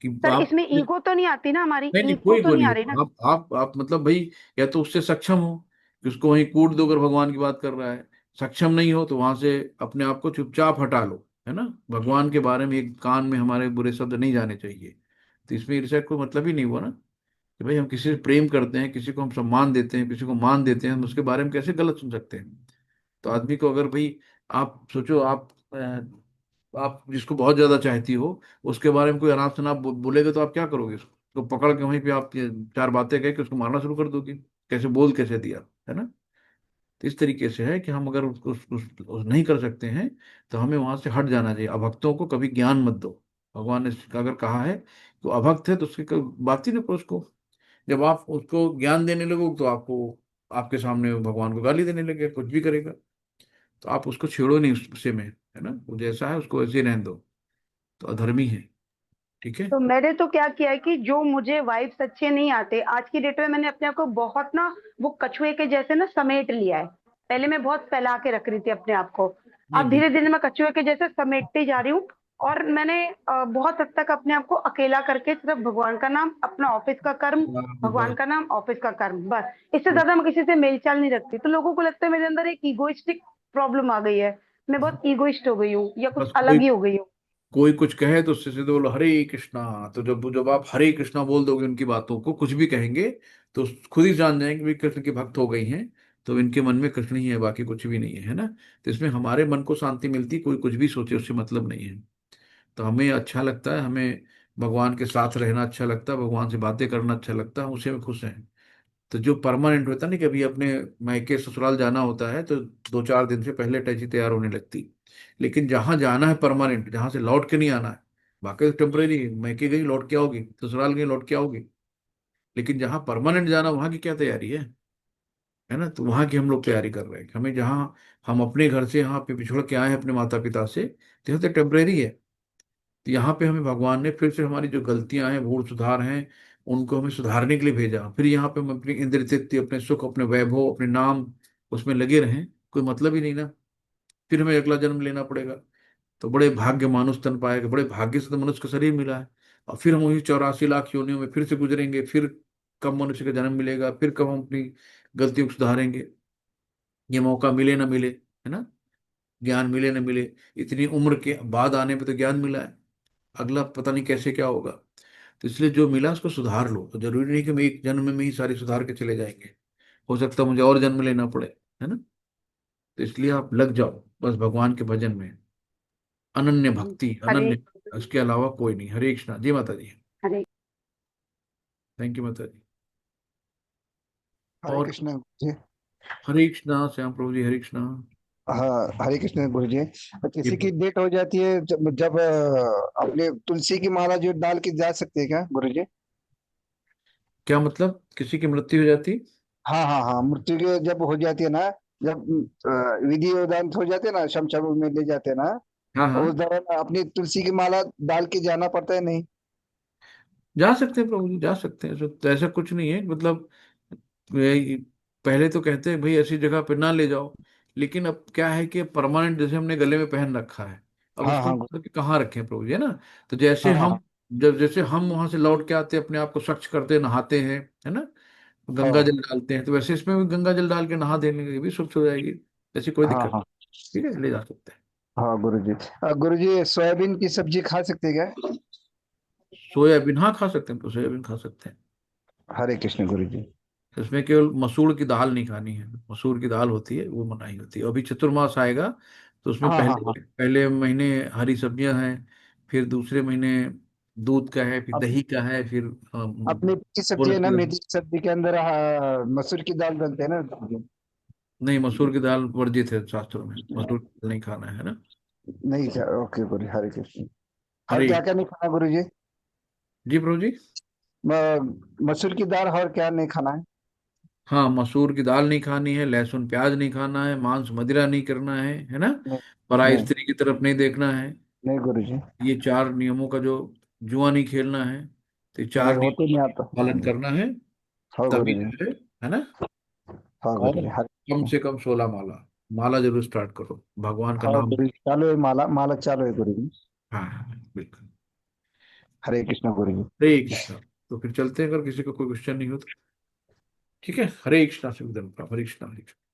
कि सर आप, इसमें ईगो तो नहीं आती ना, हमारी नहीं नहीं, ईगो कोई तो को नहीं नहीं आ रही ना? होगा। आप मतलब भाई, या तो उससे सक्षम हो कि उसको वहीं कूट दो अगर भगवान की बात कर रहा है, सक्षम नहीं हो तो वहां से अपने आप को चुपचाप हटा लो, है ना। भगवान के बारे में एक कान में हमारे बुरे शब्द नहीं जाने चाहिए। तो इसमें ईर्ष्या कोई मतलब ही नहीं हुआ ना, कि भाई हम किसी से प्रेम करते हैं, किसी को हम सम्मान देते हैं, किसी को मान देते हैं, हम उसके बारे में कैसे गलत सुन सकते हैं। तो आदमी को अगर भाई, आप सोचो, आप जिसको बहुत ज्यादा चाहती हो, उसके बारे में कोई अनाप शनाप बोलेगा तो आप क्या करोगे? उसको पकड़ के वहीं पे आप ये चार बातें कह के उसको मारना शुरू कर दोगे, कैसे बोल कैसे दिया, है ना। तो इस तरीके से है कि हम अगर उस नहीं कर सकते हैं, तो हमें वहां से हट जाना चाहिए। अभक्तों को कभी ज्ञान मत दो। भगवान ने अगर कहा है तो अभक्त है तो उसकी कोई बात ही नहीं करो उसको। जब आप उसको ज्ञान देने लगो तो आपको, आपके सामने वो भगवान को गाली देने लगे, कुछ भी करेगा। तो आप उसको छेड़ो नहीं उससे में, है ना, वो जैसा है उसको ऐसे ही रहने दो। तो अधर्मी है। ठीक है। तो मैंने तो क्या किया है कि जो मुझे वाइब्स अच्छे नहीं आते, आज की डेट में मैंने अपने आप को बहुत ना, वो कछुए के जैसे ना समेट लिया है। पहले मैं बहुत फैला के रख रही थी अपने आप को। नहीं अब धीरे बिल्कुल। धीरे मैं कछुए के जैसे समेटती जा रही हूँ। और मैंने बहुत हद तक अपने आप को अकेला करके सिर्फ भगवान का नाम, अपना ऑफिस का कर्म, भगवान बस का नाम, ऑफिस का कर्म, बस। इससे बस। ज्यादा मैं किसी से मेलचाल नहीं रखती। तो लोगों को लगता है मेरे अंदर एक ईगोइस्टिक प्रॉब्लम आ गई है, मैं बहुत ईगोइस्ट हो गई हूँ या कुछ बस कोई अलग ही हो गई हूँ। कोई कुछ कहे तो उससे सीधे बोलो हरे कृष्णा। तो जब जब आप हरे कृष्णा बोल दोगे उनकी बातों को, कुछ भी कहेंगे, तो खुद ही जान जाएंगे भी कृष्ण के भक्त हो गई हैं। तो इनके मन में कृष्ण ही है, बाकी कुछ भी नहीं है ना। तो इसमें हमारे मन को शांति मिलती, कोई कुछ भी सोचे उससे मतलब नहीं है। तो हमें अच्छा लगता है, हमें भगवान के साथ रहना अच्छा लगता है, भगवान से बातें करना अच्छा लगता है, हम उसी में खुश हैं। तो जो परमानेंट होता है ना, कि अभी अपने मायके ससुराल जाना होता है तो 2-4 दिन से पहले टैची तैयार होने लगती। लेकिन जहां जाना है परमानेंट, जहां से लौट के नहीं आना है, बाकी तो टेम्परेरी, मायके गई लौट के आओगी, ससुराल गई लौट के आओगी। लेकिन जहां परमानेंट जाना, वहां की क्या तैयारी है ना। तो वहां की हम लोग तैयारी कर रहे हैं कि हमें जहाँ, हम अपने घर से यहाँ पे बिछड़ के आए हैं अपने माता पिता से, तो यह तो टेम्परेरी है। तो यहाँ पे हमें भगवान ने फिर से हमारी जो गलतियां हैं, भूल सुधार हैं, उनको हमें सुधारने के लिए भेजा। फिर यहाँ पे हम अपनी इंद्र तृप्ति, अपने सुख, अपने वैभव, अपने नाम, उसमें लगे रहें, कोई मतलब ही नहीं ना। फिर हमें अगला जन्म लेना पड़ेगा। तो बड़े भाग्य मानुष तन पाएगा, बड़े भाग्य से तो मनुष्य का शरीर मिला है। और फिर हम वही 84 लाख योनियों में फिर से गुजरेंगे, फिर कब मनुष्य का जन्म मिलेगा, फिर कब हम अपनी गलतियों को सुधारेंगे। ये मौका मिले ना मिले, है ना, ज्ञान मिले ना मिले, इतनी उम्र के बाद आने पे तो ज्ञान मिला है, अगला पता नहीं कैसे क्या होगा। तो इसलिए जो मिला उसको सुधार लो। तो जरूरी नहीं कि मैं एक जन्म में ही सारी सुधार के चले जाएंगे, हो सकता है मुझे और जन्म लेना पड़े, है ना। तो इसलिए आप लग जाओ बस भगवान के भजन में, अनन्य भक्ति, हरे अनन्य, इसके अलावा कोई नहीं। हरे कृष्णा जी माता जी। हरे थैंक यू माता जी। हरे और कृष्ण जी। हरे कृष्णा श्याम प्रभु जी, हरे कृष्णा। हाँ, हरे कृष्ण गुरु जी। ये किसी की डेट हो जाती है जब अपने तुलसी की माला जो डाल के जा सकते हैं क्या गुरु जी? क्या मतलब, किसी की मृत्यु हो जाती? हाँ हाँ हाँ, मृत्यु के जब हो जाती है ना, जब विधि विधान हो जाते हैं ना, शमशान में ले जाते हैं ना, हाँ हाँ, उस दौरान अपनी तुलसी की माला डाल के जाना पड़ता है नहीं? जा सकते हैं प्रभु जी, जा सकते हैं। तो ऐसा कुछ नहीं है, मतलब ये- पहले तो कहते हैं भाई ऐसी जगह पे ना ले जाओ। लेकिन अब क्या है कि परमानेंट जैसे हमने गले में पहन रखा है, अब हाँ उसको हाँ मतलब कि कहाँ रखें प्रभु जी, है ना। तो जैसे हाँ हाँ हम, जब जैसे हम वहां से लौट के आते हैं, अपने आप को स्वच्छ करते नहाते हैं, है ना, गंगा हाँ जल डालते हैं, तो वैसे इसमें भी गंगा जल डाल के नहा देने की भी स्वच्छ हो जाएगी। ऐसी कोई हाँ दिक्कत हाँ नहीं। ठीक है, ले जा सकते हैं। हाँ गुरु जी सोयाबीन की सब्जी खा सकते हैं क्या? सोयाबीन, हाँ खा सकते हैं, तो सोयाबीन खा सकते हैं। हरे कृष्ण गुरु जी। इसमें केवल मसूर की दाल नहीं खानी है, मसूर की दाल होती है वो मनाही होती है। अभी चतुर्मास आएगा, तो उसमें हाँ हाँ हाँ। पहले पहले महीने हरी सब्जियां हैं, फिर दूसरे महीने दूध का है, फिर दही का है, फिर अपनी की सब्जी है उड़द ना, की दाल। मेथी की सब्जी के अंदर मसूर की दाल डालते हैं ना? नहीं, मसूर की दाल वर्जित है शास्त्रों में, मसूर की दाल नहीं खाना है ना। नहीं क्या? ओके गुरु, हरे कृष्ण। और हरे, क्या क्या नहीं खाना गुरु जी? जी प्रभु जी। मसूर की दाल और क्या नहीं खाना है? हाँ, मसूर की दाल नहीं खानी है, लहसुन प्याज नहीं खाना है, मांस मदिरा नहीं करना है ना, नहीं पराई नहीं स्त्री की तरफ नहीं देखना है। नहीं गुरु जी। ये 4 नियमों का जो, जुआ नहीं खेलना है, तो ये नहीं, चार होते नियमों नहीं का आता। पालन करना है। हाँ तभी गुरु जी। जो है ना। हाँ गुरु और जी, हरे कम कृष्ण। से कम 16 माला, माला जरूर स्टार्ट करो, भगवान का हाँ नाम। गुरु जी, चालू है माला, माला चालू है गुरु जी। हाँ हाँ हाँ, बिल्कुल। हरे कृष्ण गुरु जी। हरे कृष्णा। तो फिर चलते हैं, अगर किसी को कोई क्वेश्चन नहीं हो तो। ठीक है, हरे कृष्णा से हरे कृष्णा, हरे कृष्णा।